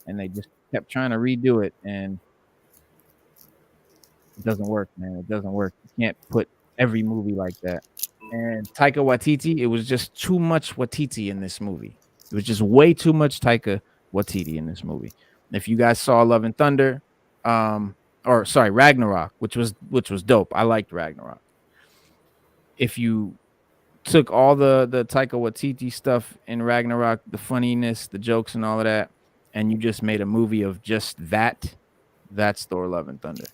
and they just kept trying to redo it. And it doesn't work, man. It doesn't work. You can't put every movie like that. And Taika Waititi, it was just too much Waititi in this movie. It was just way too much Taika Waititi in this movie. If you guys saw Love and Thunder, Ragnarok, which was dope. I liked Ragnarok. If you took all the Taika Waititi stuff in Ragnarok, the funniness, the jokes, and all of that, and you just made a movie of just that's Thor: Love and Thunder.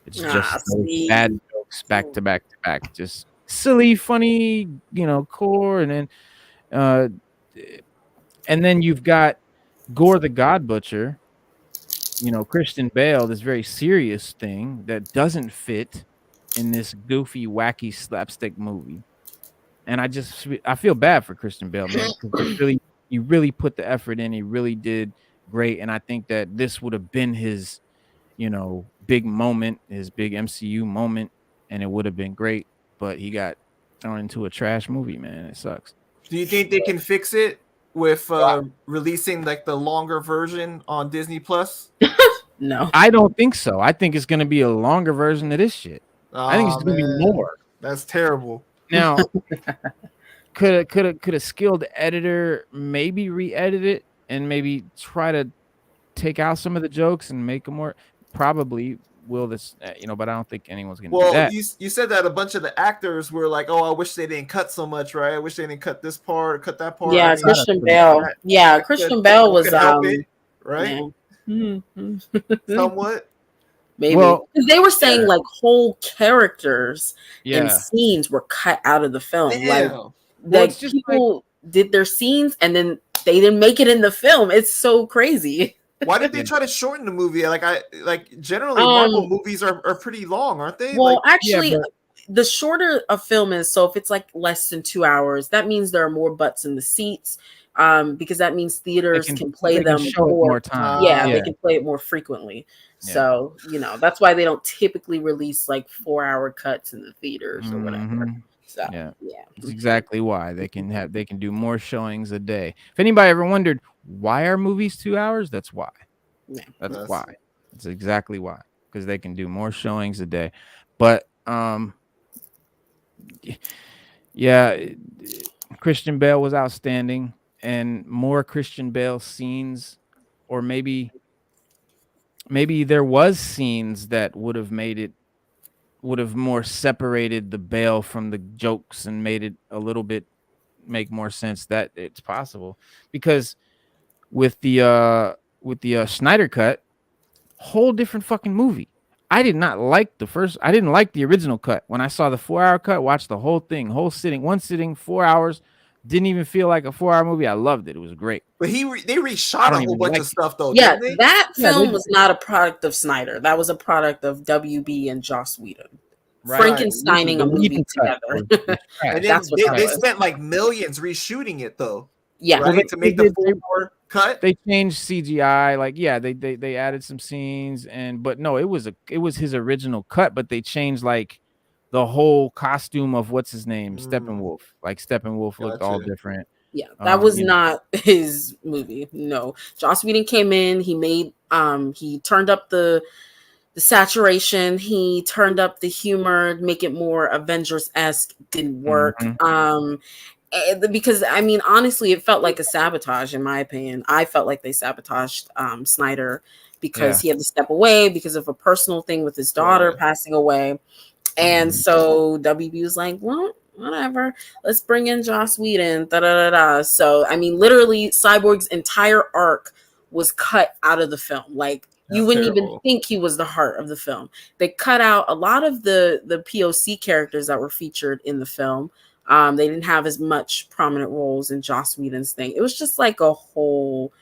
It's just bad jokes back to back to back, just silly, funny, core, and then you've got Gore the God Butcher, Christian Bale, this very serious thing that doesn't fit in this goofy, wacky slapstick movie. And I feel bad for Christian Bale, man, because he really put the effort in. He really did great. And I think that this would have been his, big moment, his big MCU moment, and it would have been great. But he got thrown into a trash movie, man. It sucks. Do you think they can fix it with releasing like the longer version on Disney Plus? No, I don't think so. I think it's going to be a longer version of this shit. I think it's going to be more. That's terrible. Now, could a skilled editor maybe re-edit it and maybe try to take out some of the jokes and make them more? Probably will this, but I don't think anyone's gonna do that. You said that a bunch of the actors were like, "Oh, I wish they didn't cut so much, right? I wish they didn't cut this part, cut that part." Yeah, Christian Bale. Christian Bale was right. Somewhat. Maybe because they were saying like whole characters and scenes were cut out of the film. Like people did their scenes and then they didn't make it in the film. It's so crazy. Why did they try to shorten the movie? Generally Marvel movies are pretty long, aren't they? Well, actually, the shorter a film is, so if it's like less than 2 hours, that means there are more butts in the seats. Because that means theaters can play them more time. They can play it more frequently. Yeah. So, that's why they don't typically release like 4-hour cuts in the theaters or whatever. So, that's exactly why they can do more showings a day. If anybody ever wondered why are movies 2 hours, that's why. Yeah, that's why. That's exactly why. Because they can do more showings a day. But Christian Bale was outstanding, and more Christian Bale scenes, or maybe there was scenes that would have more separated the Bale from the jokes and made it a little bit make more sense. That it's possible, because with the Snyder cut, whole different fucking movie. I did not like I didn't like the original cut. When I saw the 4-hour cut, watched the whole thing, one sitting, 4 hours. Didn't even feel like a 4-hour movie. I loved it. It was great. But they reshot a whole bunch of stuff though. Yeah, didn't they? that film was not a product of Snyder. That was a product of WB and Joss Whedon. Right. Frankensteining a movie together. And then they spent like millions reshooting it though. Yeah, right? To make the 4-hour cut. They changed CGI. Like, yeah, they added some scenes, but no, it was his original cut, but they changed like the whole costume of what's his name, Steppenwolf. Like Steppenwolf looked all different. Yeah, that was not his movie. No, Joss Whedon came in. He made he turned up the saturation. He turned up the humor, make it more Avengers-esque. Didn't work. Because I mean, honestly, it felt like a sabotage. In my opinion, I felt like they sabotaged Snyder because he had to step away because of a personal thing with his daughter passing away. And so WB was like, well, whatever, let's bring in Joss Whedon. So, I mean, literally, Cyborg's entire arc was cut out of the film. Like, you wouldn't even think he was the heart of the film. They cut out a lot of the POC characters that were featured in the film. They didn't have as much prominent roles in Joss Whedon's thing. It was just like a whole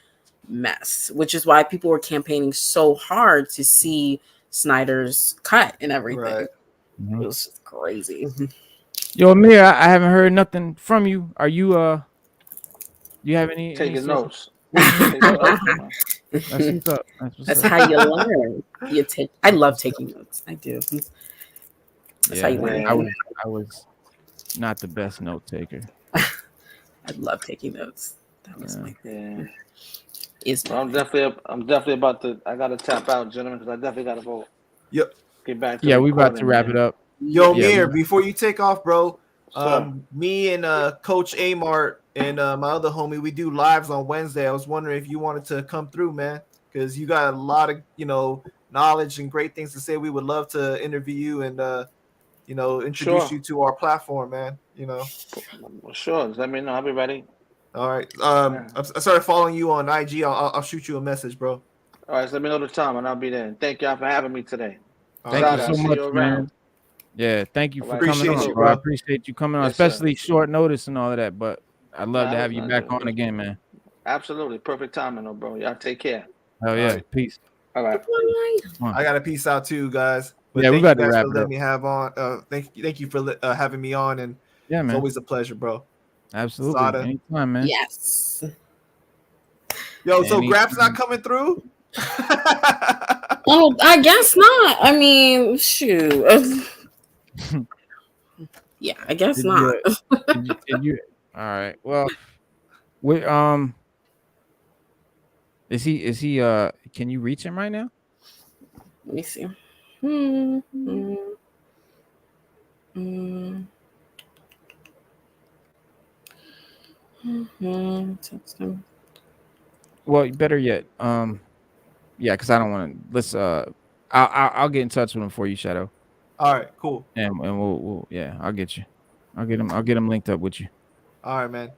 mess, which is why people were campaigning so hard to see Snyder's cut and everything. Right. It was just crazy. Yo, Amir, I haven't heard nothing from you. Are you you have any taking notes? That's what's up. That's how you learn. I love taking notes. I do. That's how you learn. I was not the best note taker. I love taking notes. That was my thing. Well, I'm definitely about to. I gotta tap out, gentlemen, because I definitely gotta go. Yep. Get back. We about to wrap it up. Yo, Mir, before you take off, bro. Me and Coach Amart and my other homie, we do lives on Wednesday. I was wondering if you wanted to come through, man, because you got a lot of knowledge and great things to say. We would love to interview you and introduce you to our platform, man. Well, sure. Let me know. I'll be ready. All right. I started following you on IG. I'll shoot you a message, bro. All right. So let me know the time and I'll be there. Thank y'all for having me today. Thank you so much, man. Yeah, thank you for coming on, bro. I appreciate you coming on, especially short notice and all of that. But I'd love to have you back on again, man. Absolutely. Perfect timing, bro. Y'all take care. Oh yeah. Right. Peace. All right. I got a peace out too, guys. But yeah, we got to wrap it up. Me have on. Thank you for having me on, and man, it's always a pleasure, bro. Absolutely. Sada. Anytime, man. Yes. Yo, so Grab's not coming through? Oh, I guess not. I mean, shoot. Yeah, I guess not. Did you? All right. Well, is he? Can you reach him right now? Let me see. Text him. Well, better yet, yeah, because I don't want to. Let's. I'll get in touch with him for you, Shadow. All right, cool. And we'll I'll get you. I'll get him linked up with you. All right, man.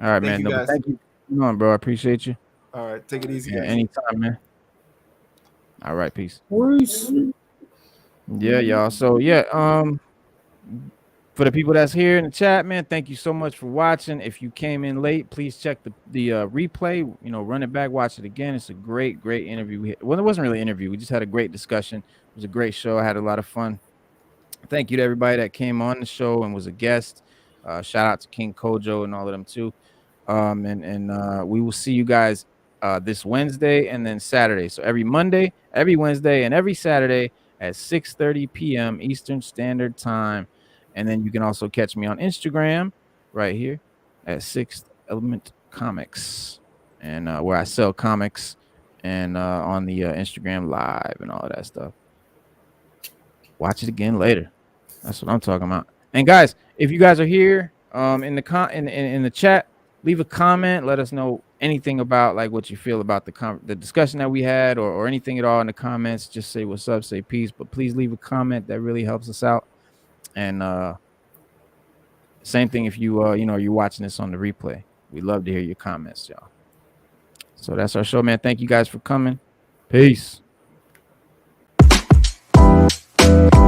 All right, man. Thank you. Come on, bro. I appreciate you. All right, take it easy. Yeah, guys. Anytime, man. All right, peace. Peace. Yeah, y'all. So for the people that's here in the chat, man, thank you so much for watching. If you came in late, please check the replay. Run it back, watch it again. It's a great interview. Well, it wasn't really an interview. We just had a great discussion. It was a great show. I had a lot of fun. Thank you to everybody that came on the show and was a guest. Shout out to King Kojo and all of them too. And we will see you guys this Wednesday and then Saturday. So every Monday, every Wednesday, and every Saturday at 6:30 p.m. Eastern Standard Time. And then you can also catch me on Instagram right here at Sixth Element Comics, and where I sell comics, and on the Instagram Live and all of that stuff. Watch it again later. That's what I'm talking about. And guys, if you guys are here in the chat, leave a comment. Let us know anything about like what you feel about the discussion that we had, or anything at all in the comments. Just say what's up, say peace, but please leave a comment. That really helps us out. And same thing if you you're watching this on the replay. We'd love to hear your comments, y'all. So that's our show, man. Thank you guys for coming. Peace. you.